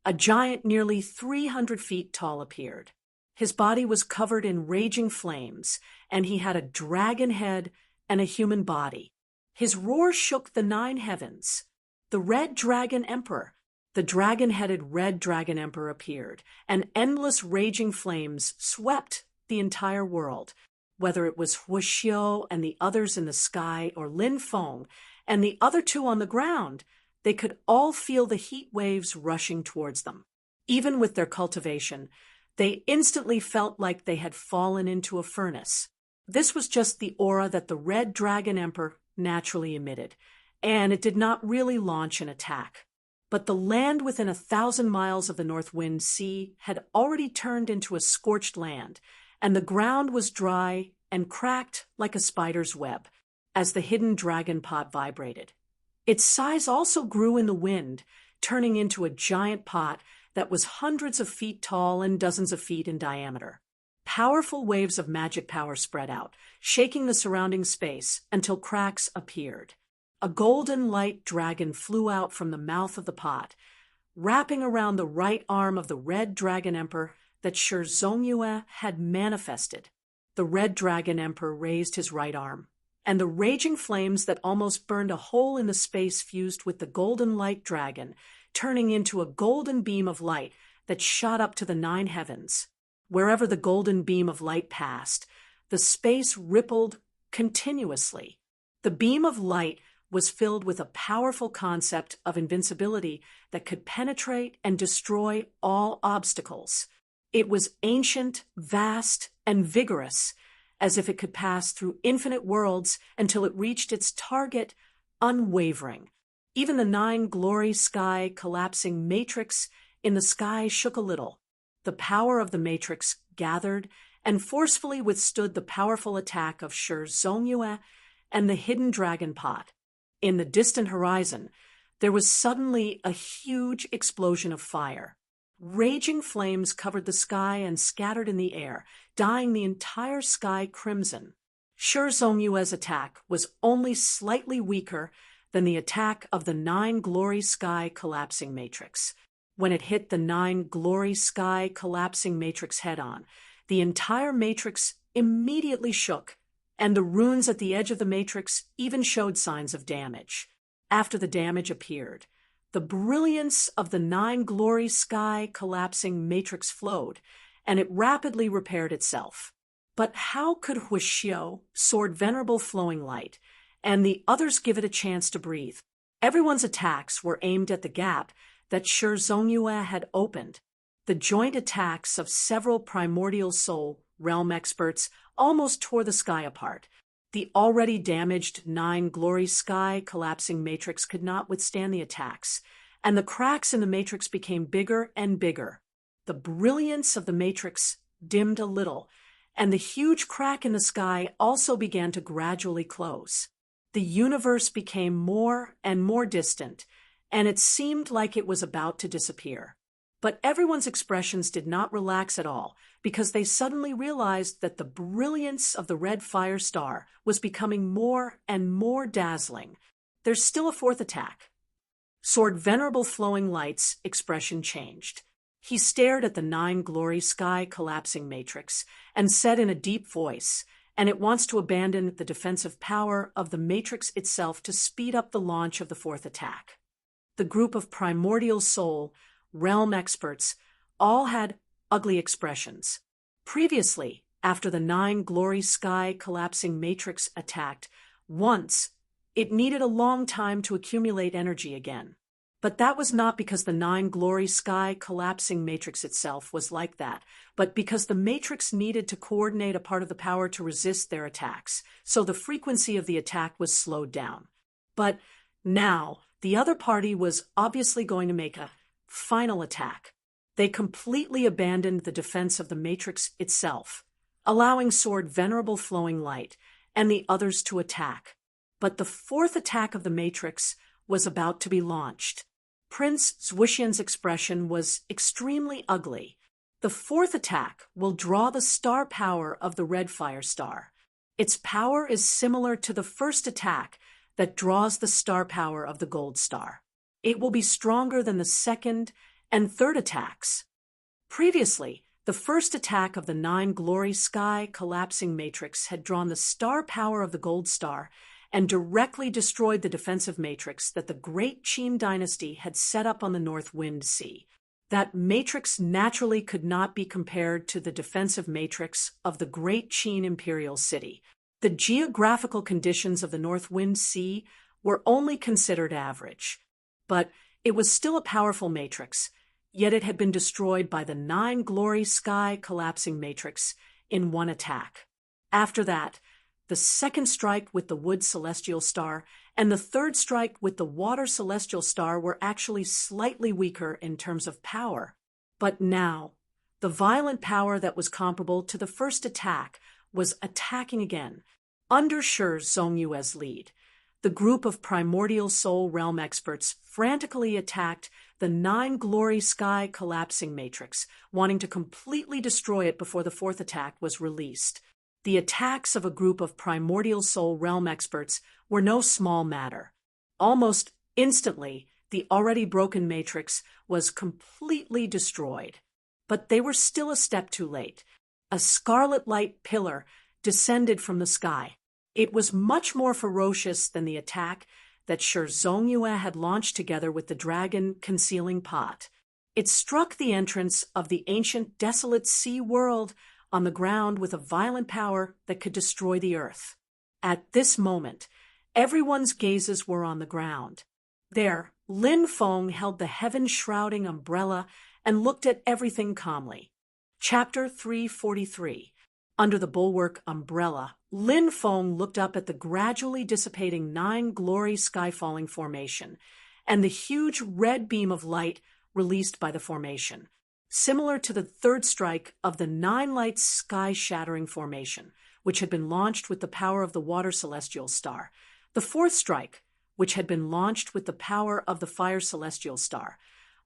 a giant nearly 300 feet tall appeared. His body was covered in raging flames, and he had a dragon head and a human body. His roar shook the 9 heavens. The Red Dragon Emperor, the dragon-headed Red Dragon Emperor appeared, and endless raging flames swept the entire world. Whether it was Huixiu and the others in the sky, or Lin Feng and the other 2 on the ground, they could all feel the heat waves rushing towards them. Even with their cultivation, they instantly felt like they had fallen into a furnace. This was just the aura that the Red Dragon Emperor naturally emitted, and it did not really launch an attack. But the land within 1,000 miles of the North Wind Sea had already turned into a scorched land, and the ground was dry and cracked like a spider's web as the hidden dragon pot vibrated. Its size also grew in the wind, turning into a giant pot that was hundreds of feet tall and dozens of feet in diameter. Powerful waves of magic power spread out, shaking the surrounding space until cracks appeared. A golden light dragon flew out from the mouth of the pot, wrapping around the right arm of the Red Dragon Emperor that Shi Zhongyue had manifested. The Red Dragon Emperor raised his right arm, and the raging flames that almost burned a hole in the space fused with the golden light dragon, turning into a golden beam of light that shot up to the 9 heavens. Wherever the golden beam of light passed, the space rippled continuously. The beam of light was filled with a powerful concept of invincibility that could penetrate and destroy all obstacles. It was ancient, vast, and vigorous, as if it could pass through infinite worlds until it reached its target, unwavering. Even the 9-glory sky collapsing matrix in the sky shook a little. The power of the matrix gathered and forcefully withstood the powerful attack of Shi Zhongyue and the hidden dragon pot. In the distant horizon, there was suddenly a huge explosion of fire. Raging flames covered the sky and scattered in the air, dyeing the entire sky crimson. Shi Zhongyue's attack was only slightly weaker than the attack of the 9-glory sky collapsing matrix. When it hit the 9-glory sky collapsing matrix head-on, the entire matrix immediately shook, and the runes at the edge of the matrix even showed signs of damage. After the damage appeared, the brilliance of the 9-glory sky collapsing matrix flowed, and it rapidly repaired itself. But how could Huixiu, Sword Venerable Flowing Light, and the others give it a chance to breathe? Everyone's attacks were aimed at the gap that Shi Zhongyue had opened. The joint attacks of several primordial soul realm experts almost tore the sky apart. The already damaged 9-glory sky collapsing matrix could not withstand the attacks, and the cracks in the matrix became bigger and bigger. The brilliance of the matrix dimmed a little, and the huge crack in the sky also began to gradually close. The universe became more and more distant, and it seemed like it was about to disappear. But everyone's expressions did not relax at all, because they suddenly realized that the brilliance of the red fire star was becoming more and more dazzling. There's still a fourth attack. Sword Venerable Flowing Light's expression changed. He stared at the 9 glory sky collapsing matrix and said in a deep voice, and it wants to abandon the defensive power of the matrix itself to speed up the launch of the fourth attack. The group of primordial soul, realm experts, all had ugly expressions. Previously, after the 9 glory sky collapsing matrix attacked, once, it needed a long time to accumulate energy again. But that was not because the 9 glory sky collapsing matrix itself was like that, but because the matrix needed to coordinate a part of the power to resist their attacks, so the frequency of the attack was slowed down. But now, the other party was obviously going to make a final attack. They completely abandoned the defense of the matrix itself, allowing Sword Venerable Flowing Light and the others to attack. But the fourth attack of the matrix was about to be launched. Prince Zwishian's expression was extremely ugly. The fourth attack will draw the star power of the red fire star. Its power is similar to the first attack that draws the star power of the gold star. It will be stronger than the second and third attacks. Previously, the first attack of the 9 glory sky collapsing matrix had drawn the star power of the gold star and directly destroyed the defensive matrix that the Great Qin dynasty had set up on the North Wind Sea. That matrix naturally could not be compared to the defensive matrix of the Great Qin imperial city. The geographical conditions of the North Wind Sea were only considered average. But it was still a powerful matrix, yet it had been destroyed by the 9 glory sky collapsing matrix in one attack. After that, the second strike with the wood celestial star and the third strike with the water celestial star were actually slightly weaker in terms of power. But now, the violent power that was comparable to the first attack was attacking again, under Shi Zongyue's lead. The group of primordial soul realm experts frantically attacked the 9 glory sky collapsing matrix, wanting to completely destroy it before the fourth attack was released. The attacks of a group of primordial soul realm experts were no small matter. Almost instantly, the already broken matrix was completely destroyed. But they were still a step too late. A scarlet light pillar descended from the sky. It was much more ferocious than the attack that Shi Zongyue had launched together with the dragon concealing pot. It struck the entrance of the ancient desolate sea world on the ground with a violent power that could destroy the earth. At this moment, everyone's gazes were on the ground. There, Lin Feng held the heaven-shrouding umbrella and looked at everything calmly. Chapter 343. Under the bulwark umbrella, Lin Feng looked up at the gradually dissipating 9 glory skyfalling formation and the huge red beam of light released by the formation, similar to the third strike of the 9 light sky-shattering formation, which had been launched with the power of the water celestial star. The fourth strike, which had been launched with the power of the fire celestial star,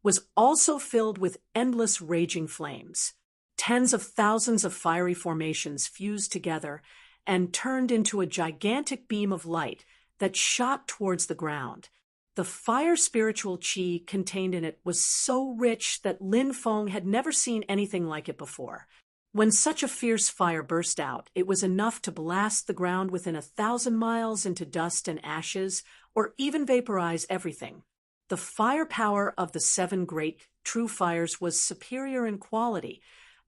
was also filled with endless raging flames. Tens of thousands of fiery formations fused together and turned into a gigantic beam of light that shot towards the ground. The fire spiritual qi contained in it was so rich that Lin Feng had never seen anything like it before. When such a fierce fire burst out, it was enough to blast the ground within 1,000 miles into dust and ashes, or even vaporize everything. The firepower of the 7 great true fires was superior in quality,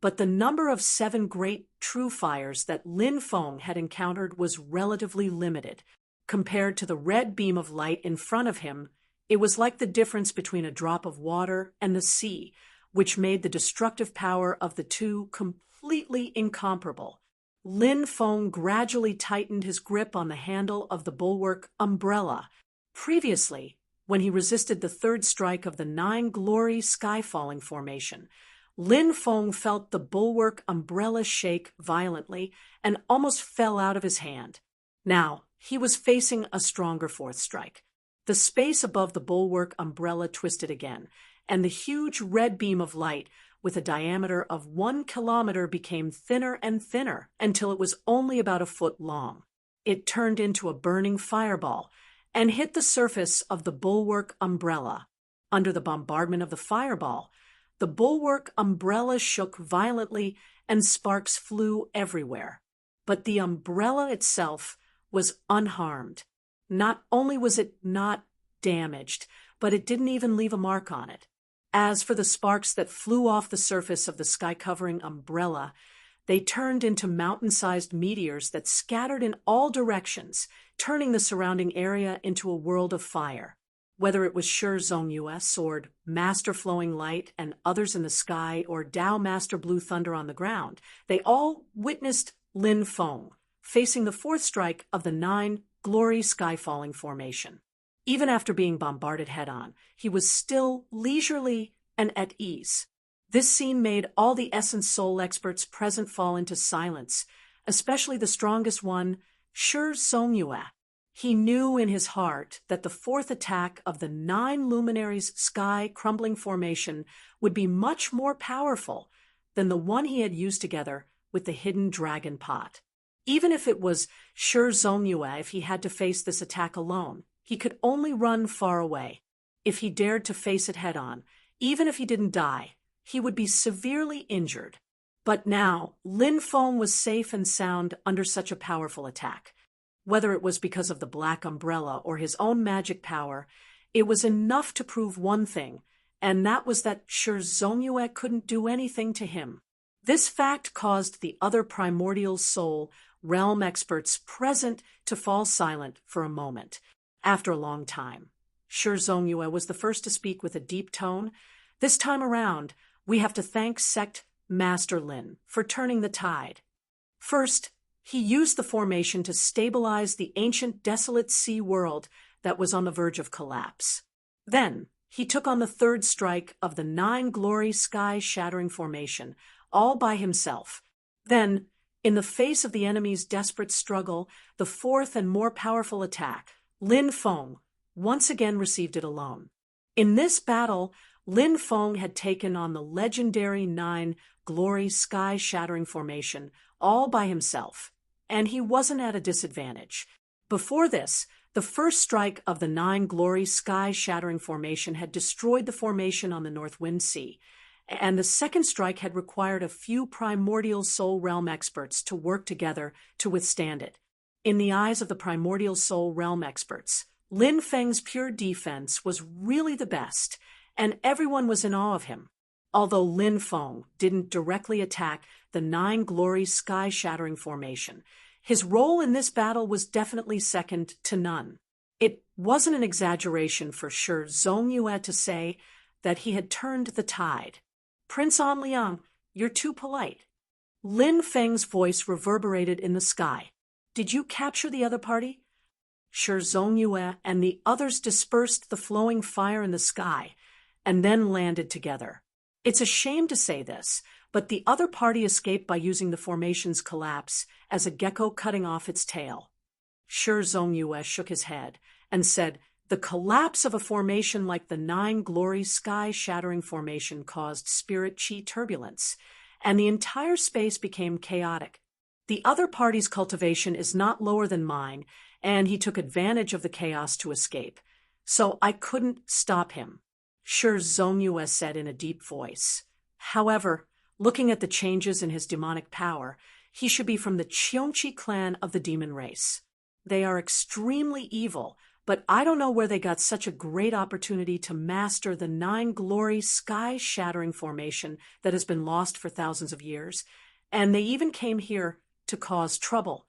but the number of 7 great true fires that Lin Feng had encountered was relatively limited. Compared to the red beam of light in front of him, it was like the difference between a drop of water and the sea, which made the destructive power of the two completely incomparable. Lin Feng gradually tightened his grip on the handle of the bulwark umbrella. Previously, when he resisted the third strike of the 9 glory skyfalling formation, Lin Feng felt the bulwark umbrella shake violently and almost fell out of his hand. Now, he was facing a stronger fourth strike. The space above the bulwark umbrella twisted again, and the huge red beam of light with a diameter of 1 kilometer became thinner and thinner until it was only about a foot long. It turned into a burning fireball and hit the surface of the bulwark umbrella. Under the bombardment of the fireball, the bulwark umbrella shook violently and sparks flew everywhere. But the umbrella itself was unharmed. Not only was it not damaged, but it didn't even leave a mark on it. As for the sparks that flew off the surface of the sky-covering umbrella, they turned into mountain-sized meteors that scattered in all directions, turning the surrounding area into a world of fire. Whether it was Shi Zhongyue, Sword, Master Flowing Light, and others in the sky, or Tao Master Blue Thunder on the ground, they all witnessed Lin Feng facing the fourth strike of the 9 Glory Skyfalling formation. Even after being bombarded head-on, he was still leisurely and at ease. This scene made all the Essence Soul experts present fall into silence, especially the strongest one, Shi Zhongyue. He knew in his heart that the fourth attack of the 9 luminaries' sky-crumbling formation would be much more powerful than the one he had used together with the hidden dragon pot. Even if it was Shi Zhongyue, if he had to face this attack alone, he could only run far away. If he dared to face it head-on, even if he didn't die, he would be severely injured. But now, Lin Feng was safe and sound under such a powerful attack. Whether it was because of the black umbrella or his own magic power, it was enough to prove one thing, and that was that Shi Zhongyue couldn't do anything to him. This fact caused the other primordial soul realm experts present to fall silent for a moment. After a long time, Shi Zhongyue was the first to speak with a deep tone. This time around, we have to thank Sect Master Lin for turning the tide. First, he used the formation to stabilize the ancient desolate sea world that was on the verge of collapse. Then, he took on the third strike of the 9 Glory Sky-shattering formation, all by himself. Then, in the face of the enemy's desperate struggle, the fourth and more powerful attack, Lin Feng once again received it alone. In this battle, Lin Feng had taken on the legendary 9 Glory Sky-shattering formation all by himself, and he wasn't at a disadvantage. Before this, the first strike of the 9 Glory Sky-shattering formation had destroyed the formation on the North Wind Sea, and the second strike had required a few primordial soul realm experts to work together to withstand it. In the eyes of the primordial soul realm experts, Lin Feng's pure defense was really the best, and everyone was in awe of him. Although Lin Feng didn't directly attack the 9 Glory Sky-shattering formation, his role in this battle was definitely second to none. It wasn't an exaggeration for Shi Zhongyue to say that he had turned the tide. "Prince An Liang, you're too polite." Lin Feng's voice reverberated in the sky. "Did you capture the other party?" Shi Zhongyue and the others dispersed the flowing fire in the sky and then landed together. It's a shame to say this, but the other party escaped by using the formation's collapse as a gecko cutting off its tail. Shi Zhongyue shook his head and said, "The collapse of a formation like the 9 Glory Sky-shattering formation caused spirit chi turbulence, and the entire space became chaotic. The other party's cultivation is not lower than mine, and he took advantage of the chaos to escape. So I couldn't stop him," Shi Zhongyue said in a deep voice. However, looking at the changes in his demonic power, he should be from the Qiongqi clan of the demon race. They are extremely evil, but I don't know where they got such a great opportunity to master the 9 Glory Sky-shattering formation that has been lost for thousands of years, and they even came here to cause trouble.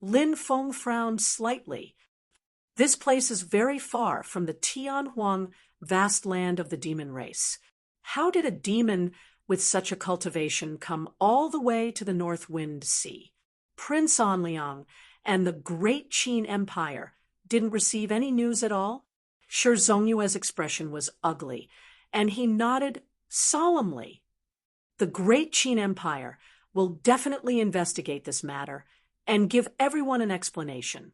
Lin Feng frowned slightly. This place is very far from the Tianhuang vast land of the demon race. How did a demon with such a cultivation come all the way to the North Wind Sea? Prince An Liang and the great Qin Empire didn't receive any news at all? Shi Zhongyue's expression was ugly, and he nodded solemnly. "The great Qin Empire will definitely investigate this matter and give everyone an explanation.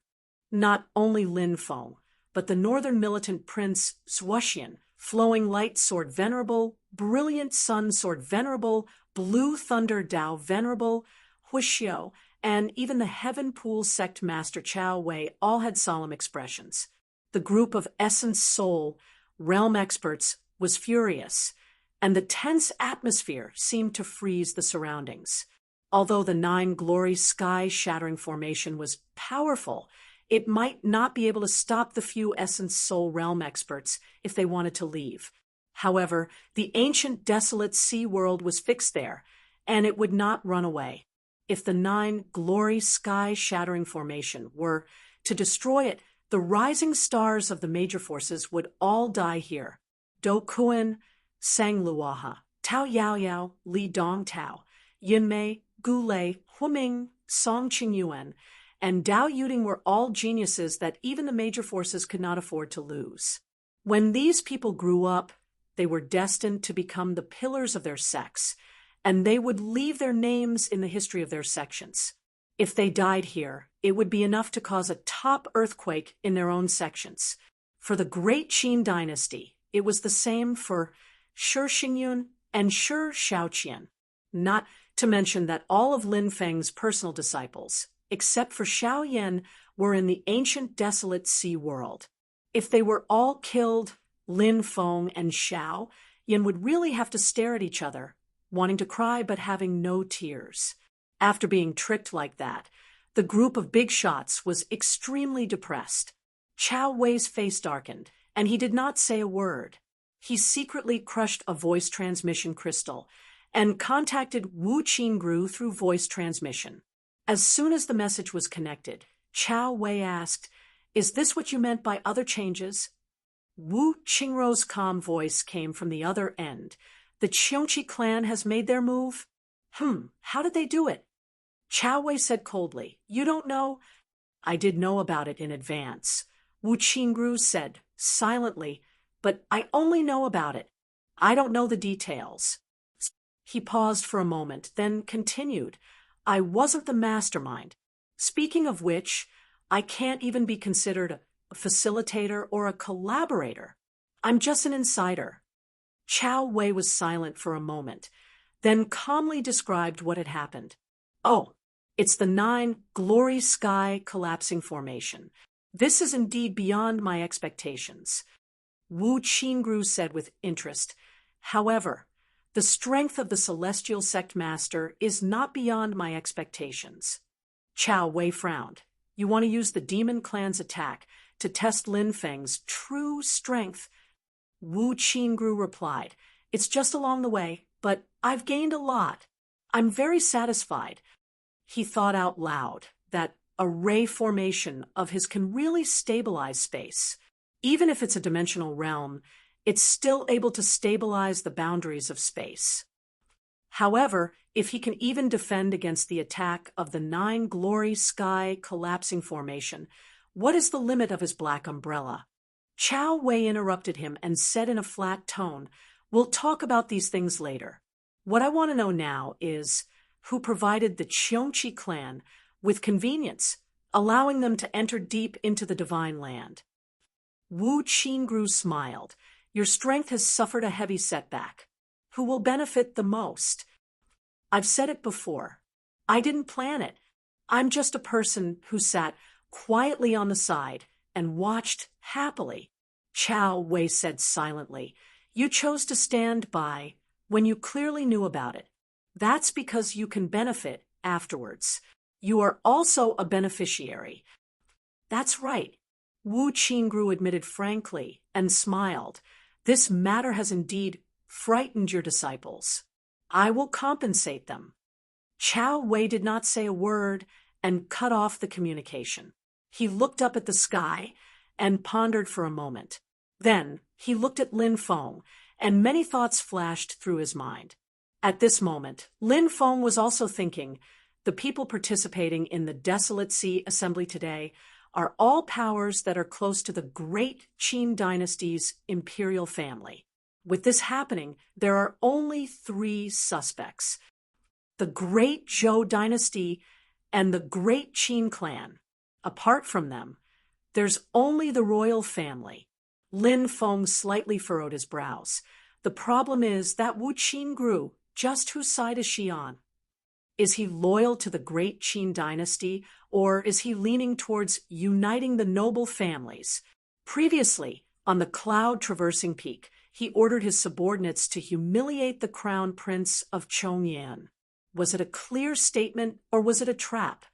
Not only Lin Feng, but the northern militant prince Zhuoxian Flowing light soared venerable, brilliant sun soared venerable, blue thunder Tao venerable, Huixiao, and even the Heaven Pool sect master Chao Wei all had solemn expressions. The group of essence soul realm experts was furious, and the tense atmosphere seemed to freeze the surroundings. Although the 9 glory sky-shattering formation was powerful, it might not be able to stop the few essence soul realm experts if they wanted to leave. However, the ancient desolate sea world was fixed there, and it would not run away. If the 9 glory sky-shattering formation were to destroy it, the rising stars of the major forces would all die here. Do Kuan, Sang Luaha, Tao Yao Yao, Li Dong Tao, Yinmei, Gu Lei, Huming, Song Qingyuan, and Dao Yuding were all geniuses that even the major forces could not afford to lose. When these people grew up, they were destined to become the pillars of their sects, and they would leave their names in the history of their sections. If they died here, it would be enough to cause a top earthquake in their own sections. For the great Qin dynasty, it was the same for Shi Xingyun and Shi Shaoqian, not to mention that all of Lin Feng's personal disciples, except for Xiao Yan, were in the ancient desolate sea world. If they were all killed, Lin Feng and Xiao Yan would really have to stare at each other, wanting to cry but having no tears. After being tricked like that, the group of big shots was extremely depressed. Chao Wei's face darkened, and he did not say a word. He secretly crushed a voice transmission crystal and contacted Wu Qingru through voice transmission. As soon as the message was connected, Chao Wei asked, "Is this what you meant by other changes?" Wu Qingru's calm voice came from the other end. "The Qiongqi clan has made their move?" How did they do it?" Chao Wei said coldly, "You don't know?" "I did know about it in advance," Wu Qingru said silently, "but I only know about it. I don't know the details." He paused for a moment, then continued, "I wasn't the mastermind. Speaking of which, I can't even be considered a facilitator or a collaborator. I'm just an insider." Chao Wei was silent for a moment, then calmly described what had happened. "Oh, it's the 9 glory sky collapsing formation. This is indeed beyond my expectations," Wu Qingru said with interest. "However, the strength of the celestial sect master is not beyond my expectations." Chao Wei frowned. "You want to use the demon clan's attack to test Lin Feng's true strength?" Wu Qingru replied, "It's just along the way, but I've gained a lot. I'm very satisfied." He thought out loud that a ray formation of his can really stabilize space. Even if it's a dimensional realm, it's still able to stabilize the boundaries of space. However, if he can even defend against the attack of the 9 glory sky collapsing formation, what is the limit of his black umbrella? Chao Wei interrupted him and said in a flat tone, "We'll talk about these things later. What I want to know now is who provided the Qiongqi clan with convenience, allowing them to enter deep into the divine land." Wu Qingru smiled. "Your strength has suffered a heavy setback. Who will benefit the most? I've said it before. I didn't plan it. I'm just a person who sat quietly on the side and watched happily." Chao Wei said silently, "You chose to stand by when you clearly knew about it. That's because you can benefit afterwards. You are also a beneficiary." "That's right," Wu Qingru admitted frankly and smiled. "This matter has indeed frightened your disciples. I will compensate them." Chao Wei did not say a word and cut off the communication. He looked up at the sky and pondered for a moment. Then he looked at Lin Feng, and many thoughts flashed through his mind. At this moment, Lin Feng was also thinking, the people participating in the Desolate Sea Assembly today are all powers that are close to the great Qin dynasty's imperial family. With this happening, there are only 3 suspects: the great Zhou dynasty and the great Qin clan. Apart from them, there's only the royal family. Lin Feng slightly furrowed his brows. The problem is that Wu Qin grew. Just whose side is she on? Is he loyal to the great Qin dynasty, or is he leaning towards uniting the noble families? Previously, on the cloud-traversing peak, he ordered his subordinates to humiliate the crown prince of Chongyan. Was it a clear statement, or was it a trap?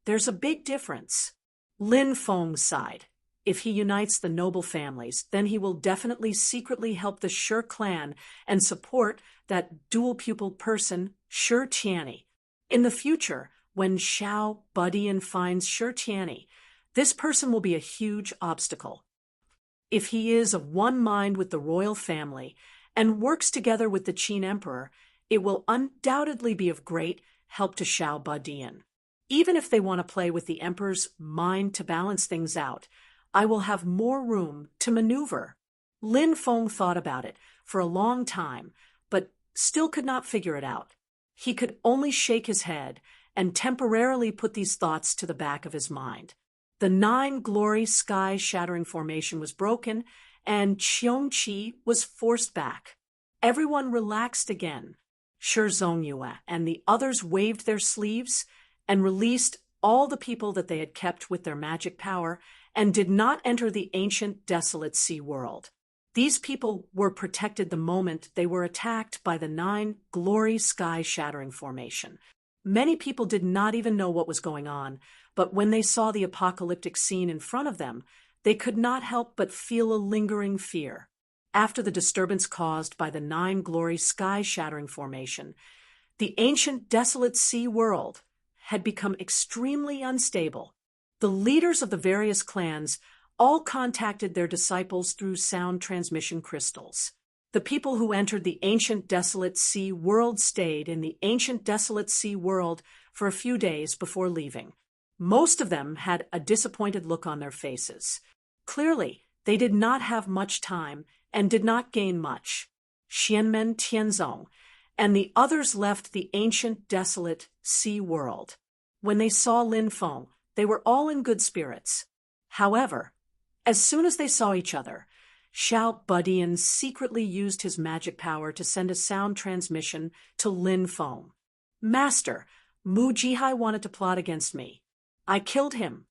There's a big difference. Lin Feng's side. If he unites the noble families, then he will definitely secretly help the Shi clan and support that dual-pupiled person, Shi Tianyi. In the future, when Xiao Budian finds Shi Tianyi, this person will be a huge obstacle. If he is of one mind with the royal family and works together with the Qin emperor, it will undoubtedly be of great help to Xiao Budian. Even if they want to play with the emperor's mind to balance things out, I will have more room to maneuver. Lin Feng thought about it for a long time, but still could not figure it out. He could only shake his head and temporarily put these thoughts to the back of his mind. The 9-glory sky-shattering formation was broken, and Qiongqi was forced back. Everyone relaxed again. Shi Zongyue and the others waved their sleeves and released all the people that they had kept with their magic power and did not enter the ancient desolate sea world. These people were protected the moment they were attacked by the 9-glory sky-shattering formation. Many people did not even know what was going on, but when they saw the apocalyptic scene in front of them, they could not help but feel a lingering fear. After the disturbance caused by the 9-glory sky-shattering formation, the ancient desolate sea world had become extremely unstable. The leaders of the various clans all contacted their disciples through sound transmission crystals. The people who entered the ancient desolate sea world stayed in the ancient desolate sea world for a few days before leaving. Most of them had a disappointed look on their faces. Clearly, they did not have much time and did not gain much. Xianmen Tianzong and the others left the ancient desolate sea world. When they saw Lin Feng, they were all in good spirits. However, as soon as they saw each other, Xiao Budian secretly used his magic power to send a sound transmission to Lin Feng. Master, Mu Jihai wanted to plot against me. I killed him.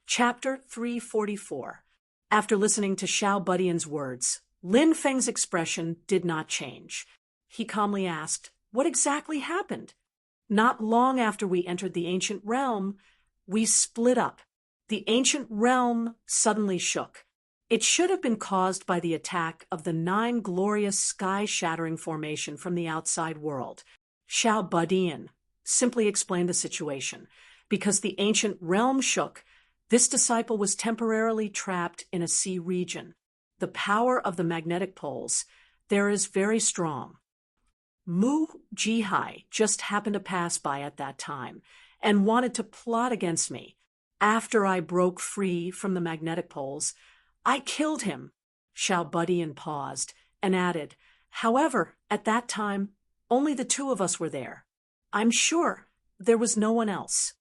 Chapter 344. After listening to Xiao Budian's words, Lin Feng's expression did not change. He calmly asked, "What exactly happened?" "Not long after we entered the ancient realm, we split up. The ancient realm suddenly shook. It should have been caused by the attack of the 9 glorious sky-shattering formation from the outside world." Xiao Budian simply explained the situation. Because the ancient realm shook, this disciple was temporarily trapped in a sea region. The power of the magnetic poles there is very strong. Mu Jihai just happened to pass by at that time and wanted to plot against me. After I broke free from the magnetic poles, I killed him. Xiao Budian paused and added, "However, at that time, only the two of us were there. I'm sure there was no one else."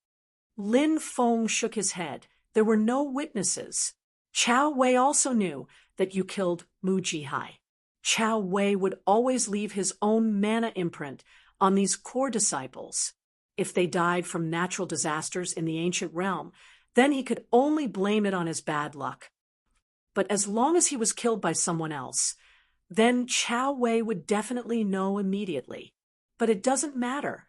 Lin Feng shook his head. There were no witnesses. Chao Wei also knew that you killed Mu Jihai. Chao Wei would always leave his own mana imprint on these core disciples. If they died from natural disasters in the ancient realm, then he could only blame it on his bad luck. But as long as he was killed by someone else, then Chao Wei would definitely know immediately. But it doesn't matter.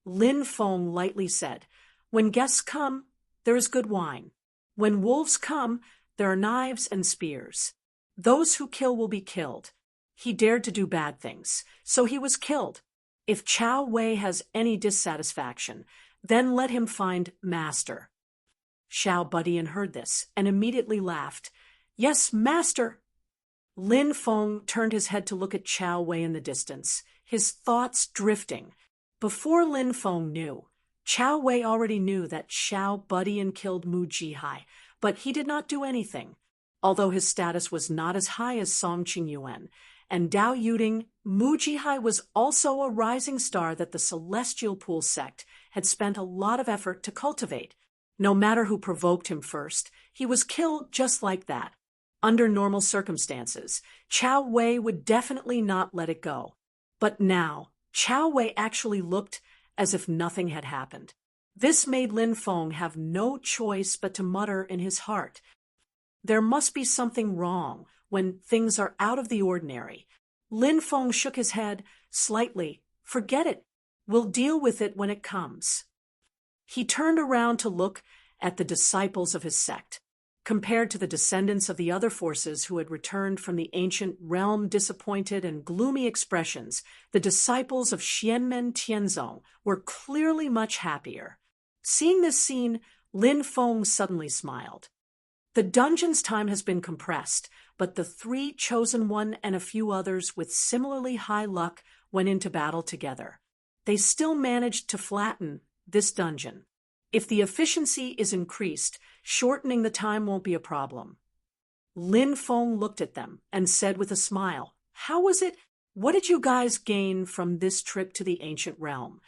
Lin Feng lightly said, "When guests come, there is good wine. When wolves come, there are knives and spears. Those who kill will be killed." He dared to do bad things, so he was killed. If Chao Wei has any dissatisfaction, then let him find Master. Xiao Budian heard this and immediately laughed. "Yes, Master." Lin Feng turned his head to look at Chao Wei in the distance, his thoughts drifting. Before Lin Feng knew, Chao Wei already knew that Xiao Budian killed Mu Jihai, but he did not do anything. Although his status was not as high as Song Qingyuan and Dao Yuding, Mu Jihai was also a rising star that the Celestial Pool sect had spent a lot of effort to cultivate. No matter who provoked him first, he was killed just like that. Under normal circumstances, Chao Wei would definitely not let it go. But now, Chao Wei actually looked as if nothing had happened. This made Lin Feng have no choice but to mutter in his heart, "There must be something wrong when things are out of the ordinary." Lin Feng shook his head slightly. "Forget it. We'll deal with it when it comes." He turned around to look at the disciples of his sect. Compared to the descendants of the other forces who had returned from the ancient realm disappointed and gloomy expressions, the disciples of Xianmen Tianzong were clearly much happier. Seeing this scene, Lin Feng suddenly smiled. The dungeon's time has been compressed, but the 3 chosen one and a few others with similarly high luck went into battle together. They still managed to flatten this dungeon. If the efficiency is increased, shortening the time won't be a problem. Lin Feng looked at them and said with a smile, "How was it? What did you guys gain from this trip to the ancient realm?"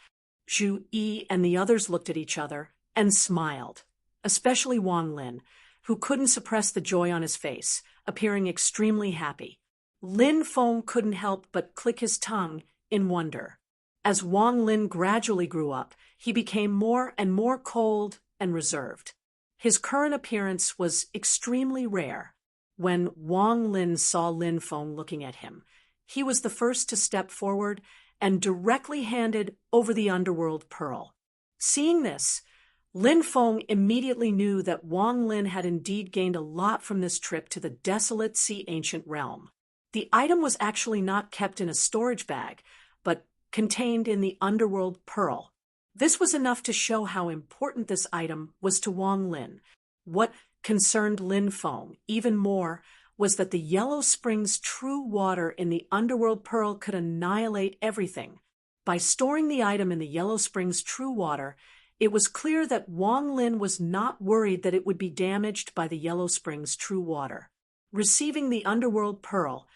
Zhu Yi and the others looked at each other and smiled, especially Wang Lin, who couldn't suppress the joy on his face, appearing extremely happy. Lin Feng couldn't help but click his tongue in wonder. As Wang Lin gradually grew up, he became more and more cold and reserved. His current appearance was extremely rare. When Wang Lin saw Lin Feng looking at him, he was the first to step forward and directly handed over the underworld pearl. Seeing this, Lin Feng immediately knew that Wang Lin had indeed gained a lot from this trip to the desolate sea ancient realm. The item was actually not kept in a storage bag, but contained in the underworld pearl. This was enough to show how important this item was to Wang Lin. What concerned Lin Feng even more was that the Yellow Springs' true water in the underworld pearl could annihilate everything. By storing the item in the Yellow Springs' true water, it was clear that Wang Lin was not worried that it would be damaged by the Yellow Springs' true water. Receiving the underworld pearl,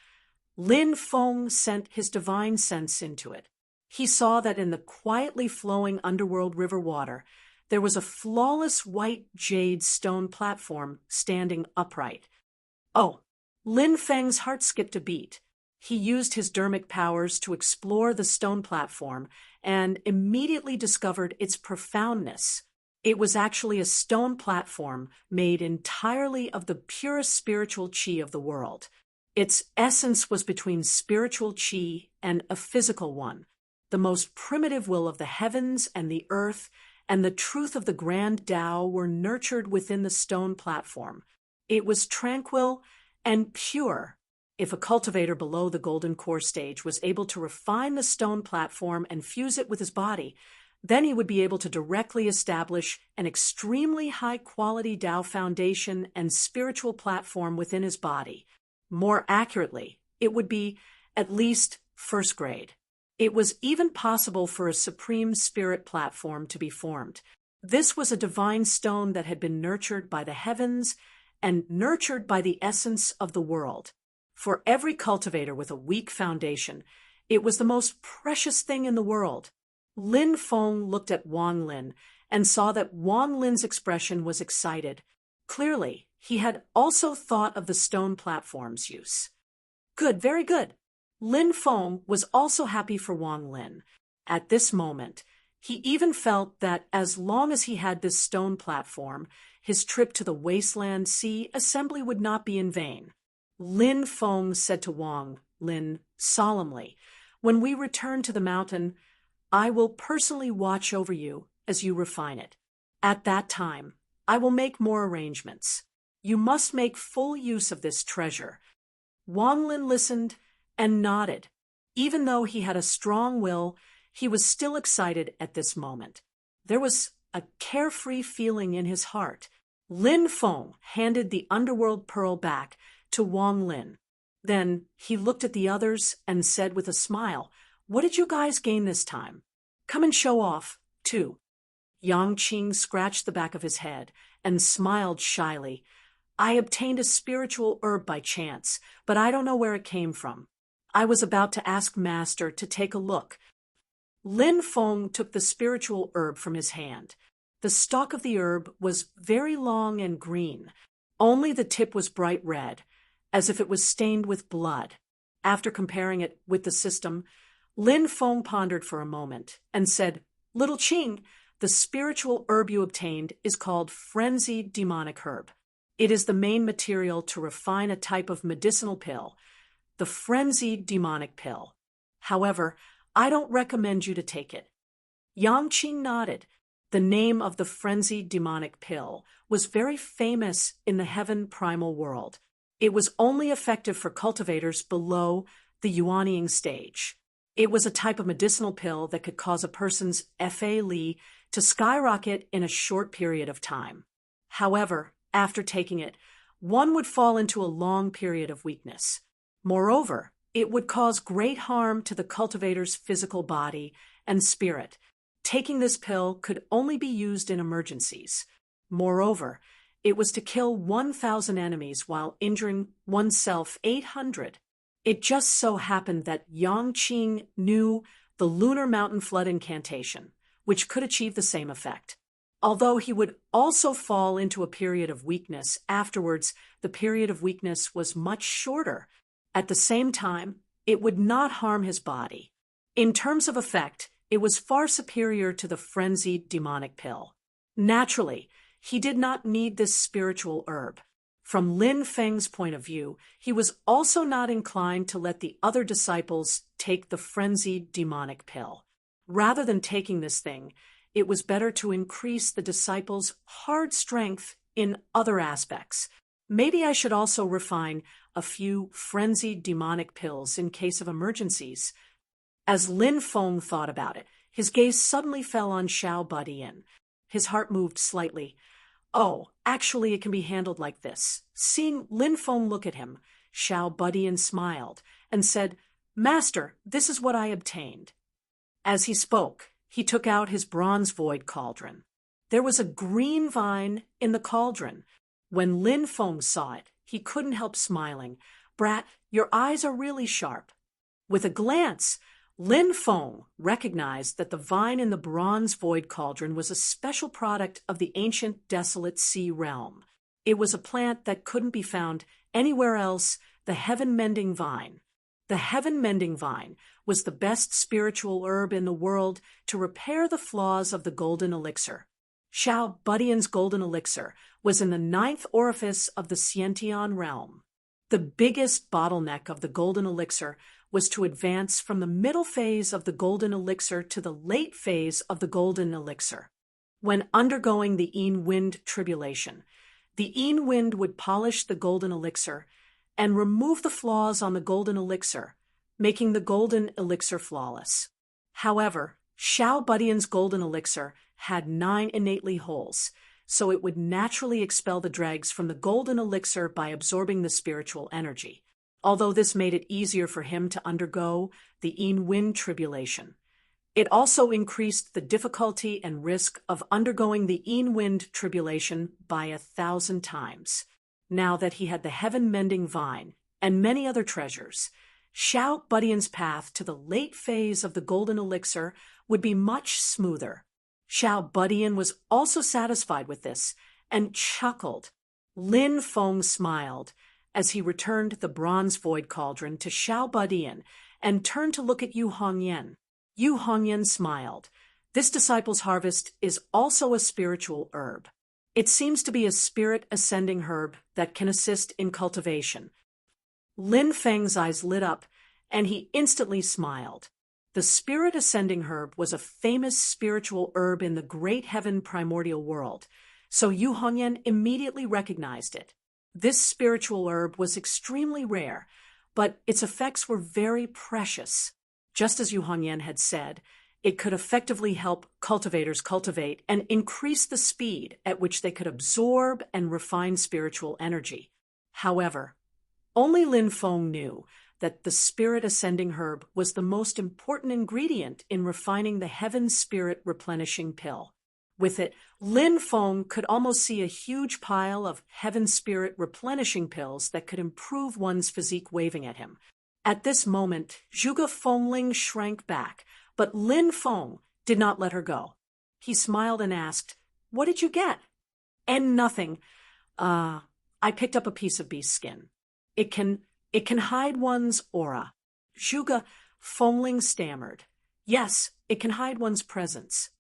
Lin Feng sent his divine sense into it. He saw that in the quietly flowing underworld river water, there was a flawless white jade stone platform standing upright. Oh, Lin Feng's heart skipped a beat. He used his dermic powers to explore the stone platform and immediately discovered its profoundness. It was actually a stone platform made entirely of the purest spiritual qi of the world. Its essence was between spiritual qi and a physical one. The most primitive will of the heavens and the earth and the truth of the grand Tao were nurtured within the stone platform. It was tranquil and pure. If a cultivator below the golden core stage was able to refine the stone platform and fuse it with his body, then he would be able to directly establish an extremely high-quality Tao foundation and spiritual platform within his body. More accurately, it would be at least first grade. It was even possible for a supreme spirit platform to be formed. This was a divine stone that had been nurtured by the heavens and nurtured by the essence of the world. For every cultivator with a weak foundation, it was the most precious thing in the world. Lin Feng looked at Wang Lin and saw that Wang Lin's expression was excited. Clearly, he had also thought of the stone platform's use. Good, very good. Lin Feng was also happy for Wang Lin. At this moment, he even felt that as long as he had this stone platform, his trip to the Wasteland Sea assembly would not be in vain. Lin Feng said to Wang Lin solemnly, "When we return to the mountain, I will personally watch over you as you refine it. At that time, I will make more arrangements. You must make full use of this treasure." Wang Lin listened and nodded. Even though he had a strong will, he was still excited at this moment. There was a carefree feeling in his heart. Lin Feng handed the underworld pearl back to Wang Lin. Then he looked at the others and said with a smile, "What did you guys gain this time? Come and show off, too." Yang Qing scratched the back of his head and smiled shyly. "I obtained a spiritual herb by chance, but I don't know where it came from. I was about to ask Master to take a look." Lin Feng took the spiritual herb from his hand. The stalk of the herb was very long and green. Only the tip was bright red. as if it was stained with blood. After comparing it with the system, Lin Feng pondered for a moment and said, "Little Qing, the spiritual herb you obtained is called frenzied demonic herb. It is the main material to refine a type of medicinal pill, the frenzied demonic pill. However, I don't recommend you to take it." Yang Qing nodded. The name of the frenzied demonic pill was very famous in the heaven primal world. It was only effective for cultivators below the Yuanying stage. It was a type of medicinal pill that could cause a person's Fa Li to skyrocket in a short period of time. However, after taking it, one would fall into a long period of weakness. Moreover, it would cause great harm to the cultivator's physical body and spirit. Taking this pill could only be used in emergencies. Moreover, it was to kill 1,000 enemies while injuring oneself 800. It just so happened that Yang Qing knew the Lunar Mountain Flood incantation, which could achieve the same effect. Although he would also fall into a period of weakness afterwards, the period of weakness was much shorter. At the same time, it would not harm his body. In terms of effect, it was far superior to the frenzied demonic pill. Naturally, he did not need this spiritual herb. From Lin Feng's point of view, he was also not inclined to let the other disciples take the frenzied demonic pill. Rather than taking this thing, it was better to increase the disciples' hard strength in other aspects. Maybe I should also refine a few frenzied demonic pills in case of emergencies. As Lin Feng thought about it, his gaze suddenly fell on Xiao Budian. His heart moved slightly. "Oh, actually it can be handled like this." Seeing Lin Feng look at him, Xiao Budian smiled and said, "Master, this is what I obtained." As he spoke, he took out his bronze void cauldron. There was a green vine in the cauldron. When Lin Feng saw it, he couldn't help smiling. "Brat, your eyes are really sharp." With a glance, Lin Feng recognized that the vine in the bronze void cauldron was a special product of the ancient desolate sea realm. It was a plant that couldn't be found anywhere else, the heaven-mending vine. The heaven-mending vine was the best spiritual herb in the world to repair the flaws of the golden elixir. Xiao Budian's golden elixir was in the 9th orifice of the Xiantian realm. The biggest bottleneck of the golden elixir was to advance from the middle phase of the golden elixir to the late phase of the golden elixir. When undergoing the Yin wind tribulation, the Yin wind would polish the golden elixir and remove the flaws on the golden elixir, making the golden elixir flawless. However, Xiao Budian's golden elixir had 9 innately holes, so it would naturally expel the dregs from the golden elixir by absorbing the spiritual energy. Although this made it easier for him to undergo the Yin wind tribulation, it also increased the difficulty and risk of undergoing the Yin wind tribulation by 1,000 times. Now that he had the heaven-mending vine and many other treasures, Xiao Budian's path to the late phase of the golden elixir would be much smoother. Xiao Budian was also satisfied with this and chuckled. Lin Feng smiled as he returned the bronze void cauldron to Xiao Budian and turned to look at Yu Hongyan. Yu Hongyan smiled. This disciple's harvest is also a spiritual herb. It seems to be a spirit-ascending herb that can assist in cultivation. Lin Feng's eyes lit up, and he instantly smiled. The spirit-ascending herb was a famous spiritual herb in the great heaven primordial world, so Yu Hongyan immediately recognized it. This spiritual herb was extremely rare, but its effects were very precious. Just as Yu Hongyan had said, it could effectively help cultivators cultivate and increase the speed at which they could absorb and refine spiritual energy. However, only Lin Feng knew that the spirit-ascending herb was the most important ingredient in refining the heaven spirit replenishing pill. With it, Lin Feng could almost see a huge pile of heaven spirit replenishing pills that could improve one's physique waving at him. At this moment, Zhuge Fengling shrank back, but Lin Feng did not let her go. He smiled and asked, "What did you get?" "And nothing. I picked up a piece of beast skin." It can hide one's aura. Zhuge Fengling stammered. Yes, it can hide one's presence.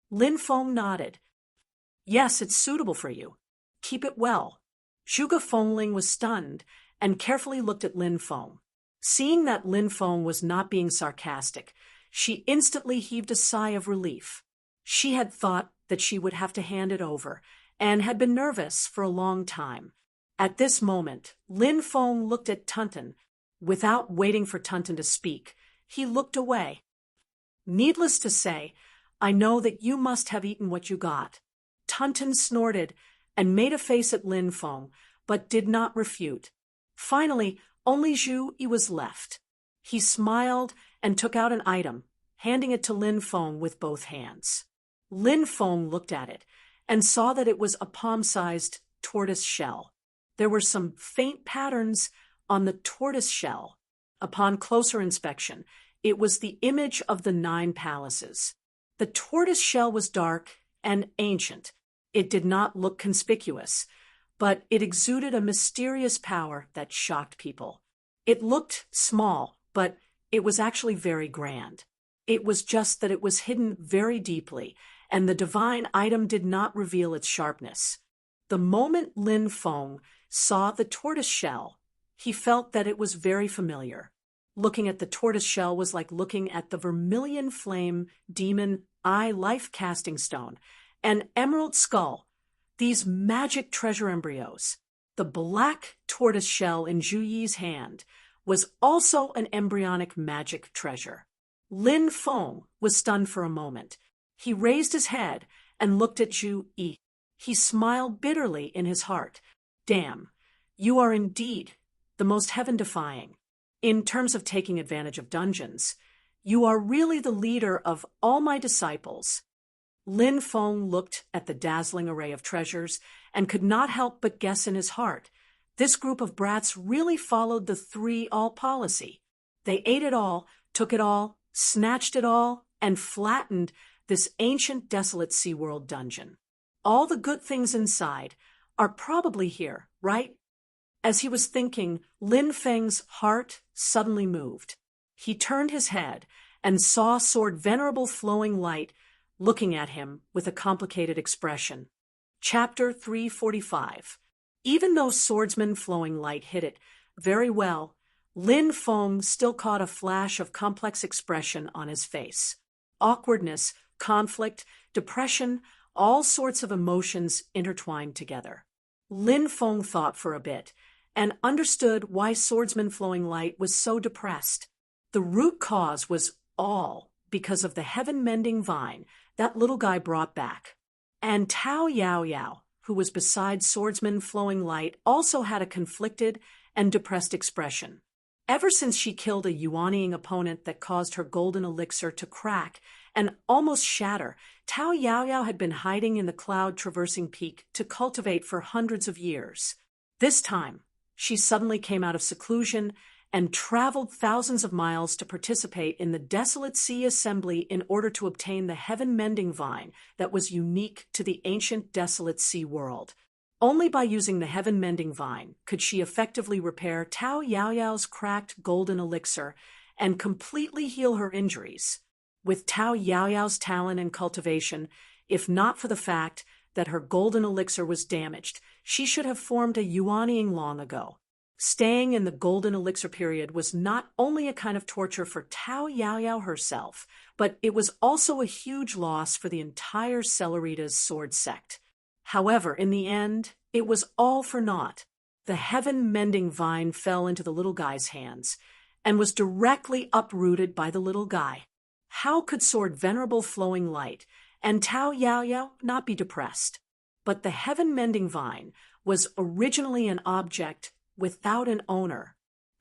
Lin Feng nodded. Yes, it's suitable for you. Keep it well. Zhuge Fengling was stunned and carefully looked at Lin Feng. Seeing that Lin Feng was not being sarcastic, she instantly heaved a sigh of relief. She had thought that she would have to hand it over, and had been nervous for a long time. At this moment, Lin Feng looked at Tunton. Without waiting for Tunton to speak, he looked away. Needless to say, I know that you must have eaten what you got. Tunton snorted and made a face at Lin Feng, but did not refute. Finally, only Zhu Yi was left. He smiled and took out an item, handing it to Lin Feng with both hands. Lin Feng looked at it and saw that it was a palm-sized tortoise shell. There were some faint patterns on the tortoise shell. Upon closer inspection, it was the image of the 9 palaces. The tortoise shell was dark and ancient. It did not look conspicuous, but it exuded a mysterious power that shocked people. It looked small, but it was actually very grand. It was just that it was hidden very deeply, and the divine item did not reveal its sharpness. The moment Lin Feng saw the tortoise shell, he felt that it was very familiar. Looking at the tortoise shell was like looking at the vermilion flame demon eye life casting stone, an emerald skull, these magic treasure embryos. The black tortoise shell in Zhu Yi's hand was also an embryonic magic treasure. Lin Feng was stunned for a moment. He raised his head and looked at Zhu Yi. He smiled bitterly in his heart. Damn, you are indeed the most heaven-defying. In terms of taking advantage of dungeons, you are really the leader of all my disciples. Lin Feng looked at the dazzling array of treasures and could not help but guess in his heart. This group of brats really followed the 3-all policy. They ate it all, took it all, snatched it all, and flattened this ancient desolate SeaWorld dungeon. All the good things inside are probably here, right? As he was thinking, Lin Feng's heart suddenly moved. He turned his head and saw Sword Venerable Flowing Light looking at him with a complicated expression. Chapter 345. Even though Swordsman Flowing Light hit it very well, Lin Feng still caught a flash of complex expression on his face. Awkwardness, conflict, depression, all sorts of emotions intertwined together. Lin Feng thought for a bit and understood why Swordsman Flowing Light was so depressed. The root cause was all because of the heaven-mending vine that little guy brought back. And Tao Yao Yao, who was beside Swordsman Flowing Light, also had a conflicted and depressed expression. Ever since she killed a Yuaniing opponent that caused her golden elixir to crack and almost shatter, Tao Yao Yao had been hiding in the cloud-traversing peak to cultivate for hundreds of years. This time, she suddenly came out of seclusion and traveled thousands of miles to participate in the Desolate Sea Assembly in order to obtain the heaven-mending vine that was unique to the ancient Desolate Sea world. Only by using the heaven-mending vine could she effectively repair Tao Yao Yao's cracked golden elixir and completely heal her injuries. With Tao Yao Yao's talent and cultivation, if not for the fact that her golden elixir was damaged, she should have formed a Yuaniing long ago. Staying in the golden elixir period was not only a kind of torture for Tao Yao Yao herself, but it was also a huge loss for the entire Cellerita's sword sect. However, in the end, it was all for naught. The heaven-mending vine fell into the little guy's hands and was directly uprooted by the little guy. How could Sword Venerable Flowing Light and Tao Yao Yao not be depressed? But the heaven-mending vine was originally an object without an owner.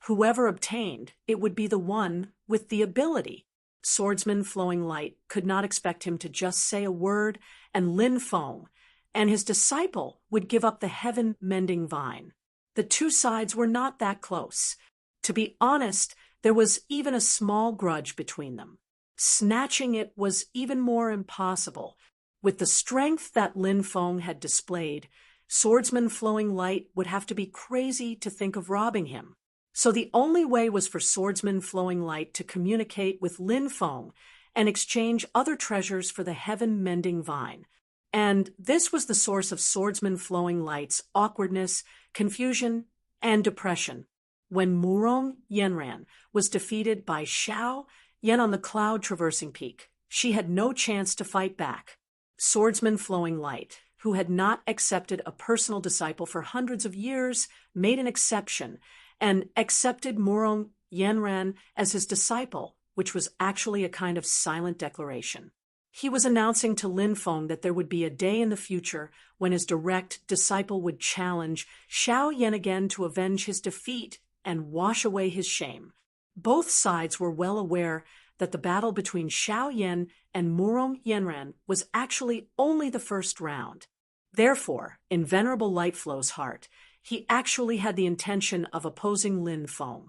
Whoever obtained it would be the one with the ability. Swordsman Flowing Light could not expect him to just say a word, and Lin Feng and his disciple would give up the heaven-mending vine. The two sides were not that close. To be honest, there was even a small grudge between them. Snatching it was even more impossible. With the strength that Lin Feng had displayed, Swordsman Flowing Light would have to be crazy to think of robbing him. So the only way was for Swordsman Flowing Light to communicate with Lin Feng and exchange other treasures for the heaven-mending vine. And this was the source of Swordsman Flowing Light's awkwardness, confusion, and depression. When Murong Yenran was defeated by Xiao Yan on the cloud-traversing peak, she had no chance to fight back. Swordsman Flowing Light, who had not accepted a personal disciple for hundreds of years, made an exception and accepted Murong Yenran as his disciple, which was actually a kind of silent declaration. He was announcing to Lin Feng that there would be a day in the future when his direct disciple would challenge Xiao Yan again to avenge his defeat and wash away his shame. Both sides were well aware that the battle between Xiao Yan and Murong Yenran was actually only the first round. Therefore, in Venerable Lightflow's heart, he actually had the intention of opposing Lin Feng.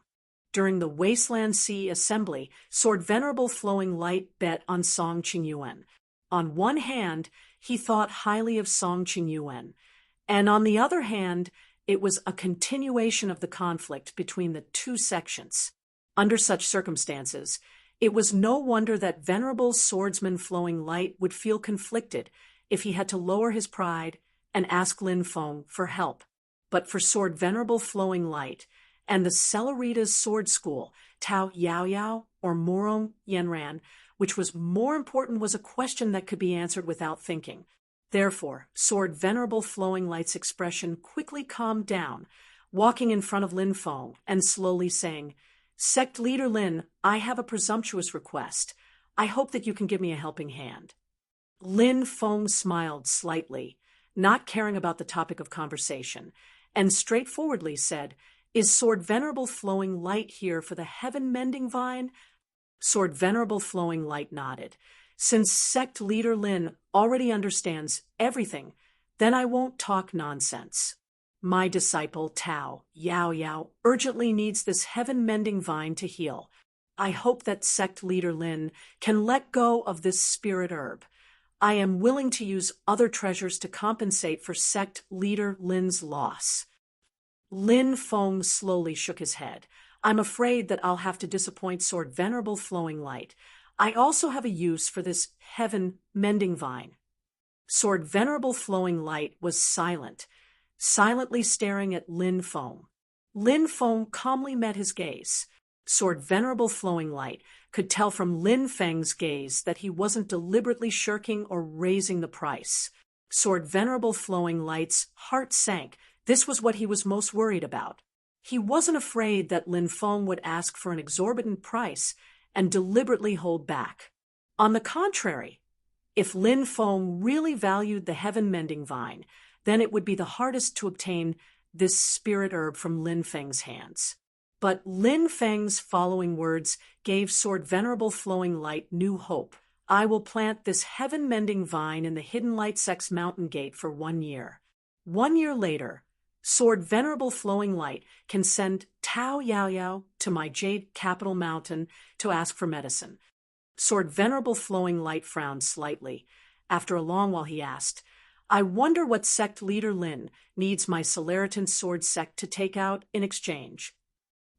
During the Wasteland Sea Assembly, Sword Venerable Flowing Light bet on Song Qingyuan. On one hand, he thought highly of Song Qingyuan, and on the other hand, it was a continuation of the conflict between the two sections. Under such circumstances, it was no wonder that Venerable Swordsman Flowing Light would feel conflicted if he had to lower his pride and ask Lin Feng for help. But for Sword Venerable Flowing Light and the Cellerita's sword school, Tao Yaoyao or Murong Yenran, which was more important, was a question that could be answered without thinking. Therefore, Sword Venerable Flowing Light's expression quickly calmed down, walking in front of Lin Feng and slowly saying, "Sect Leader Lin, I have a presumptuous request. I hope that you can give me a helping hand." Lin Feng smiled slightly, not caring about the topic of conversation, and straightforwardly said, "Is Sword Venerable Flowing Light here for the heaven-mending vine?" Sword Venerable Flowing Light nodded. "Since Sect Leader Lin already understands everything, then I won't talk nonsense. My disciple Tao Yaoyao urgently needs this heaven-mending vine to heal. I hope that Sect Leader Lin can let go of this spirit herb. I am willing to use other treasures to compensate for Sect Leader Lin's loss." Lin Feng slowly shook his head. "I'm afraid that I'll have to disappoint Sword Venerable Flowing Light. I also have a use for this heaven-mending vine." Sword Venerable Flowing Light was silent, silently staring at Lin Feng. Lin Feng calmly met his gaze. Sword Venerable Flowing Light could tell from Lin Feng's gaze that he wasn't deliberately shirking or raising the price. Sword Venerable Flowing Light's heart sank. This was what he was most worried about. He wasn't afraid that Lin Feng would ask for an exorbitant price and deliberately hold back. On the contrary, if Lin Feng really valued the heaven-mending vine, then it would be the hardest to obtain this spirit herb from Lin Feng's hands. But Lin Feng's following words gave Sword Venerable Flowing Light new hope. "I will plant this heaven-mending vine in the Hidden Light Sect's mountain gate for 1 year. 1 year later, Sword Venerable Flowing Light can send Tao Yaoyao to my Jade Capital Mountain to ask for medicine." Sword Venerable Flowing Light frowned slightly. After a long while he asked, "I wonder what Sect Leader Lin needs my Celeritan Sword Sect to take out in exchange."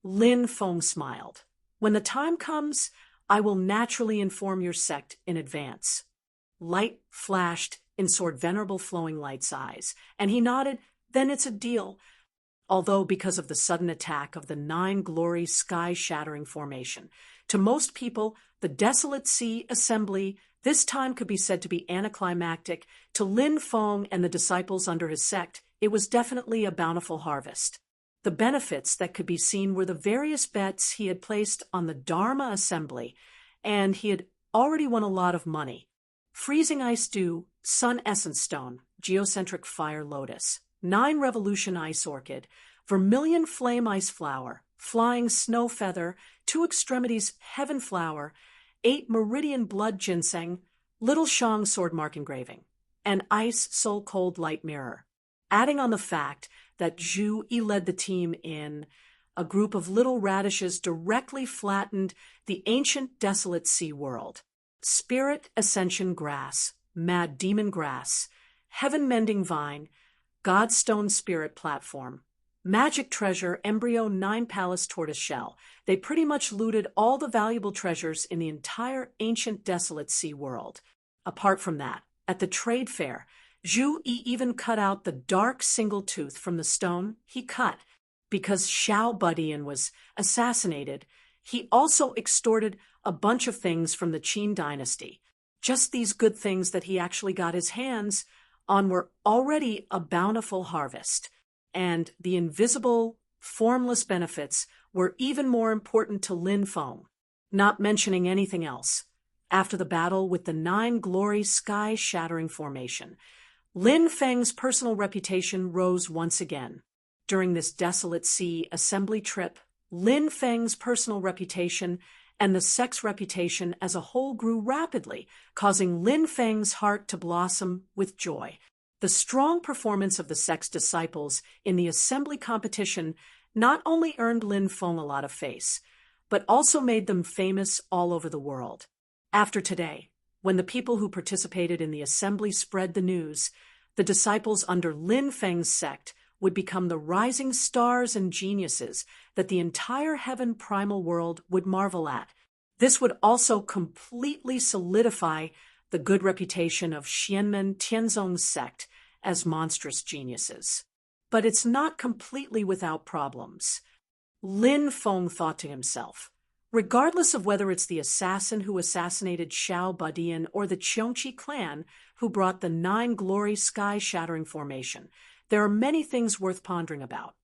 Lin Feng smiled. "When the time comes, I will naturally inform your sect in advance." Light flashed in Sword Venerable Flowing Light's eyes, and he nodded. "Then it's a deal." Although because of the sudden attack of the 9 Glory sky-shattering formation, to most people, the Desolate Sea Assembly this time could be said to be anticlimactic, to Lin Feng and the disciples under his sect, it was definitely a bountiful harvest. The benefits that could be seen were the various bets he had placed on the Dharma Assembly, and he had already won a lot of money. Freezing Ice Dew, Sun Essence Stone, Geocentric Fire Lotus, 9 Revolution Ice Orchid, Vermilion Flame Ice Flower, Flying Snow Feather, 2 Extremities Heaven Flower, 8 Meridian Blood Ginseng, Little Shang Sword Mark Engraving, and Ice Soul Cold Light Mirror. Adding on the fact that Zhu Yi led the team in, a group of little radishes directly flattened the ancient desolate sea world. Spirit Ascension Grass, Mad Demon Grass, Heaven Mending Vine, Godstone Spirit Platform. Magic Treasure Embryo 9 Palace Tortoise Shell. They pretty much looted all the valuable treasures in the entire ancient desolate sea world. Apart from that, at the trade fair, Zhu Yi even cut out the dark single tooth from the stone he cut. Because Xiao Budian was assassinated, he also extorted a bunch of things from the Qin dynasty. Just these good things that he actually got his hands on were already a bountiful harvest. And the invisible, formless benefits were even more important to Lin Feng, not mentioning anything else. After the battle with the 9 Glory sky-shattering formation, Lin Feng's personal reputation rose once again. During this desolate sea assembly trip, Lin Feng's personal reputation and the sect's reputation as a whole grew rapidly, causing Lin Feng's heart to blossom with joy. The strong performance of the sect's disciples in the assembly competition not only earned Lin Feng a lot of face, but also made them famous all over the world. After today, when the people who participated in the assembly spread the news, the disciples under Lin Feng's sect would become the rising stars and geniuses that the entire heaven primal world would marvel at. This would also completely solidify the good reputation of Xianmen Tianzong's sect as monstrous geniuses. But it's not completely without problems. Lin Feng thought to himself, regardless of whether it's the assassin who assassinated Xiao Budian or the Qiongqi clan who brought the 9 Glory sky-shattering formation, there are many things worth pondering about.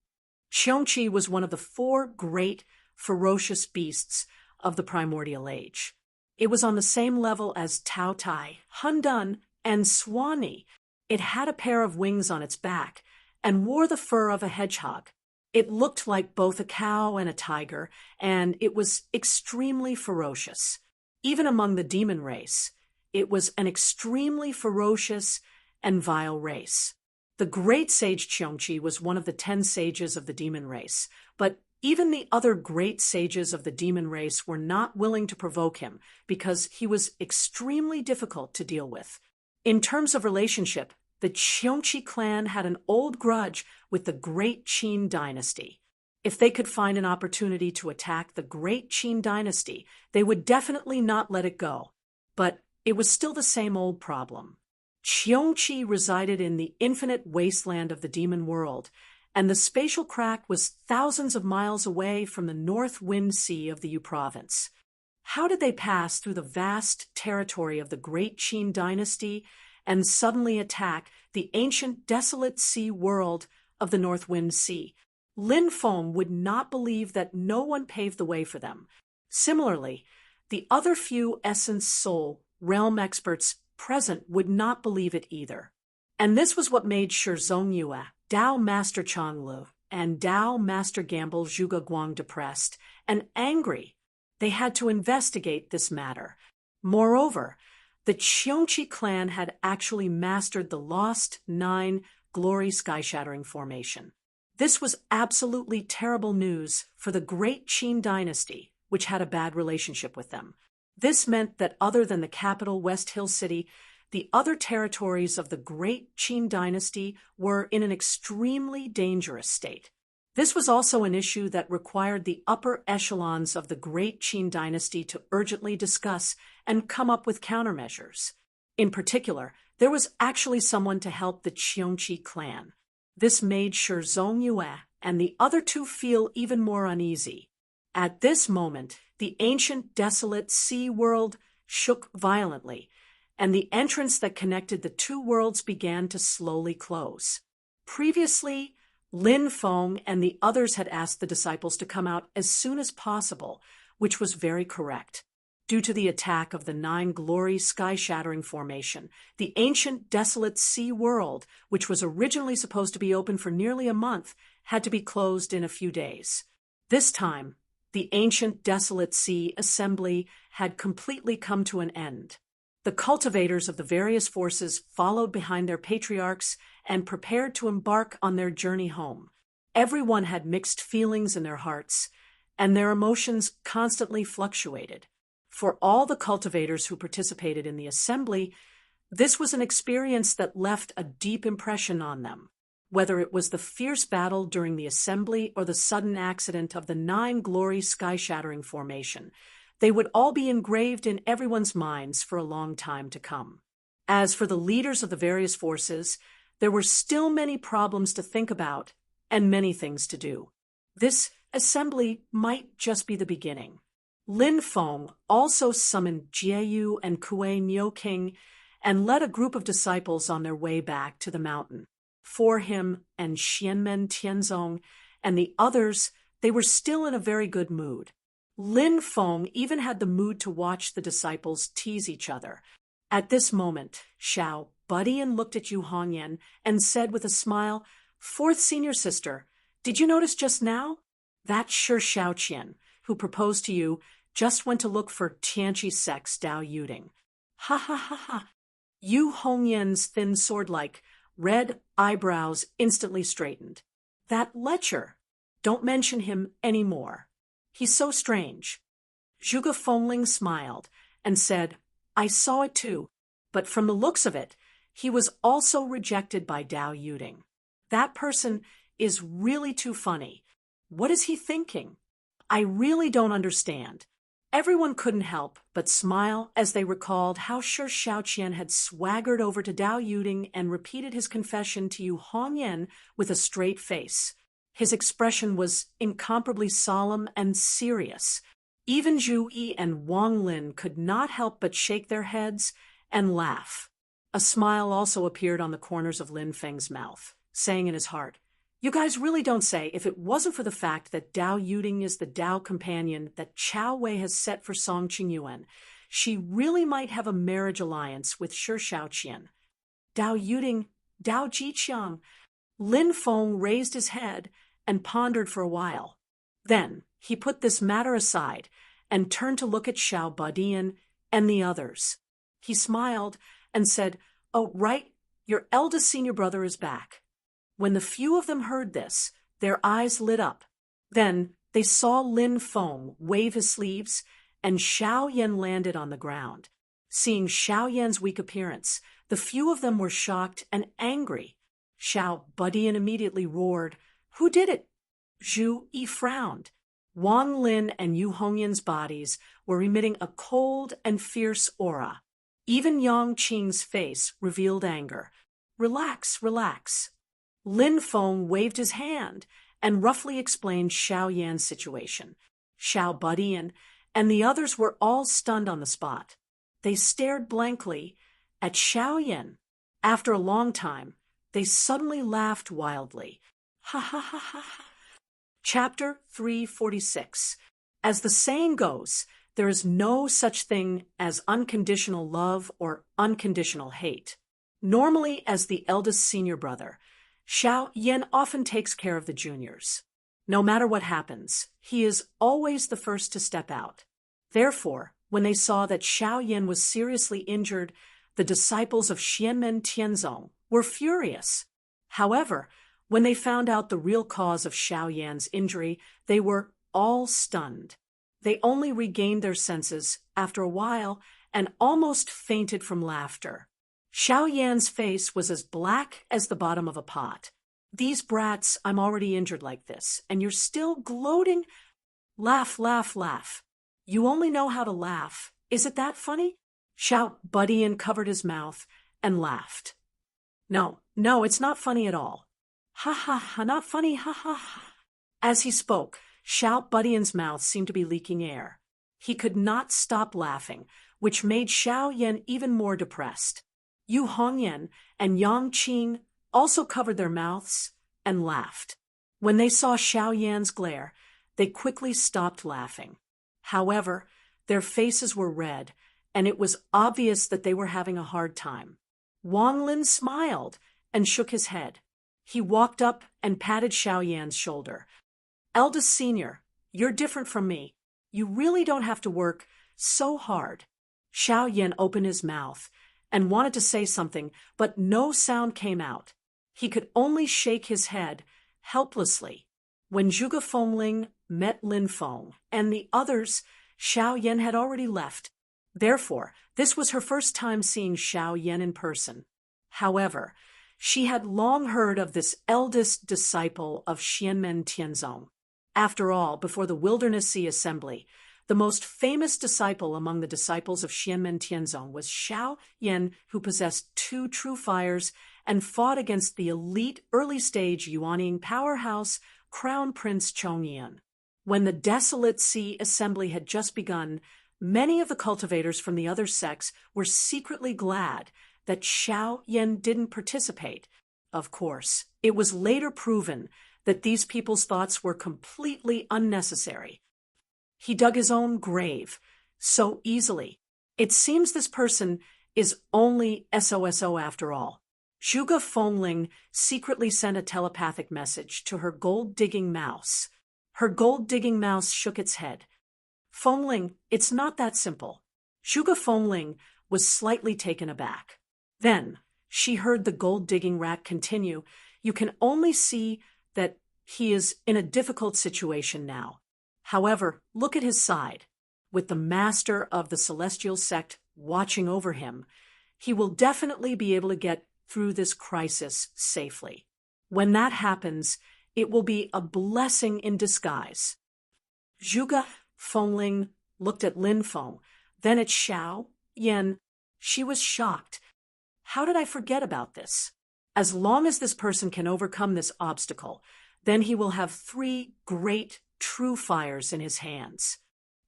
Qiongqi was one of the 4 great, ferocious beasts of the primordial age. It was on the same level as Tao Tai, Hundun, and Swanee. It had a pair of wings on its back and wore the fur of a hedgehog. It looked like both a cow and a tiger, and it was extremely ferocious. Even among the demon race, it was an extremely ferocious and vile race. The great sage Qiongqi was one of the 10 sages of the demon race, but even the other great sages of the demon race were not willing to provoke him because he was extremely difficult to deal with. In terms of relationship, the Qiongqi clan had an old grudge with the Great Qin dynasty. If they could find an opportunity to attack the Great Qin dynasty, they would definitely not let it go. But it was still the same old problem. Qiongqi resided in the infinite wasteland of the demon world, and the spatial crack was thousands of miles away from the North Wind Sea of the Yu province. How did they pass through the vast territory of the Great Qin dynasty and suddenly attack the ancient desolate sea world of the North Wind Sea? Lin Feng would not believe that no one paved the way for them. Similarly, the other few Essence Soul realm experts present would not believe it either. And this was what made Shizong Yue, Dao Master Changlu, and Dao Master Gamble Zhuge Guang depressed and angry. They had to investigate this matter. Moreover, the Qiongqi clan had actually mastered the lost 9 Glory sky-shattering formation. This was absolutely terrible news for the Great Qin dynasty, which had a bad relationship with them. This meant that other than the capital West Hill City, the other territories of the Great Qin dynasty were in an extremely dangerous state. This was also an issue that required the upper echelons of the Great Qin dynasty to urgently discuss and come up with countermeasures. In particular, there was actually someone to help the Qiongqi clan. This made Shizong Yue and the other 2 feel even more uneasy. At this moment, the ancient desolate sea world shook violently, and the entrance that connected the 2 worlds began to slowly close. Previously, Lin Feng and the others had asked the disciples to come out as soon as possible, which was very correct. Due to the attack of the 9 Glory sky-shattering formation, the ancient desolate sea world, which was originally supposed to be open for nearly a month, had to be closed in a few days. This time, the ancient desolate sea assembly had completely come to an end. The cultivators of the various forces followed behind their patriarchs and prepared to embark on their journey home. Everyone had mixed feelings in their hearts, and their emotions constantly fluctuated. For all the cultivators who participated in the assembly, this was an experience that left a deep impression on them. whether it was the fierce battle during the assembly or the sudden accident of the Nine Glory sky-shattering formation. They would all be engraved in everyone's minds for a long time to come. As for the leaders of the various forces, there were still many problems to think about and many things to do. This assembly might just be the beginning. Lin Feng also summoned Jieyu and Kuei Mioking and led a group of disciples on their way back to the mountain. For him and Xianmen Tianzong and the others, they were still in a very good mood. Lin Feng even had the mood to watch the disciples tease each other. At this moment, Xiao Budian looked at Yu Hongyan and said with a smile, "Fourth senior sister, did you notice just now? That Shi Xiaoqian, who proposed to you, just went to look for Tianqi's sex Dao Yuding." Ha ha ha ha. Yu Hongyan's thin sword-like red eyebrows instantly straightened. That lecher. Don't mention him any more. He's so strange. Zhuge Fengling smiled and said, "I saw it too, but from the looks of it, he was also rejected by Dao Yuding. That person is really too funny. What is he thinking? I really don't understand." Everyone couldn't help but smile as they recalled how Shi Xiaoqian had swaggered over to Dao Yuding and repeated his confession to Yu Hongyan with a straight face. His expression was incomparably solemn and serious. Even Zhu Yi and Wang Lin could not help but shake their heads and laugh. A smile also appeared on the corners of Lin Feng's mouth, saying in his heart, "You guys really don't say if it wasn't for the fact that Dao Yuding is the Dao companion that Chao Wei has set for Song Qingyuan, she really might have a marriage alliance with Shi Xiaoqian." Dao Yuding, Dao Jiqiang. Lin Feng raised his head and pondered for a while. Then he put this matter aside and turned to look at Xiao Budian and the others. He smiled and said, "Oh, right, your eldest senior brother is back." When the few of them heard this, their eyes lit up. Then they saw Lin Feng wave his sleeves, and Xiao Yan landed on the ground. Seeing Xiao Yan's weak appearance, the few of them were shocked and angry. Xiao Budian immediately roared, "Who did it?" Zhu Yi frowned. Wang Lin and Yu Hongyan's bodies were emitting a cold and fierce aura. Even Yang Qing's face revealed anger. "Relax, relax." Lin Feng waved his hand and roughly explained Xiao Yan's situation. Xiao Budian and the others were all stunned on the spot. They stared blankly at Xiao Yan. After a long time, they suddenly laughed wildly. Ha ha ha ha ha. Chapter 346. As the saying goes, there is no such thing as unconditional love or unconditional hate. Normally, as the eldest senior brother, Xiao Yan often takes care of the juniors. No matter what happens, he is always the first to step out. Therefore, when they saw that Xiao Yan was seriously injured, the disciples of Xianmen Tianzong were furious. However, when they found out the real cause of Xiao Yan's injury, they were all stunned. They only regained their senses after a while and almost fainted from laughter. Xiao Yan's face was as black as the bottom of a pot. "These brats, I'm already injured like this, and you're still gloating? Laugh, laugh, laugh. You only know how to laugh. Is it that funny?" Xiao Budian covered his mouth and laughed. No, it's not funny at all. Ha ha ha, not funny, ha ha ha. As he spoke, Xiao Budian's mouth seemed to be leaking air. He could not stop laughing, which made Xiao Yan even more depressed. Yu Hongyan and Yang Qing also covered their mouths and laughed. When they saw Xiao Yan's glare, they quickly stopped laughing. However, their faces were red, and it was obvious that they were having a hard time. Wang Lin smiled and shook his head. He walked up and patted Xiao Yan's shoulder. "Eldest senior, you're different from me. You really don't have to work so hard." Xiao Yan opened his mouth and wanted to say something, but no sound came out. He could only shake his head helplessly. When Zhuge Fengling met Lin Feng and the others, Xiao Yan had already left. Therefore, this was her first time seeing Xiao Yan in person. However, She had long heard of this eldest disciple of Xianmen Tianzong. After all, before the Wilderness Sea Assembly, the most famous disciple among the disciples of Xianmen Tianzong was Xiao Yan, who possessed 2 true fires and fought against the elite early-stage Yuanning powerhouse Crown Prince Chongyan. When the Desolate Sea Assembly had just begun, many of the cultivators from the other sects were secretly glad that Xiao Yan didn't participate. Of course, it was later proven that these people's thoughts were completely unnecessary. He dug his own grave so easily. It seems this person is only SOSO after all. Zhuge Fengling secretly sent a telepathic message to her gold-digging mouse. Her gold-digging mouse shook its head. Fengling, it's not that simple. Zhuge Fengling was slightly taken aback. Then she heard the gold-digging rat continue, "You can only see that he is in a difficult situation now. However, look at his side. With the master of the celestial sect watching over him, he will definitely be able to get through this crisis safely. When that happens, it will be a blessing in disguise." Zhuge Fengling looked at Lin Feng, then at Xiao Yan. She was shocked. How did I forget about this? As long as this person can overcome this obstacle, then he will have 3 great true fires in his hands.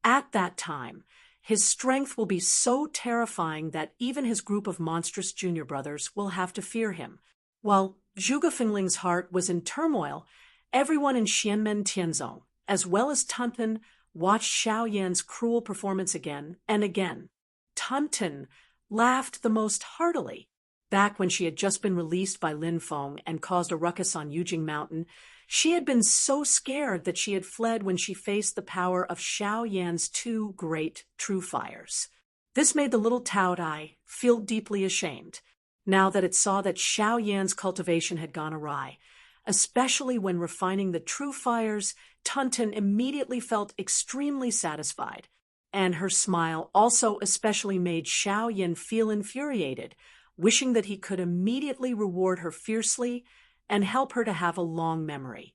At that time, his strength will be so terrifying that even his group of monstrous junior brothers will have to fear him. While Zhuge Fengling's heart was in turmoil, everyone in Xianmen Tianzong, as well as Tunten, watched Xiao Yan's cruel performance again and again. Tunten laughed the most heartily. Back when she had just been released by Lin Feng and caused a ruckus on Yujing Mountain, she had been so scared that she had fled when she faced the power of Xiao Yan's 2 great true fires. This made the little Taodai feel deeply ashamed, now that it saw that Xiao Yan's cultivation had gone awry. Especially when refining the true fires, Tunten immediately felt extremely satisfied, and her smile also especially made Xiao Yan feel infuriated, wishing that he could immediately reward her fiercely and help her to have a long memory.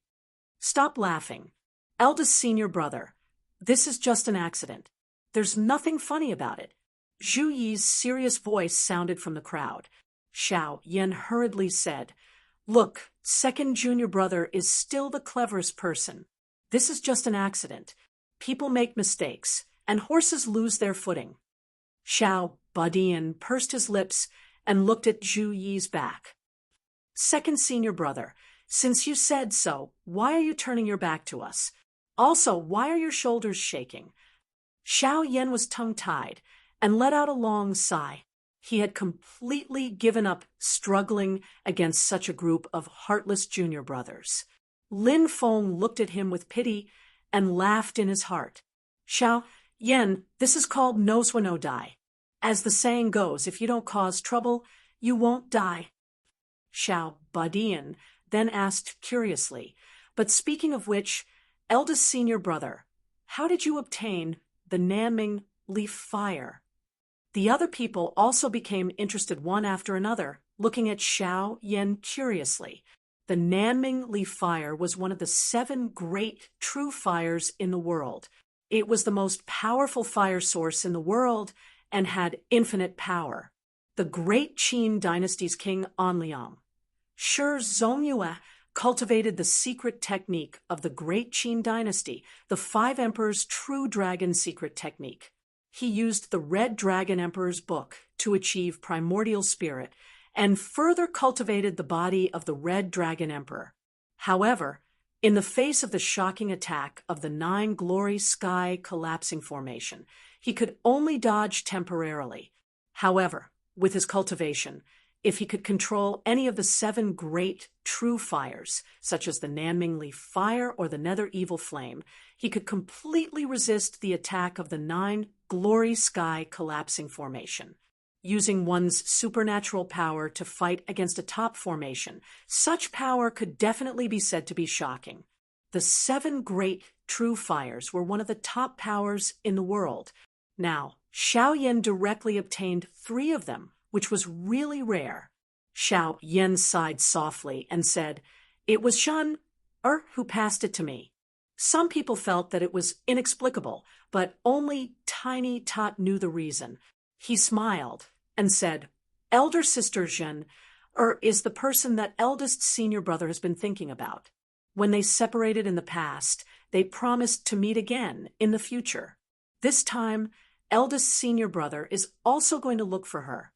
"Stop laughing. Eldest senior brother, this is just an accident. There's nothing funny about it." Zhu Yi's serious voice sounded from the crowd. Xiao Yan hurriedly said, "Look, second junior brother is still the cleverest person. This is just an accident. People make mistakes, and horses lose their footing." Xiao Badian pursed his lips and looked at Zhu Yi's back. "Second senior brother, since you said so, why are you turning your back to us? Also, why are your shoulders shaking?" Xiao Yan was tongue-tied and let out a long sigh. He had completely given up struggling against such a group of heartless junior brothers. Lin Feng looked at him with pity and laughed in his heart. "Xiao Yan, this is called knows when no die. As the saying goes, if you don't cause trouble, you won't die." Xiao Badian then asked curiously, "But speaking of which, eldest senior brother, how did you obtain the Nanming leaf fire?" The other people also became interested one after another, looking at Xiao Yan curiously. The Nanming leaf fire was one of the 7 great true fires in the world. It was the most powerful fire source in the world and had infinite power. The great Qin dynasty's king Anliang, Shi Zongyue, cultivated the secret technique of the great Qin dynasty, the 5 emperors' true dragon secret technique. He used the Red Dragon Emperor's book to achieve primordial spirit and further cultivated the body of the Red Dragon Emperor. However, in the face of the shocking attack of the 9 Glory Sky collapsing formation, he could only dodge temporarily. However, with his cultivation, if he could control any of the 7 great true fires, such as the Nanming Leaf Fire or the Nether Evil Flame, he could completely resist the attack of the 9 Glory Sky collapsing formation. Using one's supernatural power to fight against a top formation, such power could definitely be said to be shocking. The 7 great true fires were one of the top powers in the world. Now, Xiao Yan directly obtained 3 of them, which was really rare. Xiao Yan sighed softly and said, "It was Shen who passed it to me." Some people felt that it was inexplicable, but only Tiny Tot knew the reason. He smiled and said, "Elder sister Zhen is the person that eldest senior brother has been thinking about. When they separated in the past, they promised to meet again in the future. This time, eldest senior brother is also going to look for her."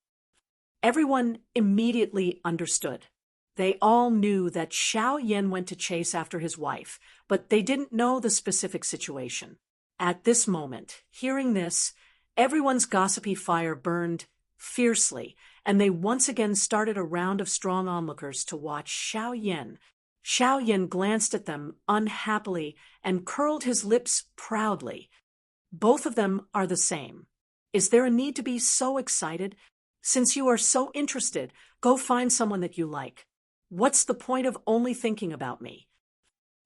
Everyone immediately understood. They all knew that Xiao Yan went to chase after his wife, but they didn't know the specific situation. At this moment, hearing this, everyone's gossipy fire burned fiercely, and they once again started a round of strong onlookers to watch Xiao Yan. Xiao Yan glanced at them unhappily and curled his lips proudly. "Both of them are the same. Is there a need to be so excited? Since you are so interested, go find someone that you like. What's the point of only thinking about me?"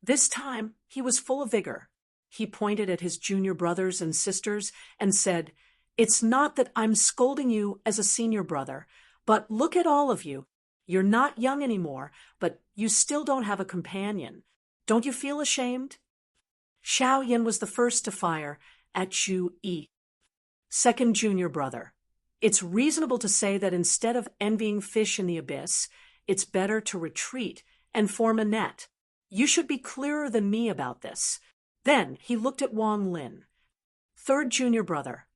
This time, he was full of vigor. He pointed at his junior brothers and sisters and said, "It's not that I'm scolding you as a senior brother, but look at all of you. You're not young anymore, but you still don't have a companion. Don't you feel ashamed?" Xiao Yan was the first to fire at Zhu Yi. "Second junior brother, it's reasonable to say that instead of envying fish in the abyss, it's better to retreat and form a net. You should be clearer than me about this." Then he looked at Wang Lin. "Third junior brother,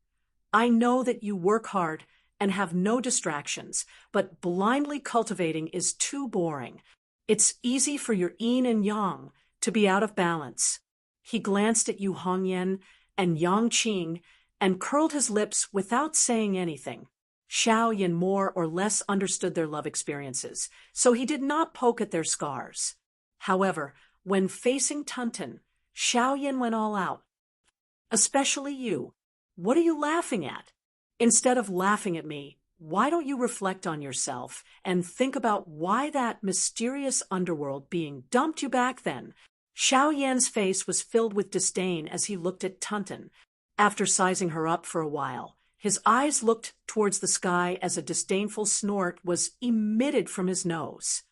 I know that you work hard and have no distractions, but blindly cultivating is too boring. It's easy for your yin and yang to be out of balance." He glanced at Yu Hongyan and Yang Qing and curled his lips without saying anything. Xiao Yan more or less understood their love experiences, so he did not poke at their scars. However, when facing Tunten, Xiao Yan went all out. "Especially you. What are you laughing at? Instead of laughing at me, why don't you reflect on yourself and think about why that mysterious underworld being dumped you back then?" Xiao Yan's face was filled with disdain as he looked at Tunten. After sizing her up for a while, his eyes looked towards the sky as a disdainful snort was emitted from his nose.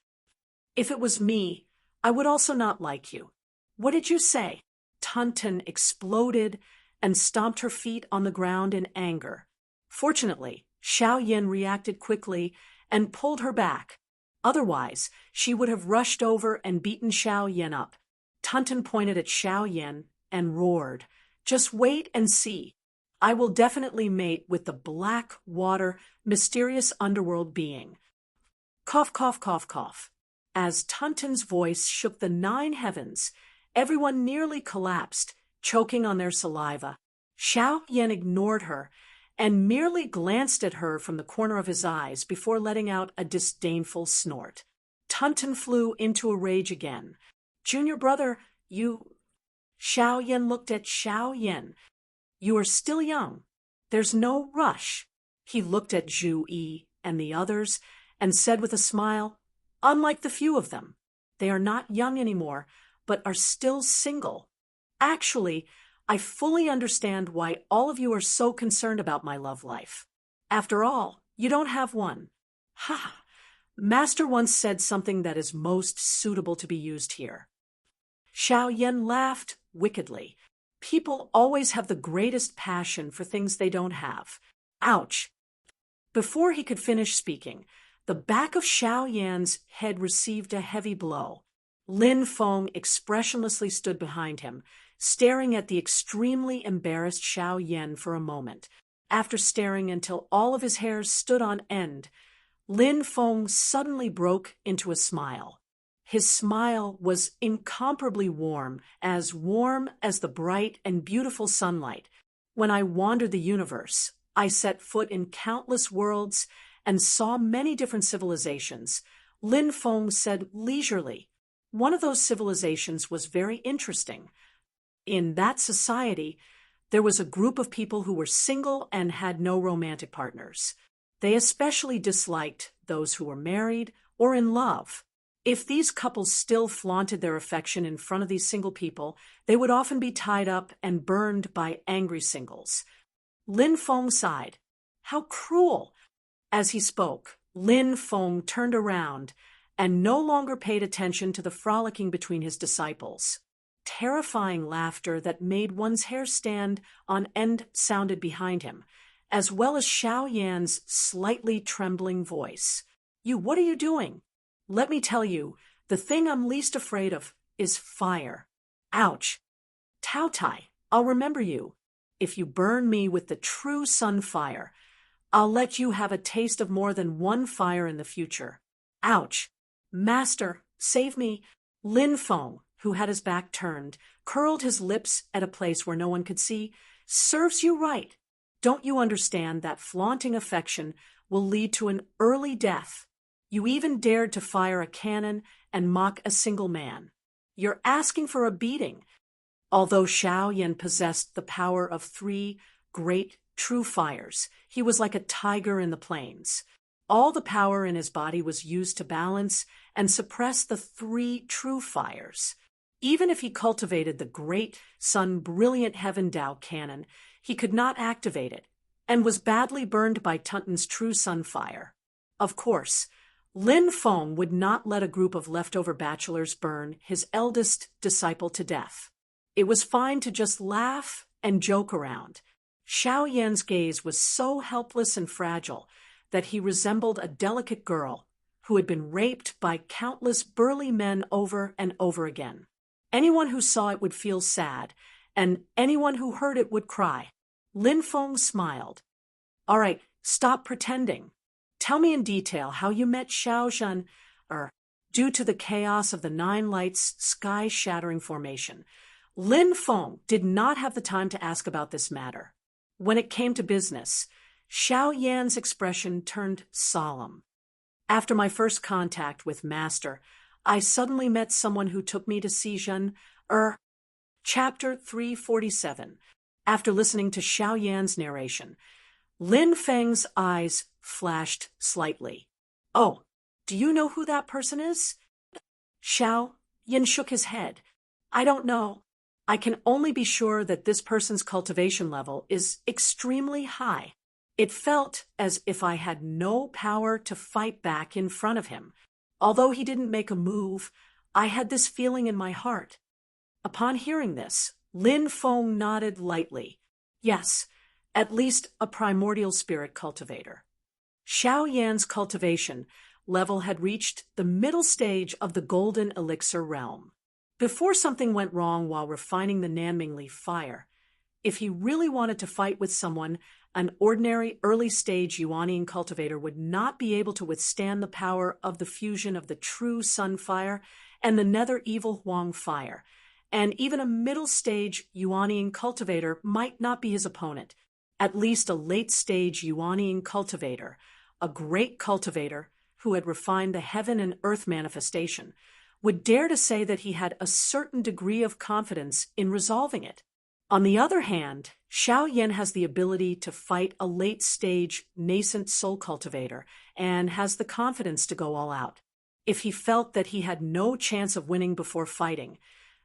"If it was me, I would also not like you. What did you say?" Tunten exploded and stomped her feet on the ground in anger. Fortunately, Xiao Yan reacted quickly and pulled her back. Otherwise, she would have rushed over and beaten Xiao Yan up. Tunten pointed at Xiao Yan and roared, "Just wait and see. I will definitely mate with the black water, mysterious underworld being." Cough, cough, cough, cough. As Tunten's voice shook the 9 heavens, everyone nearly collapsed, choking on their saliva. Xiao Yan ignored her and merely glanced at her from the corner of his eyes before letting out a disdainful snort. Tunten flew into a rage again. "Junior brother, you—" Xiao Yan looked at Xiao Yan. "You are still young. There's no rush." He looked at Zhu Yi and the others and said with a smile, "Unlike the few of them, they are not young anymore, but are still single. Actually, I fully understand why all of you are so concerned about my love life. After all, you don't have one. Ha! Master once said something that is most suitable to be used here." Xiao Yan laughed wickedly. People always have the greatest passion for things they don't have. Ouch! Before he could finish speaking, the back of Xiao Yan's head received a heavy blow. Lin Feng expressionlessly stood behind him, staring at the extremely embarrassed Xiao Yan for a moment. After staring until all of his hairs stood on end, Lin Feng suddenly broke into a smile. His smile was incomparably warm as the bright and beautiful sunlight. "When I wandered the universe, I set foot in countless worlds and saw many different civilizations," Lin Feng said leisurely. "One of those civilizations was very interesting. In that society, there was a group of people who were single and had no romantic partners. They especially disliked those who were married or in love. If these couples still flaunted their affection in front of these single people, they would often be tied up and burned by angry singles." Lin Feng sighed. "How cruel!" As he spoke, Lin Feng turned around and no longer paid attention to the frolicking between his disciples. Terrifying laughter that made one's hair stand on end sounded behind him, as well as Xiao Yan's slightly trembling voice. What are you doing? Let me tell you, the thing I'm least afraid of is fire. Ouch. Tao Tai, I'll remember you. If you burn me with the true sun fire, I'll let you have a taste of more than one fire in the future. Ouch. Master, save me. Lin Feng, who had his back turned, curled his lips at a place where no one could see. Serves you right. Don't you understand that flaunting affection will lead to an early death? You even dared to fire a cannon and mock a single man. You're asking for a beating. Although Xiao Yan possessed the power of 3 great true fires, he was like a tiger in the plains. All the power in his body was used to balance and suppress the 3 true fires. Even if he cultivated the great sun brilliant heaven Dao cannon, he could not activate it, and was badly burned by Tuntun's true sun fire. Of course, Lin Feng would not let a group of leftover bachelors burn his eldest disciple to death. It was fine to just laugh and joke around. Xiao Yan's gaze was so helpless and fragile that he resembled a delicate girl who had been raped by countless burly men over and over again. Anyone who saw it would feel sad, and anyone who heard it would cry. Lin Feng smiled. All right, stop pretending. Tell me in detail how you met Xiao Zhen, due to the chaos of the 9 Lights sky-shattering formation. Lin Feng did not have the time to ask about this matter. When it came to business, Xiao Yan's expression turned solemn. After my first contact with Master, I suddenly met someone who took me to see Zhen, Chapter 347. After listening to Xiao Yan's narration, Lin Feng's eyes flashed slightly. Oh, do you know who that person is? Xiao Yan shook his head. I don't know. I can only be sure that this person's cultivation level is extremely high. It felt as if I had no power to fight back in front of him. Although he didn't make a move, I had this feeling in my heart. Upon hearing this, Lin Feng nodded lightly. Yes, at least a primordial spirit cultivator. Xiao Yan's cultivation level had reached the middle stage of the golden elixir realm. Before something went wrong while refining the Nanming leaf fire, if he really wanted to fight with someone, an ordinary early-stage Yuanian cultivator would not be able to withstand the power of the fusion of the true sun fire and the nether evil Huang fire, and even a middle-stage Yuanian cultivator might not be his opponent. At least a late-stage Yuanian cultivator, a great cultivator who had refined the heaven and earth manifestation, would dare to say that he had a certain degree of confidence in resolving it. On the other hand, Xiao Yan has the ability to fight a late-stage nascent soul cultivator and has the confidence to go all out. If he felt that he had no chance of winning before fighting,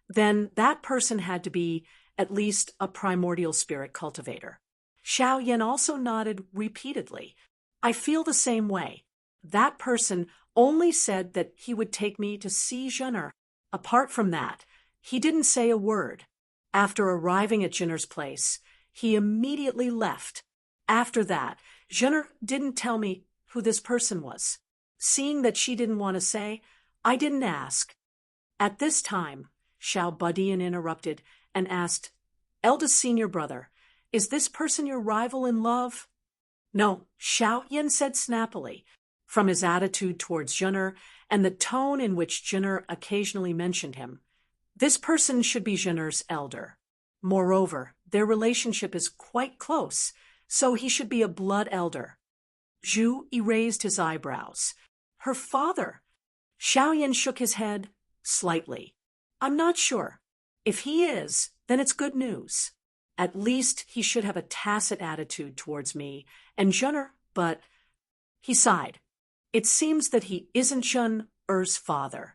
then that person had to be at least a primordial spirit cultivator. Xiao Yan also nodded repeatedly. I feel the same way. That person only said that he would take me to see Zhener. Apart from that, he didn't say a word. After arriving at Zhener's place, he immediately left. After that, Zhener didn't tell me who this person was. Seeing that she didn't want to say, I didn't ask. At this time, Xiao Badian interrupted and asked, Eldest senior brother, is this person your rival in love? No, Xiao Yan said snappily. From his attitude towards Zhener and the tone in which Zhener occasionally mentioned him, this person should be Zhener's elder. Moreover, their relationship is quite close, so he should be a blood elder. Zhu erased his eyebrows. Her father. Xiao Yan shook his head slightly. I'm not sure. If he is, then it's good news. At least he should have a tacit attitude towards me and Zhener, but he sighed. It seems that he isn't Zhener's father.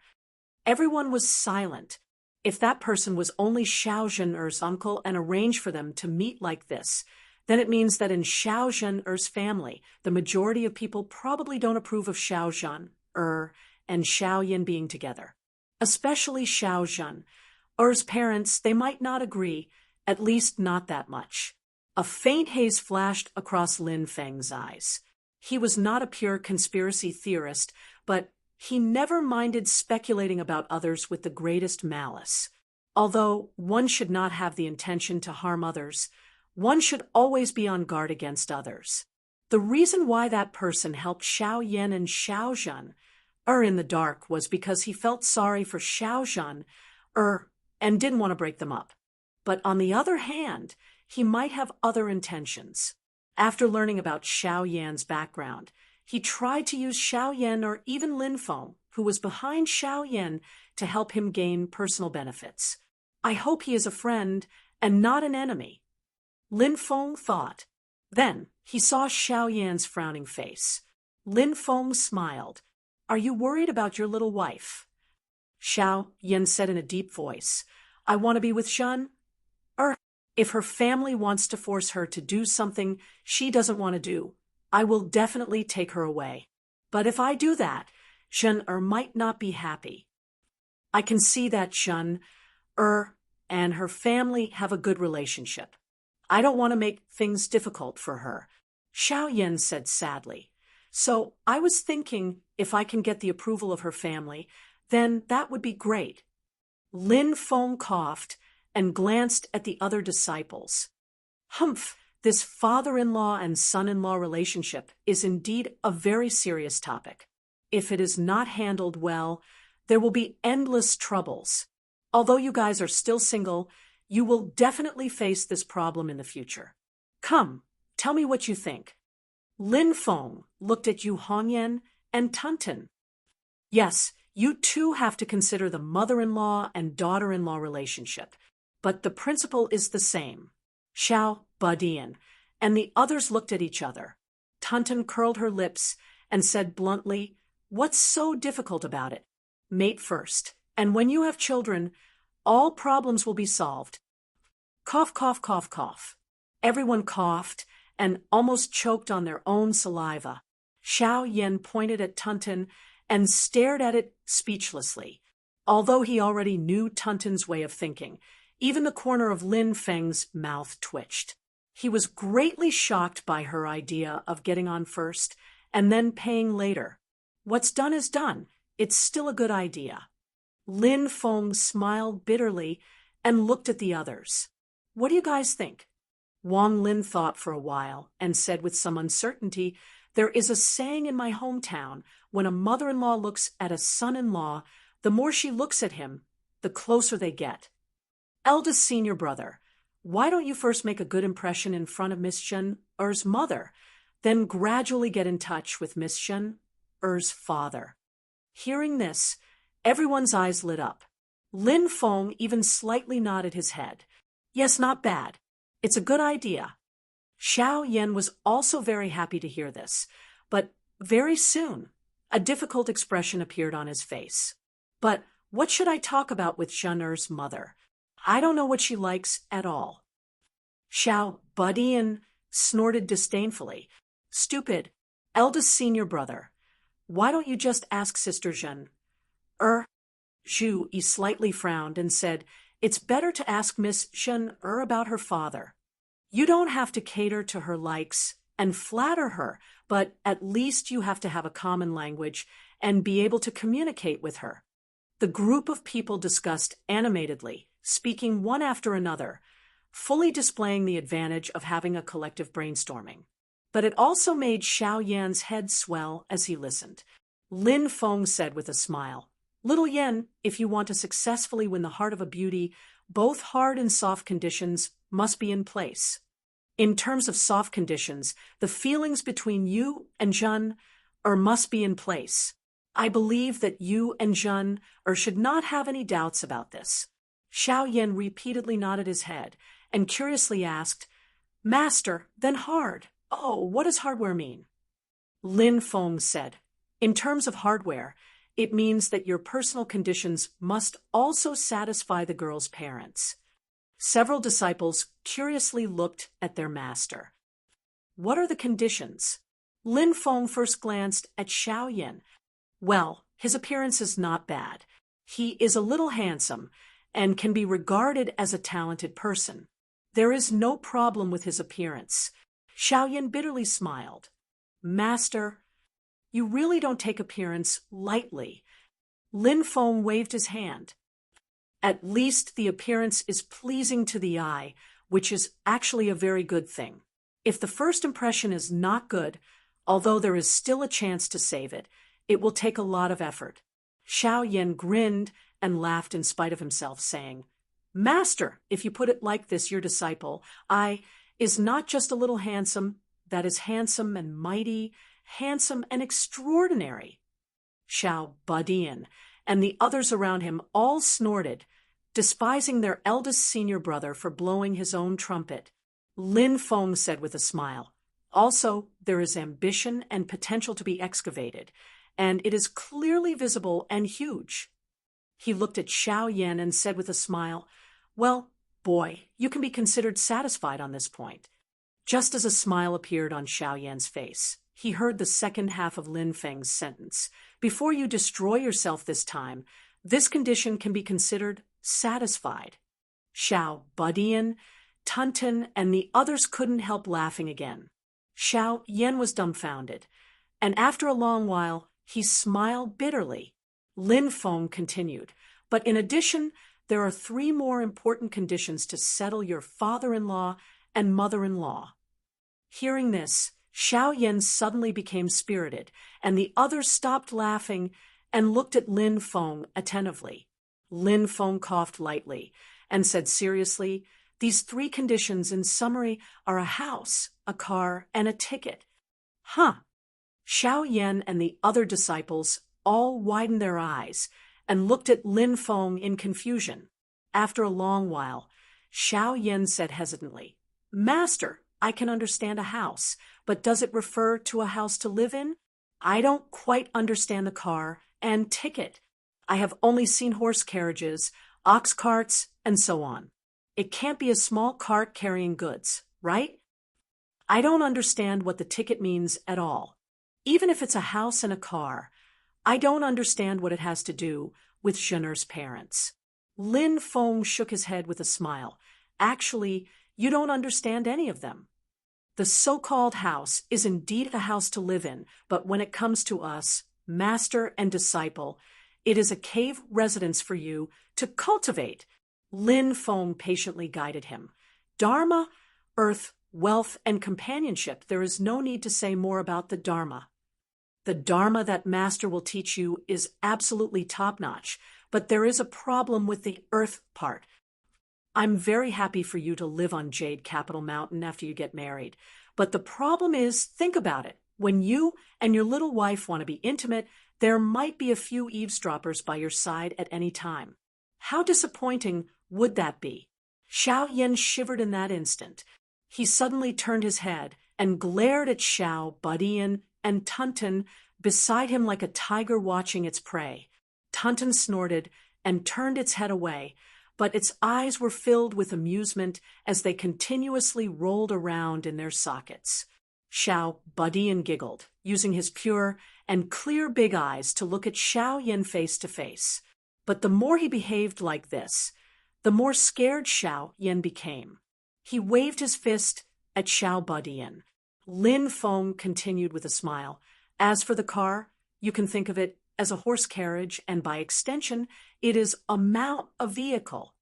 Everyone was silent. If that person was only Xiao Zhener's uncle and arranged for them to meet like this, then it means that in Xiao Zhen family, the majority of people probably don't approve of Xiao Zhen and Xiao Yin being together. Especially Xiao Zhen. Parents, they might not agree, at least not that much. A faint haze flashed across Lin Feng's eyes. He was not a pure conspiracy theorist, but he never minded speculating about others with the greatest malice. Although one should not have the intention to harm others, one should always be on guard against others. The reason why that person helped Xiao Yin and Xiao Zhen in the dark was because he felt sorry for Xiao Zhen and didn't want to break them up. But on the other hand, he might have other intentions. After learning about Xiao Yan's background, he tried to use Xiao Yan or even Lin Feng, who was behind Xiao Yan, to help him gain personal benefits. I hope he is a friend and not an enemy, Lin Feng thought. Then he saw Xiao Yan's frowning face. Lin Feng smiled. Are you worried about your little wife? Xiao Yan said in a deep voice. I want to be with Zhen. If her family wants to force her to do something she doesn't want to do, I will definitely take her away. But if I do that, Zhen might not be happy. I can see that Zhen and her family have a good relationship. I don't want to make things difficult for her, Xiao Yan said sadly. So I was thinking if I can get the approval of her family, then that would be great. Lin Feng coughed and glanced at the other disciples. Humph, this father-in-law and son-in-law relationship is indeed a very serious topic. If it is not handled well, there will be endless troubles. Although you guys are still single, you will definitely face this problem in the future. Come, tell me what you think. Lin Feng looked at Yu Hongyan and Tunten. Yes, you too have to consider the mother-in-law and daughter-in-law relationship, but the principle is the same. Xiao Badian and the others looked at each other. Tunten curled her lips and said bluntly, What's so difficult about it? Mate first, and when you have children, all problems will be solved. Cough, cough, cough, cough. Everyone coughed and almost choked on their own saliva. Xiao Yan pointed at Tunten and stared at it speechlessly. Although he already knew Tunten's way of thinking, even the corner of Lin Feng's mouth twitched. He was greatly shocked by her idea of getting on first and then paying later. What's done is done. It's still a good idea. Lin Feng smiled bitterly and looked at the others. What do you guys think? Wang Lin thought for a while and said with some uncertainty, There is a saying in my hometown, when a mother-in-law looks at a son-in-law, the more she looks at him, the closer they get. Eldest senior brother, why don't you first make a good impression in front of Miss Zhen's mother, then gradually get in touch with Miss Zhen's father? Hearing this, everyone's eyes lit up. Lin Feng even slightly nodded his head. Yes, not bad. It's a good idea. Xiao Yan was also very happy to hear this, but very soon, a difficult expression appeared on his face. But what should I talk about with Zhen's mother? I don't know what she likes at all. Xiao Badian snorted disdainfully. Stupid, eldest senior brother. Why don't you just ask Sister Zhen? Zhu Yi slightly frowned and said, It's better to ask Miss Zhen about her father. You don't have to cater to her likes and flatter her, but at least you have to have a common language and be able to communicate with her. The group of people discussed animatedly, speaking one after another, fully displaying the advantage of having a collective brainstorming. But it also made Xiao Yan's head swell as he listened. Lin Feng said with a smile, Little Yan, if you want to successfully win the heart of a beauty, both hard and soft conditions must be in place. In terms of soft conditions, the feelings between you and Zhen must be in place. I believe that you and Zhen should not have any doubts about this. Xiao Yan repeatedly nodded his head and curiously asked, Master, then hard. Oh, what does hardware mean? Lin Feng said, In terms of hardware, it means that your personal conditions must also satisfy the girl's parents. Several disciples curiously looked at their master. What are the conditions? Lin Feng first glanced at Xiao Yin. Well, his appearance is not bad. He is a little handsome and can be regarded as a talented person. There is no problem with his appearance. Xiao Yin bitterly smiled. Master, you really don't take appearance lightly. Lin Feng waved his hand. At least the appearance is pleasing to the eye, which is actually a very good thing. If the first impression is not good, although there is still a chance to save it, it will take a lot of effort. Xiao Yin grinned and laughed in spite of himself, saying, Master, if you put it like this, your disciple, is not just a little handsome, that is handsome and mighty, handsome and extraordinary. Xiao Badian and the others around him all snorted, despising their eldest senior brother for blowing his own trumpet. Lin Feng said with a smile, Also, there is ambition and potential to be excavated, and it is clearly visible and huge. He looked at Xiao Yan and said with a smile, Well, boy, you can be considered satisfied on this point. Just as a smile appeared on Xiao Yan's face, he heard the second half of Lin Feng's sentence. Before you destroy yourself this time, this condition can be considered satisfied. Xiao Badian, Tunten, and the others couldn't help laughing again. Xiao Yan was dumbfounded, and after a long while, he smiled bitterly. Lin Feng continued, But in addition, there are 3 more important conditions to settle your father-in-law and mother-in-law. Hearing this, Xiao Yan suddenly became spirited, and the others stopped laughing and looked at Lin Feng attentively. Lin Feng coughed lightly and said seriously, These 3 conditions in summary are a house, a car, and a ticket. Huh. Xiao Yan and the other disciples all widened their eyes and looked at Lin Feng in confusion. After a long while, Xiao Yan said hesitantly, Master, I can understand a house, but does it refer to a house to live in? I don't quite understand the car and ticket. I have only seen horse carriages, ox carts, and so on. It can't be a small cart carrying goods, right? I don't understand what the ticket means at all. Even if it's a house and a car, I don't understand what it has to do with Zhener's parents. Lin Feng shook his head with a smile. Actually, you don't understand any of them. The so-called house is indeed a house to live in, but when it comes to us, master and disciple, it is a cave residence for you to cultivate. Lin Feng patiently guided him. Dharma, earth, wealth, and companionship. There is no need to say more about the Dharma. The Dharma that Master will teach you is absolutely top-notch, but there is a problem with the earth part. I'm very happy for you to live on Jade Capital Mountain after you get married, but the problem is, think about it. When you and your little wife want to be intimate, there might be a few eavesdroppers by your side at any time. How disappointing would that be? Xiao Yan shivered in that instant. He suddenly turned his head and glared at Xiao Badian and Tunten beside him like a tiger watching its prey. Tunten snorted and turned its head away, but its eyes were filled with amusement as they continuously rolled around in their sockets. Xiao Badian giggled, using his pure and clear big eyes to look at Xiao Yan face to face. But the more he behaved like this, the more scared Xiao Yan became. He waved his fist at Xiao Badian. Lin Feng continued with a smile. As for the car, you can think of it as a horse carriage, and by extension, it is a vehicle.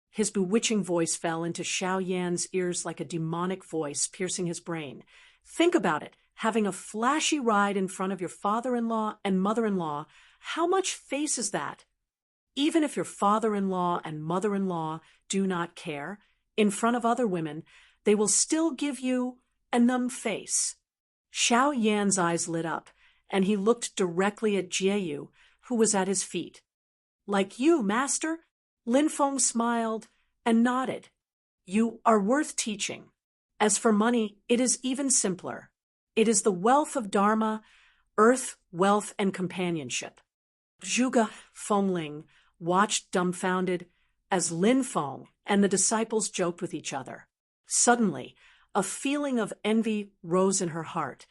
His bewitching voice fell into Xiao Yan's ears like a demonic voice piercing his brain. Think about it, having a flashy ride in front of your father-in-law and mother-in-law. How much face is that? Even if your father-in-law and mother-in-law do not care, in front of other women, they will still give you a numb face. Xiao Yan's eyes lit up, and he looked directly at Jieyu, who was at his feet. Like you, master? Lin Feng smiled and nodded. You are worth teaching. As for money, it is even simpler. It is the wealth of Dharma, earth, wealth, and companionship. Zhuge Fengling watched dumbfounded as Lin Feng and the disciples joked with each other. Suddenly, A feeling of envy rose in her heart.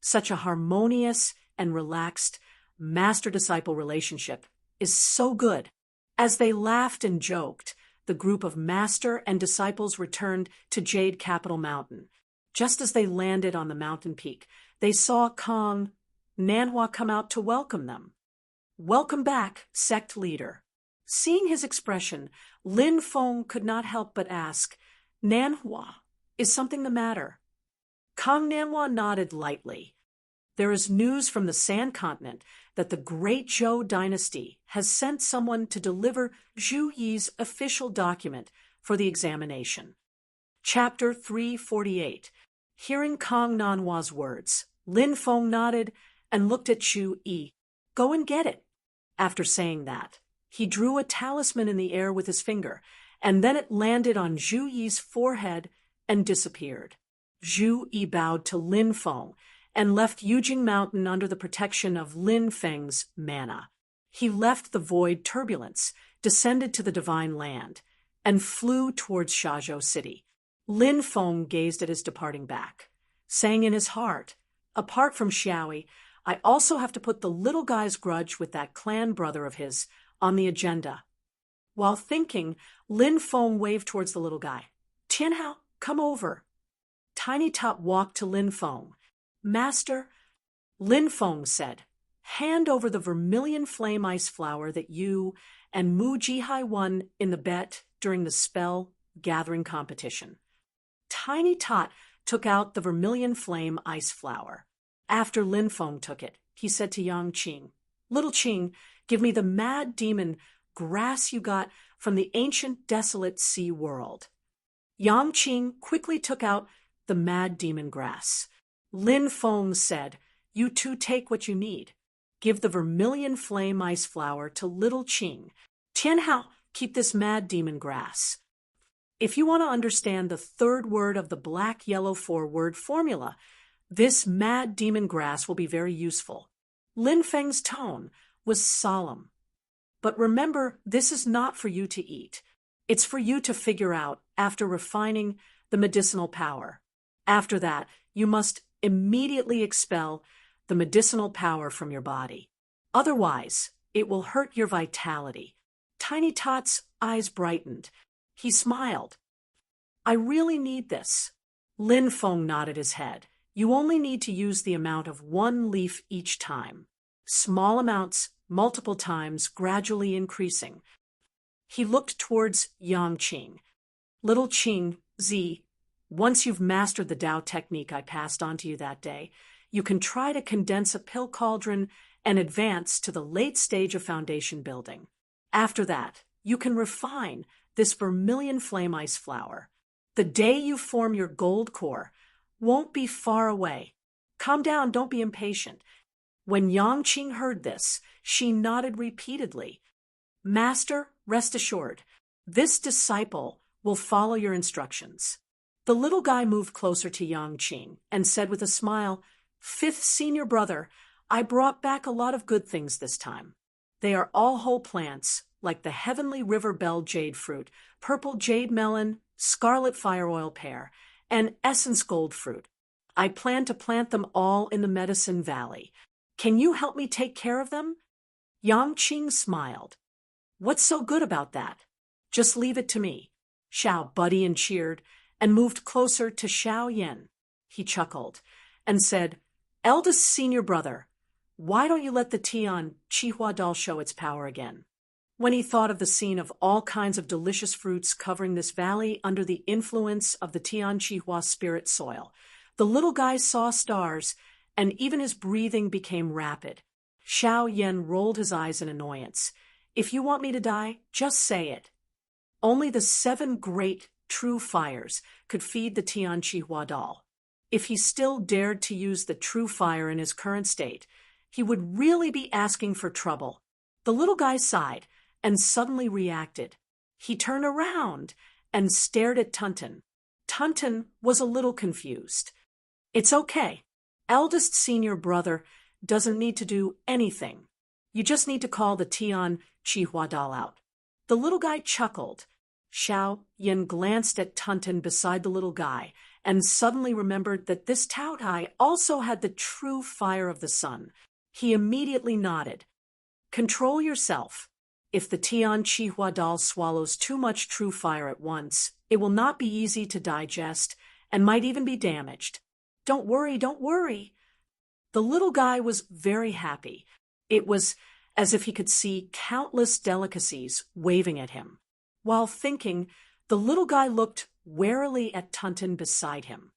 Such a harmonious and relaxed master-disciple relationship is so good. As they laughed and joked, the group of master and disciples returned to Jade Capital Mountain. Just as they landed on the mountain peak, they saw Kong Nanhua come out to welcome them. "Welcome back, sect leader." Seeing his expression, Lin Feng could not help but ask, "Nanhua, is something the matter?" Kong Nanhua nodded lightly. "There is news from the Sand Continent that the great Zhou dynasty has sent someone to deliver Zhu Yi's official document for the examination." Chapter 348. Hearing Kong Nanhua's words, Lin Feng nodded and looked at Zhu Yi. "Go and get it." After saying that, he drew a talisman in the air with his finger, and then it landed on Zhu Yi's forehead and disappeared. Zhu Yi bowed to Lin Feng and left Yujing Mountain under the protection of Lin Feng's mana. He left the void turbulence, descended to the divine land, and flew towards Shazhou City. Lin Feng gazed at his departing back, saying in his heart, "Apart from Xiaoyi, I also have to put the little guy's grudge with that clan brother of his on the agenda." While thinking, Lin Feng waved towards the little guy. "Tianhao, come over." Tiny Tot walked to Lin Feng. "Master," Lin Feng said, "hand over the vermilion flame ice flower that you and Mu Jihai won in the bet during the spell gathering competition." Tiny Tot took out the vermilion flame ice flower. After Lin Feng took it, he said to Yang Qing, "Little Qing, give me the mad demon grass you got from the ancient desolate sea world." Yang Qing quickly took out the mad demon grass. Lin Feng said, "You two take what you need. Give the vermilion flame ice flower to Little Qing. Tianhao, keep this mad demon grass." If you want to understand the third word of the black-yellow four-word formula, this mad demon grass will be very useful. Lin Feng's tone was solemn. But remember, this is not for you to eat. It's for you to figure out after refining the medicinal power. After that, you must immediately expel the medicinal power from your body. Otherwise, it will hurt your vitality. Tiny Tot's eyes brightened. He smiled. "I really need this." Lin Feng nodded his head. "You only need to use the amount of one leaf each time. Small amounts, multiple times, gradually increasing." He looked towards Yang Qing. "Little Qing, Z, once you've mastered the Tao technique I passed on to you that day, you can try to condense a pill cauldron and advance to the late stage of foundation building. After that, you can refine this vermilion flame ice flower. The day you form your gold core won't be far away. Calm down, don't be impatient." When Yang Qing heard this, she nodded repeatedly. "Master, rest assured, this disciple will follow your instructions." The little guy moved closer to Yang Qing and said with a smile, "Fifth senior brother, I brought back a lot of good things this time. They are all whole plants, like the heavenly river bell jade fruit, purple jade melon, scarlet fire oil pear, and essence gold fruit. I plan to plant them all in the Medicine Valley. Can you help me take care of them?" Yang Qing smiled. "What's so good about that? Just leave it to me." Xiao buddy and cheered and moved closer to Xiao Yin. He chuckled and said, "Eldest senior brother, why don't you let the Tian Chihua doll show its power again?" When he thought of the scene of all kinds of delicious fruits covering this valley under the influence of the Tian Chihua spirit soil, the little guy saw stars, and even his breathing became rapid. Xiao Yin rolled his eyes in annoyance. "If you want me to die, just say it." Only the 7 great true fires could feed the Tian Chihua doll. If he still dared to use the true fire in his current state, he would really be asking for trouble. The little guy sighed and suddenly reacted. He turned around and stared at Tunten. Tunten was a little confused. "It's okay. Eldest senior brother doesn't need to do anything. You just need to call the Tian Chihua doll out." The little guy chuckled. Xiao Yin glanced at Tunten beside the little guy and suddenly remembered that this Taotai also had the true fire of the sun. He immediately nodded. Control yourself. If the Tian Chihua doll swallows too much true fire at once, it will not be easy to digest and might even be damaged. Don't worry, don't worry. The little guy was very happy. It was as if he could see countless delicacies waving at him. While thinking, the little guy looked warily at Tunton beside him.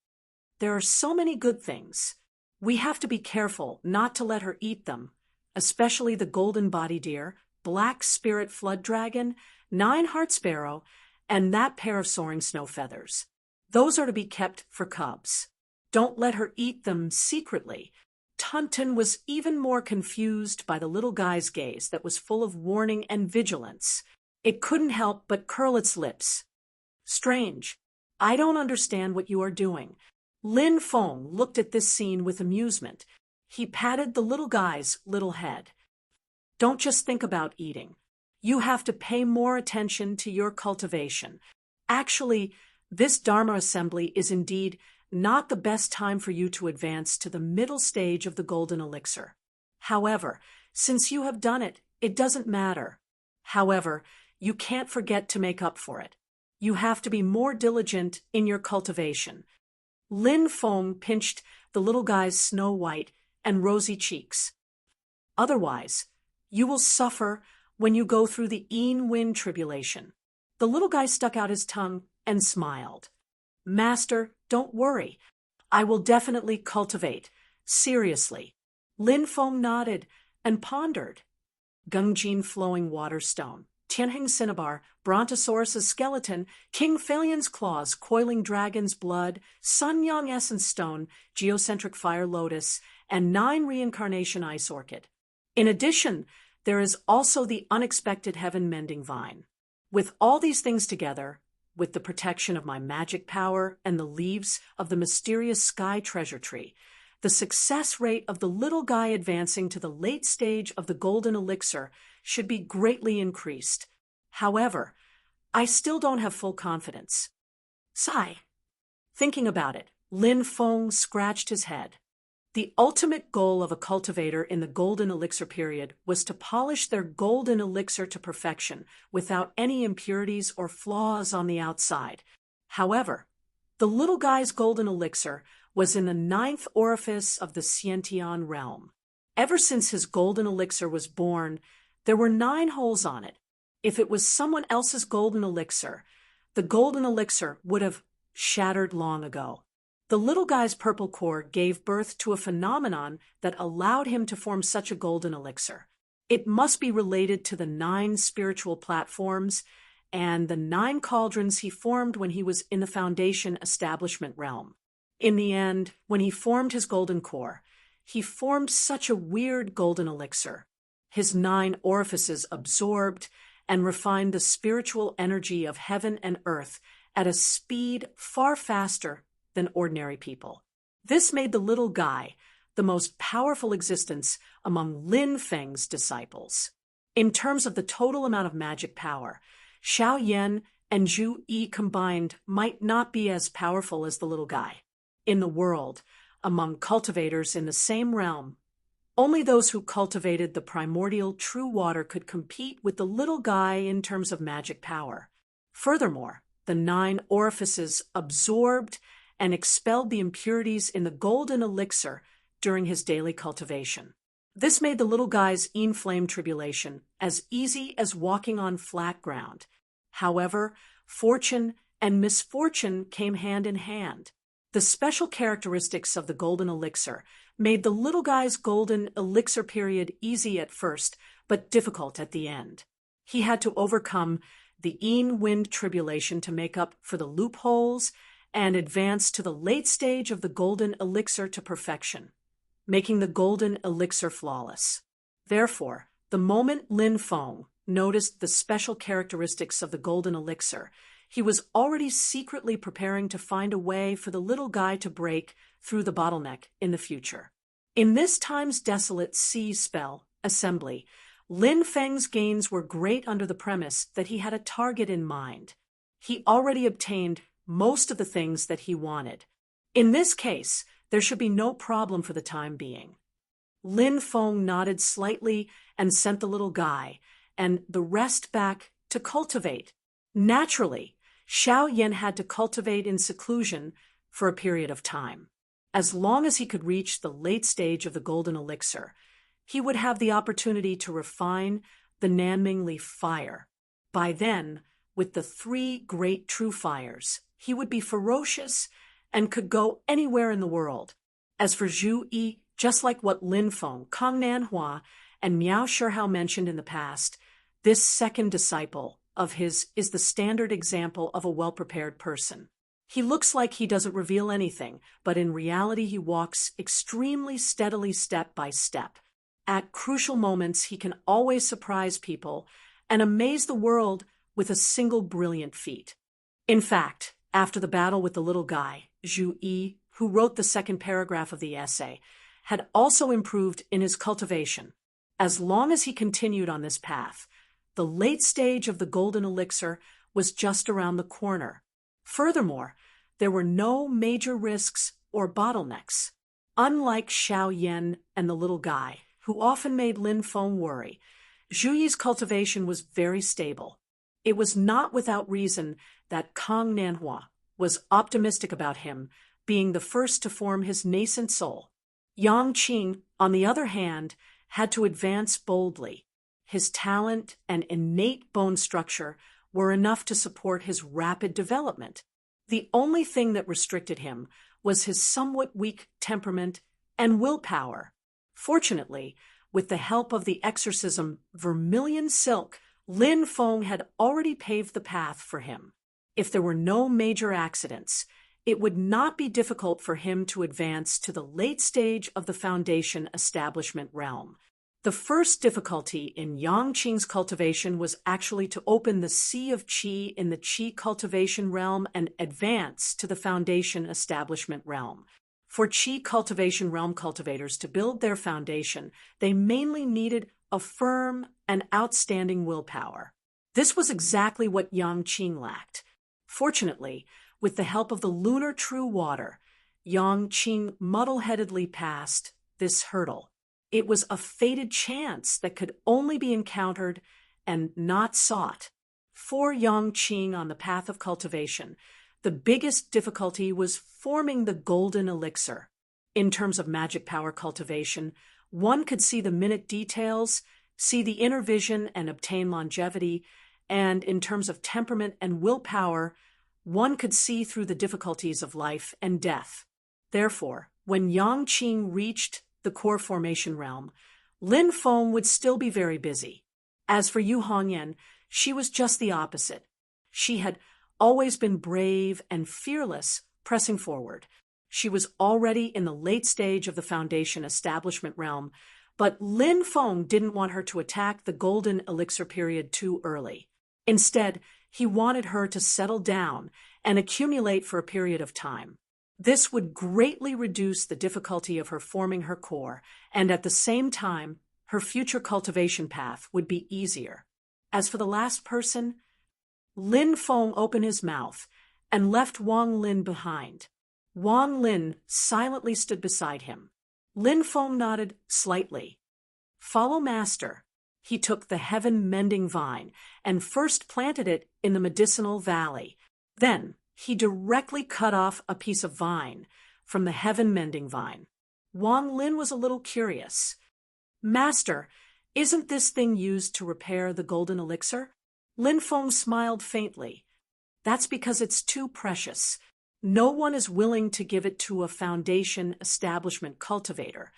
There are so many good things. We have to be careful not to let her eat them, especially the golden body deer, black spirit flood dragon, 9-heart sparrow, and that pair of soaring snow feathers. Those are to be kept for cubs. Don't let her eat them secretly. Tunton was even more confused by the little guy's gaze that was full of warning and vigilance. It couldn't help but curl its lips. Strange. I don't understand what you are doing. Lin Feng looked at this scene with amusement. He patted the little guy's little head. Don't just think about eating. You have to pay more attention to your cultivation. Actually, this Dharma assembly is indeed not the best time for you to advance to the middle stage of the golden elixir. However, since you have done it, it doesn't matter. However, you can't forget to make up for it. You have to be more diligent in your cultivation. Lin Feng pinched the little guy's snow-white and rosy cheeks. Otherwise, you will suffer when you go through the Yin-Wind tribulation. The little guy stuck out his tongue and smiled. Master, don't worry. I will definitely cultivate. Seriously. Lin Feng nodded and pondered. Gungjin flowing water stone, Tianheng cinnabar, Brontosaurus's skeleton, King Phalion's claws, coiling dragon's blood, Sun Yang essence stone, geocentric fire lotus, and 9 reincarnation ice orchid. In addition, there is also the unexpected heaven mending vine. With all these things together, with the protection of my magic power and the leaves of the mysterious sky treasure tree, the success rate of the little guy advancing to the late stage of the golden elixir should be greatly increased. However, I still don't have full confidence. Sigh. Thinking about it, Lin Feng scratched his head. The ultimate goal of a cultivator in the golden elixir period was to polish their golden elixir to perfection without any impurities or flaws on the outside. However, the little guy's golden elixir was in the 9th orifice of the Xiantian realm. Ever since his golden elixir was born, there were 9 holes on it. If it was someone else's golden elixir, the golden elixir would have shattered long ago. The little guy's purple core gave birth to a phenomenon that allowed him to form such a golden elixir. It must be related to the 9 spiritual platforms and the 9 cauldrons he formed when he was in the Foundation establishment realm. In the end, when he formed his golden core, he formed such a weird golden elixir. His 9 orifices absorbed and refined the spiritual energy of heaven and earth at a speed far faster than ordinary people. This made the little guy the most powerful existence among Lin Feng's disciples. In terms of the total amount of magic power, Xiao Yan and Zhu Yi combined might not be as powerful as the little guy. In the world, among cultivators in the same realm, only those who cultivated the primordial true water could compete with the little guy in terms of magic power. Furthermore, the 9 orifices absorbed and expelled the impurities in the golden elixir during his daily cultivation. This made the little guy's Yin-Flame tribulation as easy as walking on flat ground. However, fortune and misfortune came hand in hand. The special characteristics of the golden elixir made the little guy's golden elixir period easy at first, but difficult at the end. He had to overcome the Yin-Wind tribulation to make up for the loopholes and advance to the late stage of the golden elixir to perfection, making the golden elixir flawless. Therefore, the moment Lin Feng noticed the special characteristics of the golden elixir, he was already secretly preparing to find a way for the little guy to break through the bottleneck in the future. In this time's desolate sea spell assembly, Lin Feng's gains were great under the premise that he had a target in mind. He already obtained most of the things that he wanted. In this case, there should be no problem for the time being. Lin Feng nodded slightly and sent the little guy and the rest back to cultivate. Naturally, Xiao Yan had to cultivate in seclusion for a period of time. As long as he could reach the late stage of the golden elixir, he would have the opportunity to refine the Nanming leaf fire. By then, with the 3 great true fires, he would be ferocious and could go anywhere in the world. As for Zhu Yi, just like what Lin Feng, Kong Nanhua, and Miao Shihao mentioned in the past, this second disciple of his is the standard example of a well-prepared person. He looks like he doesn't reveal anything, but in reality he walks extremely steadily step by step. At crucial moments he can always surprise people and amaze the world with a single brilliant feat. In fact, after the battle with the little guy, Zhu Yi, who wrote the second paragraph of the essay, had also improved in his cultivation. As long as he continued on this path, the late stage of the golden elixir was just around the corner. Furthermore, there were no major risks or bottlenecks. Unlike Xiao Yan and the little guy, who often made Lin Feng worry, Zhu Yi's cultivation was very stable. It was not without reason that Kong Nanhua was optimistic about him being the first to form his nascent soul. Yang Qing, on the other hand, had to advance boldly. His talent and innate bone structure were enough to support his rapid development. The only thing that restricted him was his somewhat weak temperament and willpower. Fortunately, with the help of the exorcism Vermilion Silk, Lin Feng had already paved the path for him. If there were no major accidents, it would not be difficult for him to advance to the late stage of the foundation establishment realm. The first difficulty in Yang Qing's cultivation was actually to open the Sea of Qi in the Qi cultivation realm and advance to the foundation establishment realm. For Qi cultivation realm cultivators to build their foundation, they mainly needed a firm and outstanding willpower. This was exactly what Yang Qing lacked. Fortunately, with the help of the lunar true water, Yang Qing muddle-headedly passed this hurdle. It was a fated chance that could only be encountered and not sought. For Yang Qing on the path of cultivation, the biggest difficulty was forming the golden elixir. In terms of magic power cultivation, one could see the minute details, see the inner vision and obtain longevity, and in terms of temperament and willpower, one could see through the difficulties of life and death. Therefore, when Yang Qing reached the core formation realm, Lin Feng would still be very busy. As for Yu Hongyan, she was just the opposite. She had always been brave and fearless, pressing forward. She was already in the late stage of the foundation establishment realm, but Lin Feng didn't want her to attack the golden elixir period too early. Instead, he wanted her to settle down and accumulate for a period of time. This would greatly reduce the difficulty of her forming her core, and at the same time, her future cultivation path would be easier. As for the last person, Lin Feng opened his mouth and left Wang Lin behind. Wang Lin silently stood beside him. Lin Feng nodded slightly. "Follow master." He took the heaven-mending vine and first planted it in the medicinal valley. Then he directly cut off a piece of vine from the heaven-mending vine. Wang Lin was a little curious. "Master, isn't this thing used to repair the golden elixir?" Lin Feng smiled faintly. "That's because it's too precious. No one is willing to give it to a foundation establishment cultivator.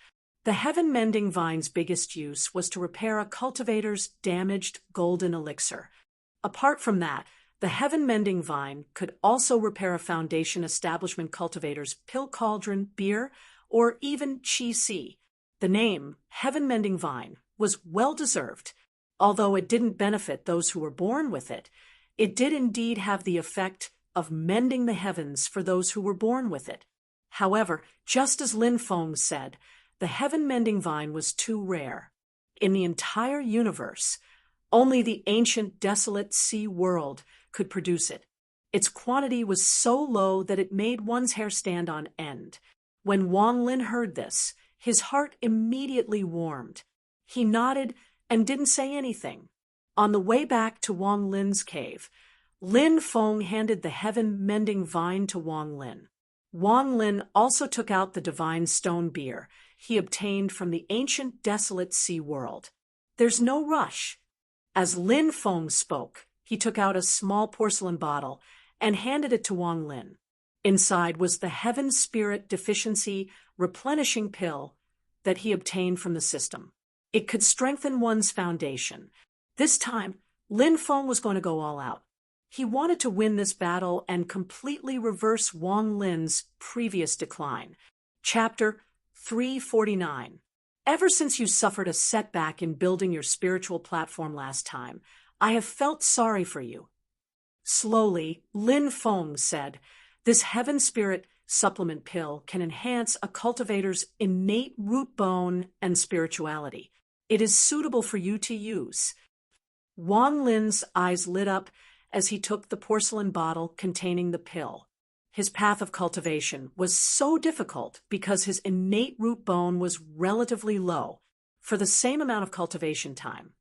The heaven-mending vine's biggest use was to repair a cultivator's damaged golden elixir. Apart from that, the heaven-mending vine could also repair a foundation establishment cultivator's pill cauldron, beer, or even qi. The name, heaven-mending vine, was well-deserved. Although it didn't benefit those who were born with it, it did indeed have the effect of mending the heavens for those who were born with it. However, just as Lin Feng said, the heaven-mending vine was too rare. In the entire universe, only the ancient desolate sea world could produce it. Its quantity was so low that it made one's hair stand on end. When Wang Lin heard this, his heart immediately warmed. He nodded and didn't say anything. On the way back to Wang Lin's cave, Lin Feng handed the heaven-mending vine to Wang Lin. Wang Lin also took out the divine stone beer he obtained from the ancient desolate sea world. There's no rush. As Lin Feng spoke, he took out a small porcelain bottle and handed it to Wang Lin. Inside was the Heaven Spirit Deficiency Replenishing Pill that he obtained from the system. It could strengthen one's foundation. This time, Lin Feng was going to go all out. He wanted to win this battle and completely reverse Wang Lin's previous decline. Chapter 349. Ever since you suffered a setback in building your spiritual platform last time, I have felt sorry for you. Slowly, Lin Feng said, this Heaven Spirit supplement pill can enhance a cultivator's innate root bone and spirituality. It is suitable for you to use. Wang Lin's eyes lit up as he took the porcelain bottle containing the pill. His path of cultivation was so difficult because his innate root bone was relatively low. For the same amount of cultivation time,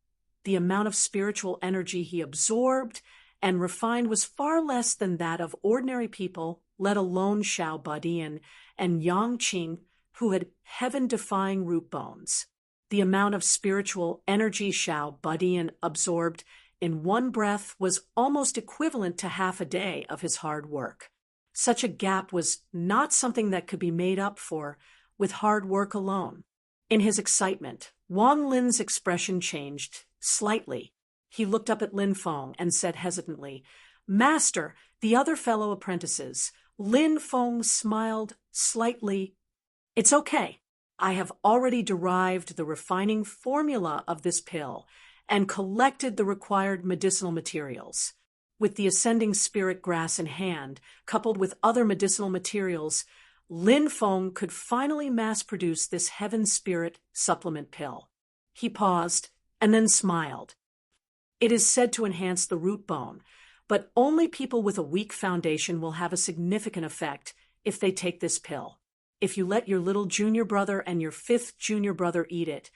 the amount of spiritual energy he absorbed and refined was far less than that of ordinary people, let alone Xiao Badian and Yang Qing, who had heaven-defying root bones. The amount of spiritual energy Xiao Badian absorbed in one breath was almost equivalent to half a day of his hard work. Such a gap was not something that could be made up for with hard work alone. In his excitement, Wang Lin's expression changed slightly. He looked up at Lin Feng and said hesitantly, "Master, the other fellow apprentices." Lin Feng smiled slightly. "It's okay. I have already derived the refining formula of this pill and collected the required medicinal materials. With the ascending spirit grass in hand, coupled with other medicinal materials, Lin Feng could finally mass-produce this Heaven Spirit supplement pill." He paused and then smiled. "It is said to enhance the root bone, but only people with a weak foundation will have a significant effect if they take this pill. If you let your little junior brother and your fifth junior brother eat it,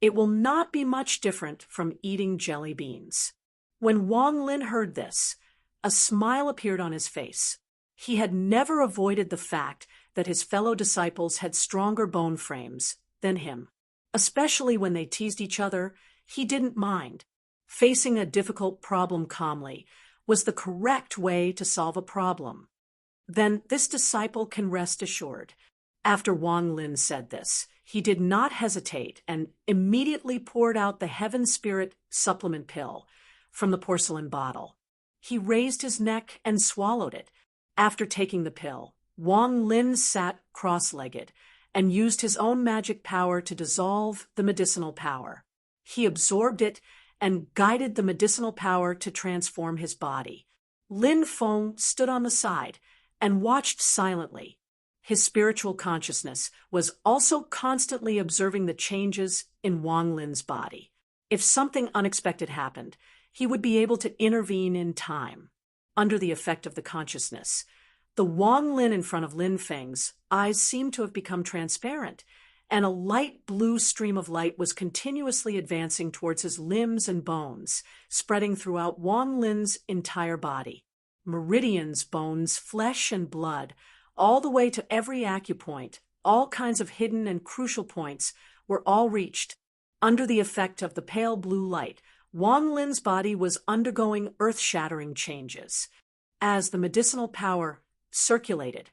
it will not be much different from eating jelly beans." When Wang Lin heard this, a smile appeared on his face. He had never avoided the fact that his fellow disciples had stronger bone frames than him. Especially when they teased each other, he didn't mind. Facing a difficult problem calmly was the correct way to solve a problem. Then this disciple can rest assured. After Wang Lin said this, he did not hesitate and immediately poured out the Heaven Spirit supplement pill from the porcelain bottle. He raised his neck and swallowed it. After taking the pill, Wang Lin sat cross-legged and used his own magic power to dissolve the medicinal power. He absorbed it and guided the medicinal power to transform his body. Lin Feng stood on the side and watched silently. His spiritual consciousness was also constantly observing the changes in Wang Lin's body. If something unexpected happened, he would be able to intervene in time. Under the effect of the consciousness, the Wang Lin in front of Lin Feng's eyes seemed to have become transparent, and a light blue stream of light was continuously advancing towards his limbs and bones, spreading throughout Wang Lin's entire body. Meridians, bones, flesh, and blood, all the way to every acupoint, all kinds of hidden and crucial points, were all reached. Under the effect of the pale blue light, Wang Lin's body was undergoing earth-shattering changes. As the medicinal power circulated,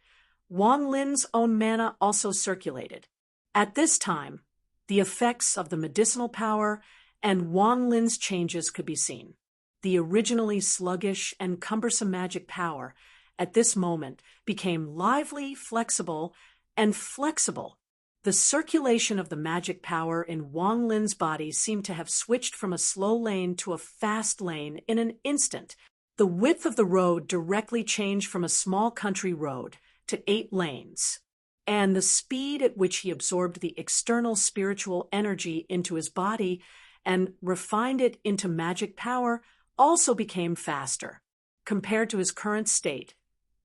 Wang Lin's own mana also circulated. At this time, the effects of the medicinal power and Wang Lin's changes could be seen. The originally sluggish and cumbersome magic power at this moment became lively, flexible, and flexible. The circulation of the magic power in Wang Lin's body seemed to have switched from a slow lane to a fast lane in an instant. The width of the road directly changed from a small country road to 8 lanes, and the speed at which he absorbed the external spiritual energy into his body and refined it into magic power also became faster. compared to his current state.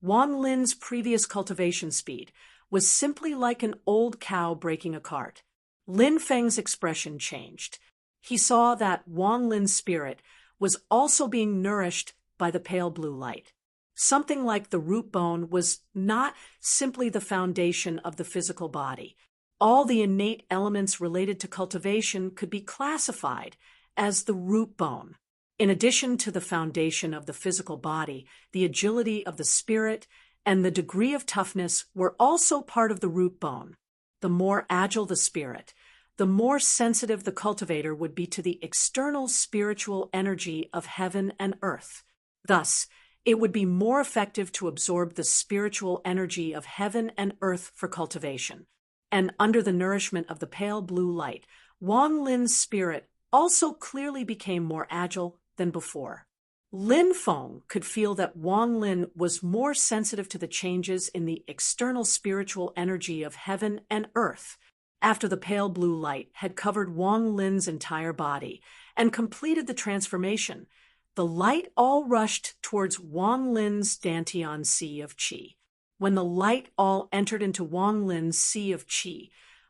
Wang Lin's previous cultivation speed was simply like an old cow breaking a cart. Lin Feng's expression changed. He saw that Wang Lin's spirit was also being nourished by the pale blue light. Something like the root bone was not simply the foundation of the physical body. All the innate elements related to cultivation could be classified as the root bone. In addition to the foundation of the physical body, the agility of the spirit and the degree of toughness were also part of the root bone. The more agile the spirit, the more sensitive the cultivator would be to the external spiritual energy of heaven and earth. Thus, it would be more effective to absorb the spiritual energy of heaven and earth for cultivation. And under the nourishment of the pale blue light, Wang Lin's spirit also clearly became more agile than before. Lin Feng could feel that Wang Lin was more sensitive to the changes in the external spiritual energy of heaven and earth. After the pale blue light had covered Wang Lin's entire body and completed the transformation, the light all rushed towards Wang Lin's Dantian Sea of Qi. When the light all entered into Wang Lin's Sea of Qi,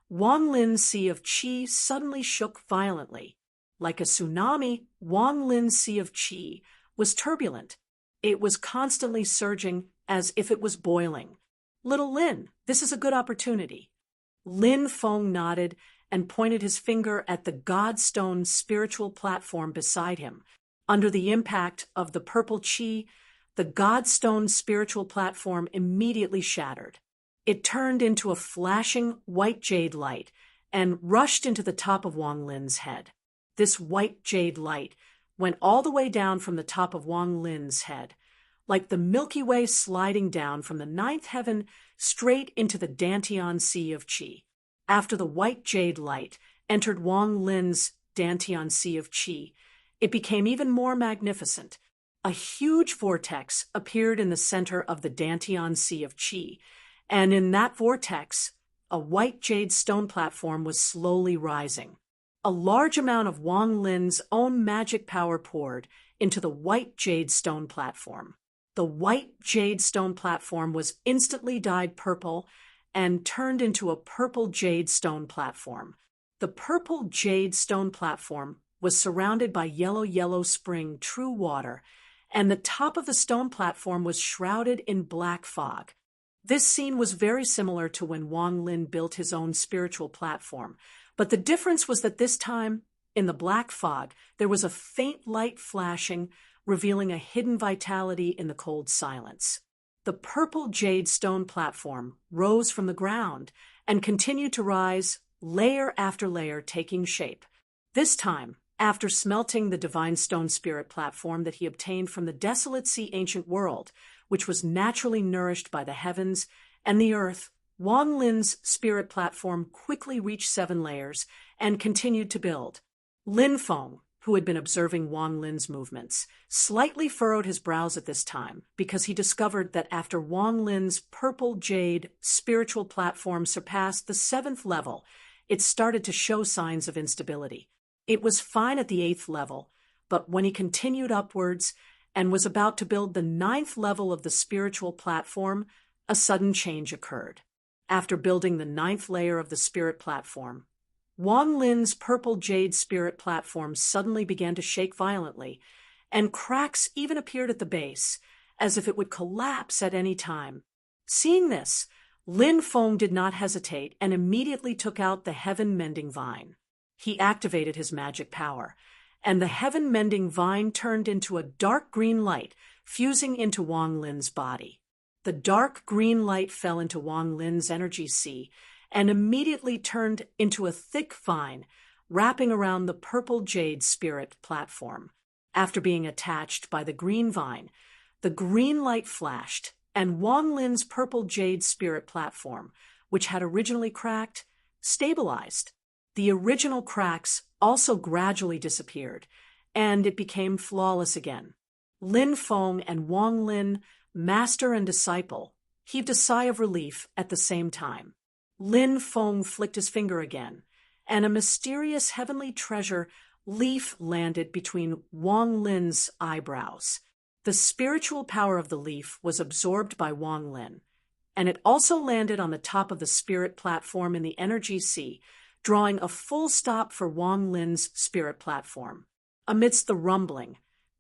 Wang Lin's Sea of Qi suddenly shook violently. Like a tsunami, Wang Lin's Sea of Qi was turbulent. It was constantly surging as if it was boiling. "Little Lin, this is a good opportunity." Lin Feng nodded and pointed his finger at the Godstone spiritual platform beside him. Under the impact of the purple qi, the Godstone spiritual platform immediately shattered. It turned into a flashing white jade light and rushed into the top of Wang Lin's head. This white jade light went all the way down from the top of Wang Lin's head, like the Milky Way sliding down from the ninth heaven straight into the Dantian Sea of Qi. After the white jade light entered Wang Lin's Dantian Sea of Qi, it became even more magnificent. A huge vortex appeared in the center of the Dantian Sea of Qi, and in that vortex, a white jade stone platform was slowly rising. A large amount of Wang Lin's own magic power poured into the white jade stone platform. The white jade stone platform was instantly dyed purple and turned into a purple jade stone platform. The purple jade stone platform was surrounded by yellow spring true water, and the top of the stone platform was shrouded in black fog. This scene was very similar to when Wang Lin built his own spiritual platform, but the difference was that this time, in the black fog, there was a faint light flashing, revealing a hidden vitality in the cold silence. The purple jade stone platform rose from the ground and continued to rise, layer after layer, taking shape. This time, after smelting the divine stone spirit platform that he obtained from the desolate sea ancient world, which was naturally nourished by the heavens and the earth, Wang Lin's spirit platform quickly reached 7 layers and continued to build. Lin Feng, who had been observing Wang Lin's movements, slightly furrowed his brows at this time because he discovered that after Wang Lin's purple jade spiritual platform surpassed the 7th level, it started to show signs of instability. It was fine at the 8th level, but when he continued upwards and was about to build the 9th level of the spiritual platform, a sudden change occurred. After building the 9th layer of the spirit platform, Wang Lin's purple jade spirit platform suddenly began to shake violently, and cracks even appeared at the base, as if it would collapse at any time. Seeing this, Lin Feng did not hesitate and immediately took out the heaven-mending vine. He activated his magic power, and the heaven-mending vine turned into a dark green light, fusing into Wang Lin's body. The dark green light fell into Wang Lin's energy sea and immediately turned into a thick vine, wrapping around the purple jade spirit platform. After being attached by the green vine, the green light flashed, and Wang Lin's purple jade spirit platform, which had originally cracked, stabilized. The original cracks also gradually disappeared, and it became flawless again. Lin Feng and Wang Lin, master and disciple, heaved a sigh of relief at the same time. Lin Feng flicked his finger again, and a mysterious heavenly treasure leaf landed between Wang Lin's eyebrows. The spiritual power of the leaf was absorbed by Wang Lin, and it also landed on the top of the spirit platform in the energy sea, drawing a full stop for Wang Lin's spirit platform. Amidst the rumbling,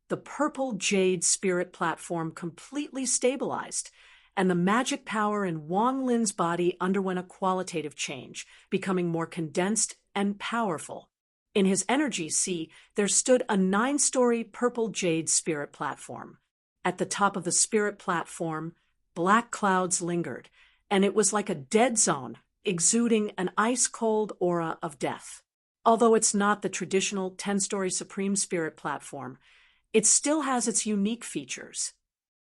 the purple jade spirit platform completely stabilized, and the magic power in Wang Lin's body underwent a qualitative change, becoming more condensed and powerful. In his energy sea, there stood a 9-story purple jade spirit platform. At the top of the spirit platform, black clouds lingered, and it was like a dead zone, exuding an ice-cold aura of death. Although it's not the traditional 10-story Supreme Spirit platform, it still has its unique features.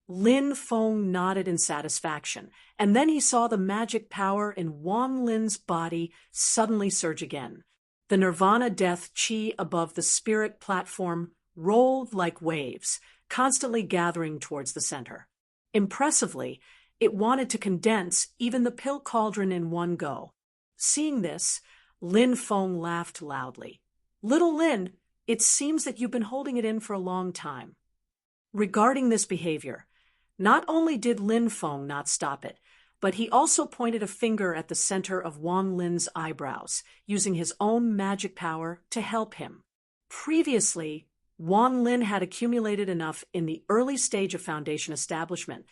Lin Feng nodded in satisfaction, and then he saw the magic power in Wang Lin's body suddenly surge again. The Nirvana Death Chi above the spirit platform rolled like waves, constantly gathering towards the center. Impressively, it wanted to condense even the pill cauldron in one go. Seeing this, Lin Feng laughed loudly. "Little Lin, it seems that you've been holding it in for a long time." Regarding this behavior, not only did Lin Feng not stop it, but he also pointed a finger at the center of Wang Lin's eyebrows, using his own magic power to help him. Previously, Wang Lin had accumulated enough in the early stage of foundation establishment,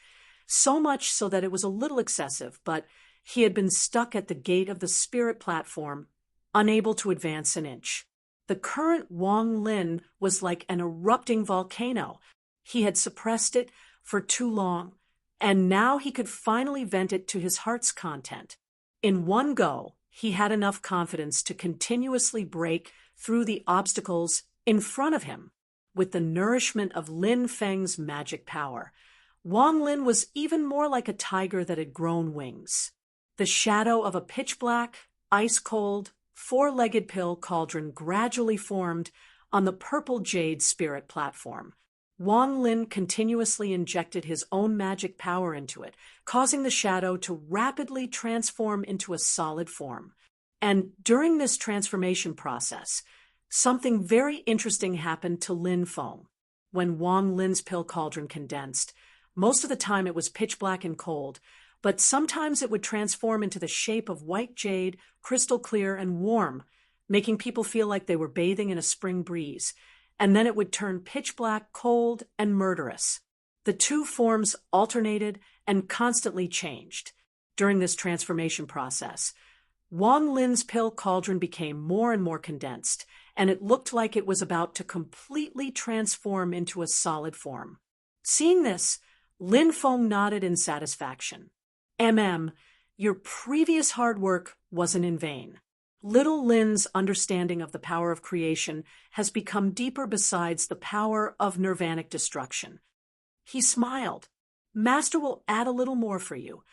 so much so that it was a little excessive, but he had been stuck at the gate of the spirit platform, unable to advance an inch. The current Wang Lin was like an erupting volcano. He had suppressed it for too long, and now he could finally vent it to his heart's content. In one go, he had enough confidence to continuously break through the obstacles in front of him. With the nourishment of Lin Feng's magic power, Wang Lin was even more like a tiger that had grown wings. The shadow of a pitch-black, ice-cold, 4-legged pill cauldron gradually formed on the purple jade spirit platform. Wang Lin continuously injected his own magic power into it, causing the shadow to rapidly transform into a solid form. And during this transformation process, something very interesting happened to Lin Feng. When Wang Lin's pill cauldron condensed, most of the time it was pitch black and cold, but sometimes it would transform into the shape of white jade, crystal clear and warm, making people feel like they were bathing in a spring breeze. And then it would turn pitch black, cold, and murderous. The two forms alternated and constantly changed. During this transformation process, Wang Lin's pill cauldron became more and more condensed, and it looked like it was about to completely transform into a solid form. Seeing this, Lin Feng nodded in satisfaction. Your previous hard work wasn't in vain. Little Lin's understanding of the power of creation has become deeper besides the power of nirvanic destruction. He smiled. Master will add a little more for you.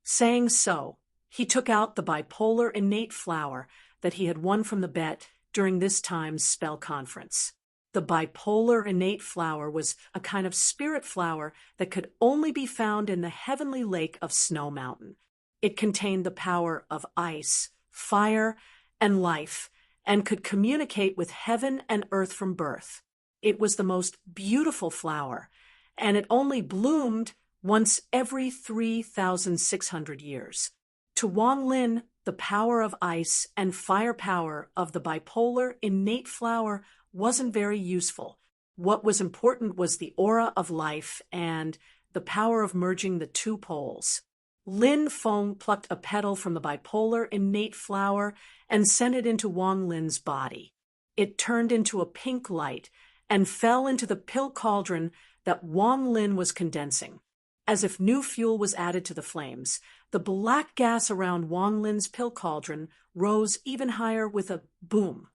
Saying so, he took out the bipolar innate flower that he had won from the bet during this time's spell conference. The bipolar innate flower was a kind of spirit flower that could only be found in the heavenly lake of Snow Mountain. It contained the power of ice, fire, and life, and could communicate with heaven and earth from birth. It was the most beautiful flower, and it only bloomed once every 3,600 years. To Wang Lin, the power of ice and fire power of the bipolar innate flower wasn't very useful. What was important was the aura of life and the power of merging the two poles. Lin Feng plucked a petal from the bipolar innate flower and sent it into Wang Lin's body. It turned into a pink light and fell into the pill cauldron that Wang Lin was condensing. As if new fuel was added to the flames, the black gas around Wang Lin's pill cauldron rose even higher with a boom.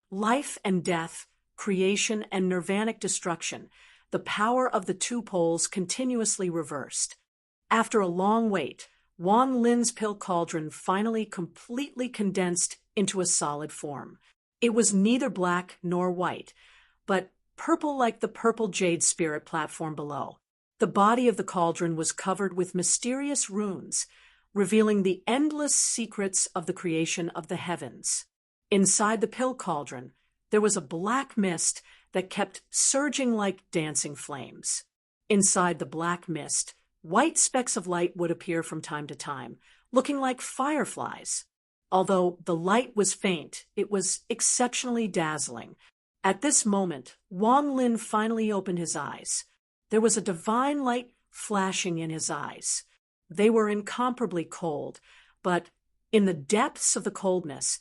Life and death, creation and nirvanic destruction, the power of the two poles continuously reversed. After a long wait, Wang Lin's pill cauldron finally completely condensed into a solid form. It was neither black nor white, but purple like the purple jade spirit platform below. The body of the cauldron was covered with mysterious runes, revealing the endless secrets of the creation of the heavens. Inside the pill cauldron, there was a black mist that kept surging like dancing flames. Inside the black mist, white specks of light would appear from time to time, looking like fireflies. Although the light was faint, it was exceptionally dazzling. At this moment, Wang Lin finally opened his eyes. There was a divine light flashing in his eyes. They were incomparably cold, but in the depths of the coldness,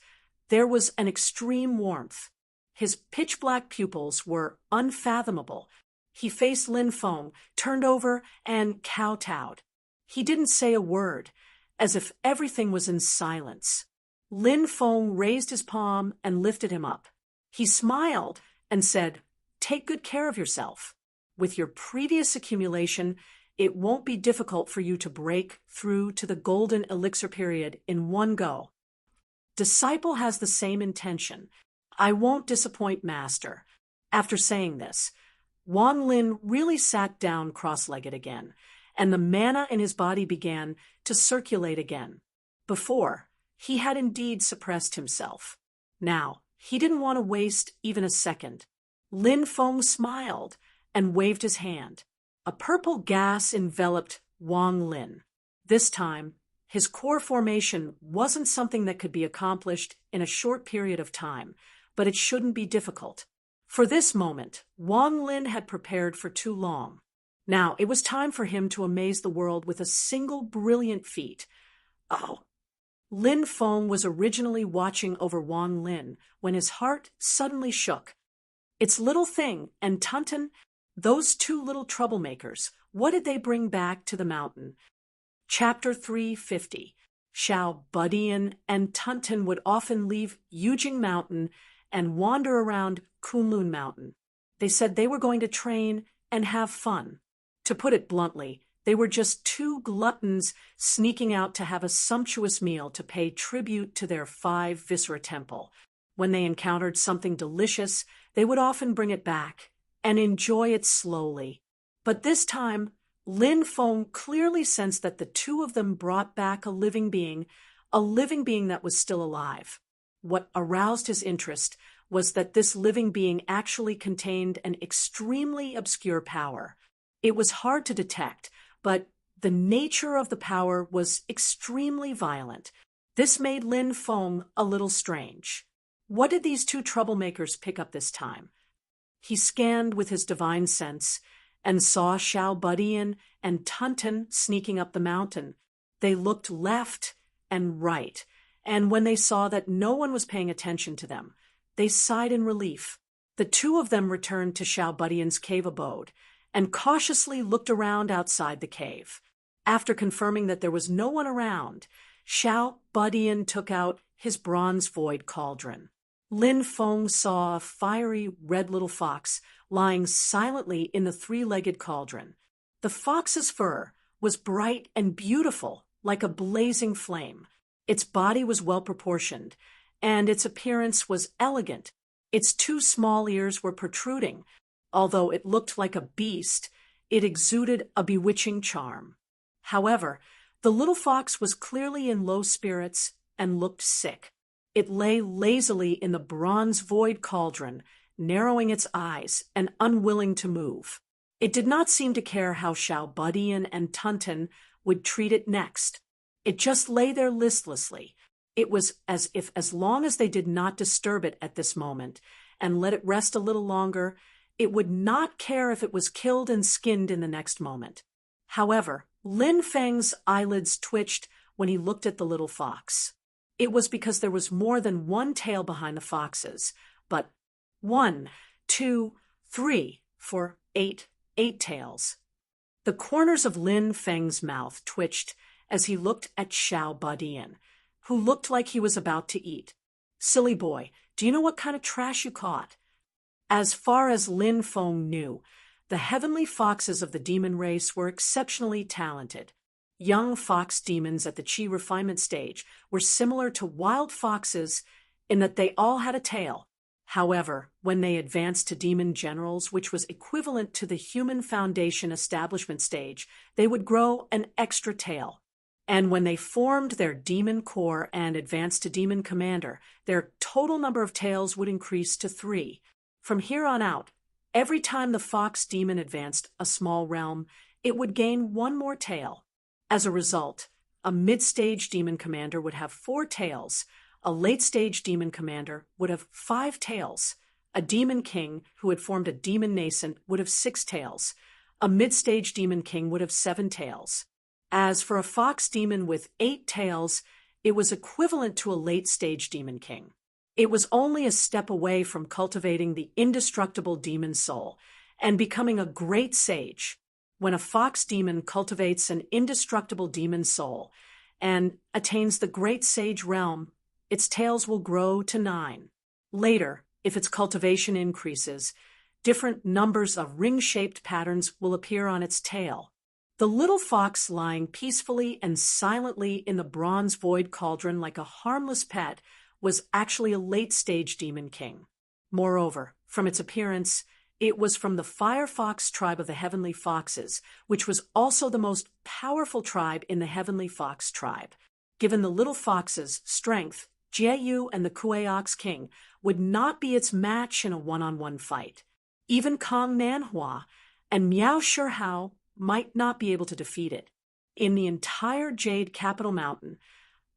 there was an extreme warmth. His pitch-black pupils were unfathomable. He faced Lin Feng, turned over, and kowtowed. He didn't say a word, as if everything was in silence. Lin Feng raised his palm and lifted him up. He smiled and said, "Take good care of yourself. With your previous accumulation, it won't be difficult for you to break through to the golden elixir period in one go." Disciple has the same intention. I won't disappoint master. After saying this, Wang Lin really sat down cross-legged again, and the mana in his body began to circulate again. Before, he had indeed suppressed himself. Now, he didn't want to waste even a second. Lin Feng smiled and waved his hand. A purple gas enveloped Wang Lin. This time, his core formation wasn't something that could be accomplished in a short period of time, but it shouldn't be difficult. For this moment, Wang Lin had prepared for too long. Now, it was time for him to amaze the world with a single brilliant feat. Oh! Lin Feng was originally watching over Wang Lin when his heart suddenly shook. Its little thing and Tunten, those two little troublemakers, what did they bring back to the mountain? Chapter 350. Xiao Budian and Tunten would often leave Yujing Mountain and wander around Kunlun Mountain. They said they were going to train and have fun. To put it bluntly, they were just two gluttons sneaking out to have a sumptuous meal to pay tribute to their 5 Viscera temple. When they encountered something delicious, they would often bring it back and enjoy it slowly. But this time, Lin Feng clearly sensed that the two of them brought back a living being that was still alive. What aroused his interest was that this living being actually contained an extremely obscure power. It was hard to detect, but the nature of the power was extremely violent. This made Lin Feng a little strange. What did these two troublemakers pick up this time? He scanned with his divine sense and saw Xiao Budian and Tunten sneaking up the mountain. They looked left and right, and when they saw that no one was paying attention to them, they sighed in relief. The two of them returned to Xiao Budian's cave abode and cautiously looked around outside the cave. After confirming that there was no one around, Xiao Budian took out his bronze void cauldron. Lin Feng saw a fiery red little fox lying silently in the 3-legged cauldron. The fox's fur was bright and beautiful, like a blazing flame. Its body was well proportioned, and its appearance was elegant. Its 2 small ears were protruding. Although it looked like a beast, it exuded a bewitching charm. However, the little fox was clearly in low spirits and looked sick. It lay lazily in the bronze void cauldron, narrowing its eyes and unwilling to move. It did not seem to care how Xiao Budian and Tunten would treat it next. It just lay there listlessly. It was as if as long as they did not disturb it at this moment and let it rest a little longer, it would not care if it was killed and skinned in the next moment. However, Lin Feng's eyelids twitched when he looked at the little fox. It was because there was more than one tail behind the fox's, but 1, 2, 3, 4, 8 tails. The corners of Lin Feng's mouth twitched as he looked at Xiao Budian, who looked like he was about to eat. "Silly boy, do you know what kind of trash you caught?" As far as Lin Feng knew, the heavenly foxes of the demon race were exceptionally talented. Young fox demons at the Qi refinement stage were similar to wild foxes in that they all had a tail. However, when they advanced to demon generals, which was equivalent to the human foundation establishment stage, they would grow an extra tail. And when they formed their demon core and advanced to demon commander, their total number of tails would increase to 3. From here on out, Every time the fox demon advanced a small realm, it would gain one more tail. As a result, a mid-stage demon commander would have 4 tails, a late-stage demon commander would have 5 tails, a demon king who had formed a demon nascent would have 6 tails, a mid-stage demon king would have 7 tails. As for a fox demon with 8 tails, it was equivalent to a late-stage demon king. It was only a step away from cultivating the indestructible demon soul and becoming a great sage. When a fox demon cultivates an indestructible demon soul and attains the great sage realm, its tails will grow to 9. Later, if its cultivation increases, different numbers of ring-shaped patterns will appear on its tail. The little fox lying peacefully and silently in the bronze void cauldron like a harmless pet was actually a late-stage demon king. Moreover, from its appearance, it was from the fire fox tribe of the heavenly foxes, which was also the most powerful tribe in the heavenly fox tribe. Given the little fox's strength, Jieyu and the Kueox king would not be its match in a one-on-one fight. Even Kong Nanhua and Miao Shihao might not be able to defeat it. In the entire Jade Capital Mountain,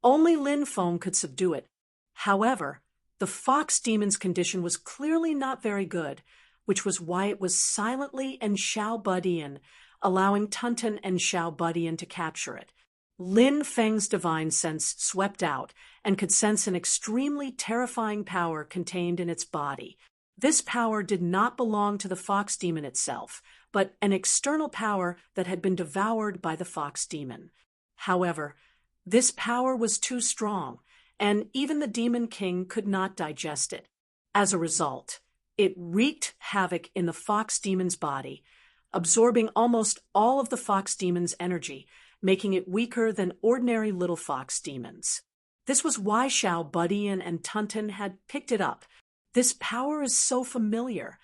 only Lin Feng could subdue it. However, the fox demon's condition was clearly not very good, which was why it was silently and Xiao Budian, allowing Tunten and Xiao Budian to capture it. Lin Feng's divine sense swept out and could sense an extremely terrifying power contained in its body. This power did not belong to the fox demon itself, but an external power that had been devoured by the fox demon. However, this power was too strong, and even the demon king could not digest it. As a result, it wreaked havoc in the fox demon's body, absorbing almost all of the fox demon's energy, making it weaker than ordinary little fox demons. This was why Xiao Budian and Tunten had picked it up. This power is so familiar.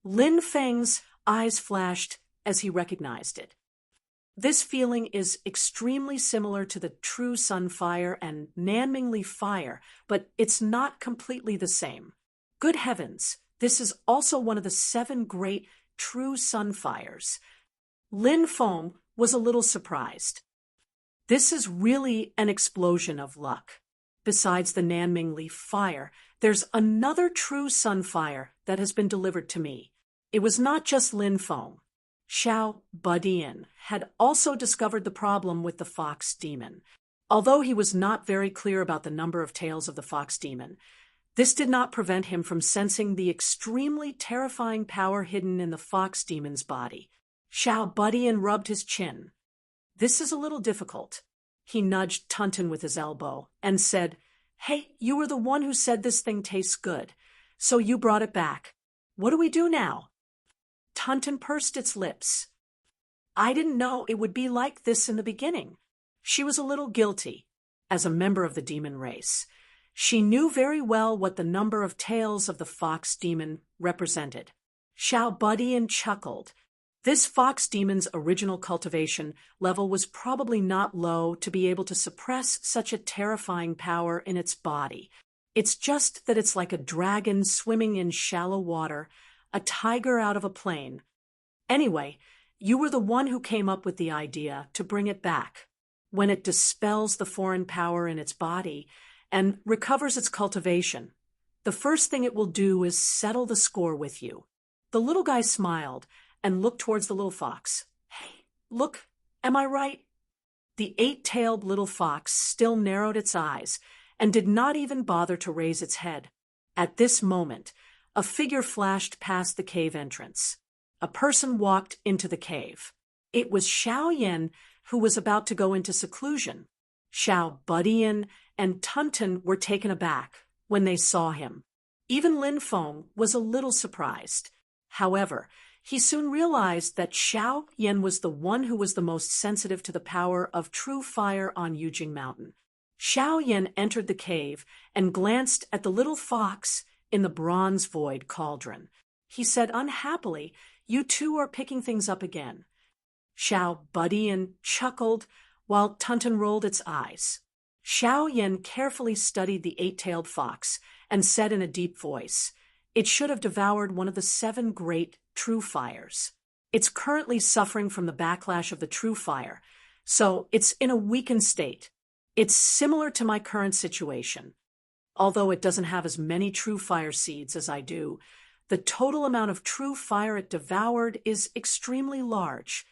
Lin Feng's eyes flashed as he recognized it. This feeling is extremely similar to the true sun fire and Nanmingli fire, but it's not completely the same. Good heavens, this is also one of the 7 great true sun fires. Lin Feng was a little surprised. This is really an explosion of luck. Besides the Nanmingli fire, there's another true sun fire that has been delivered to me. It was not just Lin Feng. Xiao Budian had also discovered the problem with the fox demon. Although he was not very clear about the number of tails of the fox demon, this did not prevent him from sensing the extremely terrifying power hidden in the fox demon's body. Xiao Budian rubbed his chin. This is a little difficult. He nudged Tunten with his elbow and said, "Hey, you were the one who said this thing tastes good, so you brought it back. What do we do now?" Tunten pursed its lips. I didn't know it would be like this in the beginning. She was a little guilty. As a member of the demon race, she knew very well what the number of tails of the fox demon represented. Xiao Budian chuckled. This fox demon's original cultivation level was probably not low to be able to suppress such a terrifying power in its body. It's just that it's like a dragon swimming in shallow water, a tiger out of a plain. Anyway, you were the one who came up with the idea to bring it back. When it dispels the foreign power in its body and recovers its cultivation, the first thing it will do is settle the score with you. The little guy smiled and looked towards the little fox. Hey, look, am I right? The 8-tailed little fox still narrowed its eyes and did not even bother to raise its head. At this moment, a figure flashed past the cave entrance. A person walked into the cave. It was Xiao Yan, who was about to go into seclusion. Xiao Budian and Tunten were taken aback when they saw him. Even Lin Feng was a little surprised. However, he soon realized that Xiao Yan was the one who was the most sensitive to the power of true fire on Yujing Mountain. Xiao Yan entered the cave and glanced at the little fox in the bronze void cauldron. He said unhappily, "You two are picking things up again." Xiao Budian chuckled while Tunten rolled its eyes. Xiao Yan carefully studied the 8-tailed fox and said in a deep voice, "It should have devoured one of the 7 great true fires. It's currently suffering from the backlash of the true fire, so it's in a weakened state. It's similar to my current situation. Although it doesn't have as many true fire seeds as I do, the total amount of true fire it devoured is extremely large.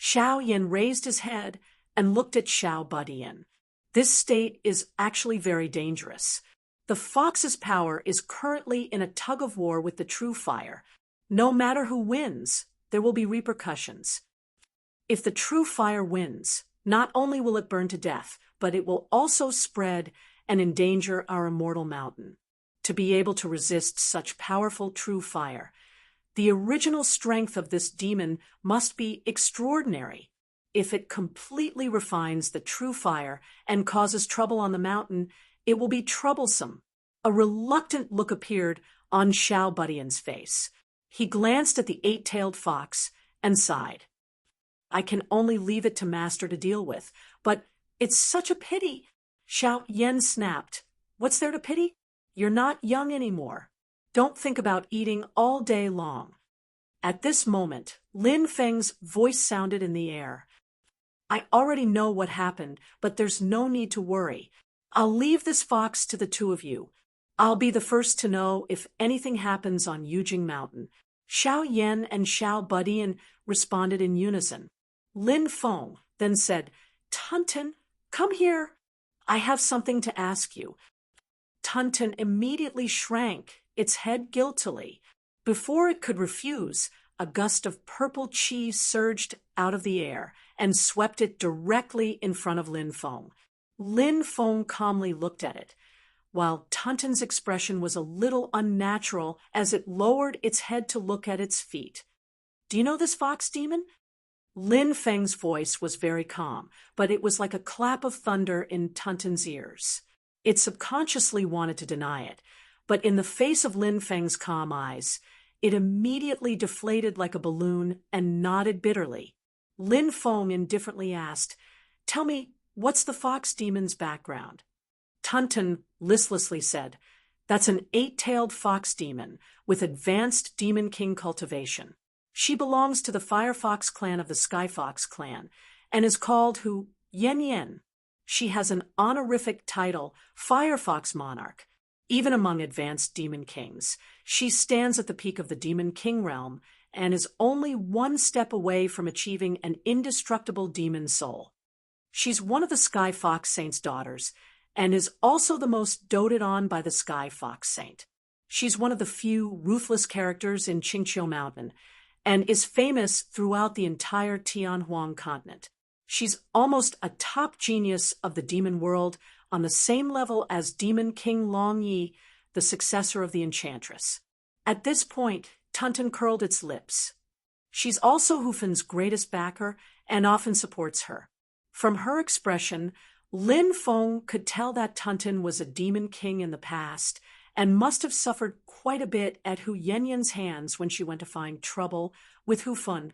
Xiao Yin raised his head and looked at Xiao Budian. This state is actually very dangerous. The fox's power is currently in a tug-of-war with the true fire. No matter who wins, there will be repercussions. If the true fire wins, not only will it burn to death, but it will also spread and endanger our immortal mountain. To be able to resist such powerful true fire, the original strength of this demon must be extraordinary. If it completely refines the true fire and causes trouble on the mountain, it will be troublesome. A reluctant look appeared on Xiao Budian's face. He glanced at the eight-tailed fox and sighed. I can only leave it to Master to deal with, but it's such a pity. Xiao Yin snapped. What's there to pity? You're not young anymore. Don't think about eating all day long. At this moment, Lin Feng's voice sounded in the air. I already know what happened, but there's no need to worry. I'll leave this fox to the two of you. I'll be the first to know if anything happens on Yujing Mountain. Xiao Yan and Xiao Budian responded in unison. Lin Feng then said, Tunten, come here. I have something to ask you. Tunten immediately shrank its head guiltily. Before it could refuse, a gust of purple qi surged out of the air and swept it directly in front of Lin Feng. Lin Feng calmly looked at it, while Tunten's expression was a little unnatural as it lowered its head to look at its feet. Do you know this fox demon? Lin Feng's voice was very calm, but it was like a clap of thunder in Tunten's ears. It subconsciously wanted to deny it, but in the face of Lin Feng's calm eyes, it immediately deflated like a balloon and nodded bitterly. Lin Feng indifferently asked, Tell me, what's the fox demon's background? Tunten listlessly said, That's an eight-tailed fox demon with advanced demon king cultivation. She belongs to the Firefox clan of the Skyfox clan and is called Yen Yen. She has an honorific title, Firefox Monarch. Even among advanced demon kings, she stands at the peak of the demon king realm and is only one step away from achieving an indestructible demon soul. She's one of the Sky Fox Saint's daughters and is also the most doted on by the Sky Fox Saint. She's one of the few ruthless characters in Qingqiu Mountain and is famous throughout the entire Tianhuang continent. She's almost a top genius of the demon world, on the same level as Demon King Long Yi, the successor of the Enchantress. At this point, Tunten curled its lips. She's also Hufen's greatest backer and often supports her. From her expression, Lin Feng could tell that Tunten was a demon king in the past and must have suffered quite a bit at Hu Yanyan's hands when she went to find trouble with Hu Fun.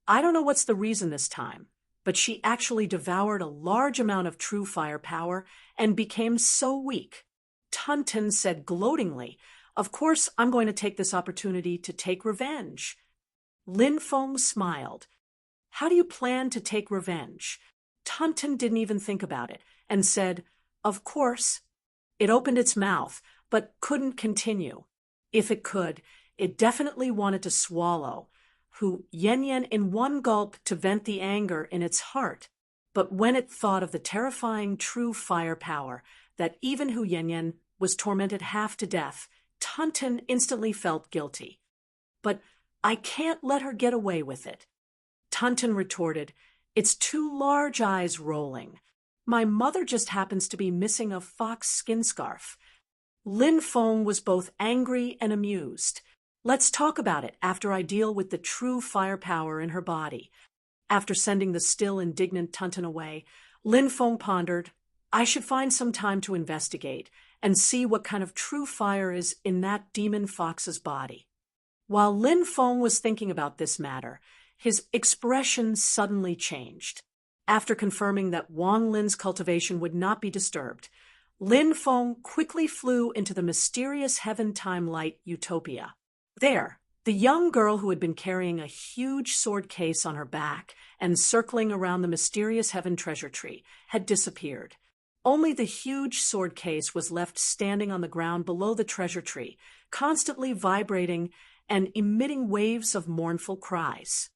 I don't know what's the reason this time, but she actually devoured a large amount of true firepower and became so weak. Tunten said gloatingly, Of course, I'm going to take this opportunity to take revenge. Lin Feng smiled. How do you plan to take revenge? Tunten didn't even think about it and said, Of course. It opened its mouth, but couldn't continue. If it could, it definitely wanted to swallow Hu Yanyan in one gulp to vent the anger in its heart. But when it thought of the terrifying true firepower that even Hu Yanyan was tormented half to death, Tunten instantly felt guilty. But I can't let her get away with it. Tunten retorted, its two large eyes rolling. My mother just happens to be missing a fox skin scarf. Lin Feng was both angry and amused. Let's talk about it after I deal with the true firepower in her body. After sending the still indignant Tunten away, Lin Feng pondered, I should find some time to investigate and see what kind of true fire is in that demon fox's body. While Lin Feng was thinking about this matter, his expression suddenly changed. After confirming that Wang Lin's cultivation would not be disturbed, Lin Feng quickly flew into the mysterious heaven-time light utopia. There, The young girl who had been carrying a huge sword case on her back and circling around the mysterious heaven treasure tree had disappeared. Only the huge sword case was left standing on the ground below the treasure tree, constantly vibrating and emitting waves of mournful cries.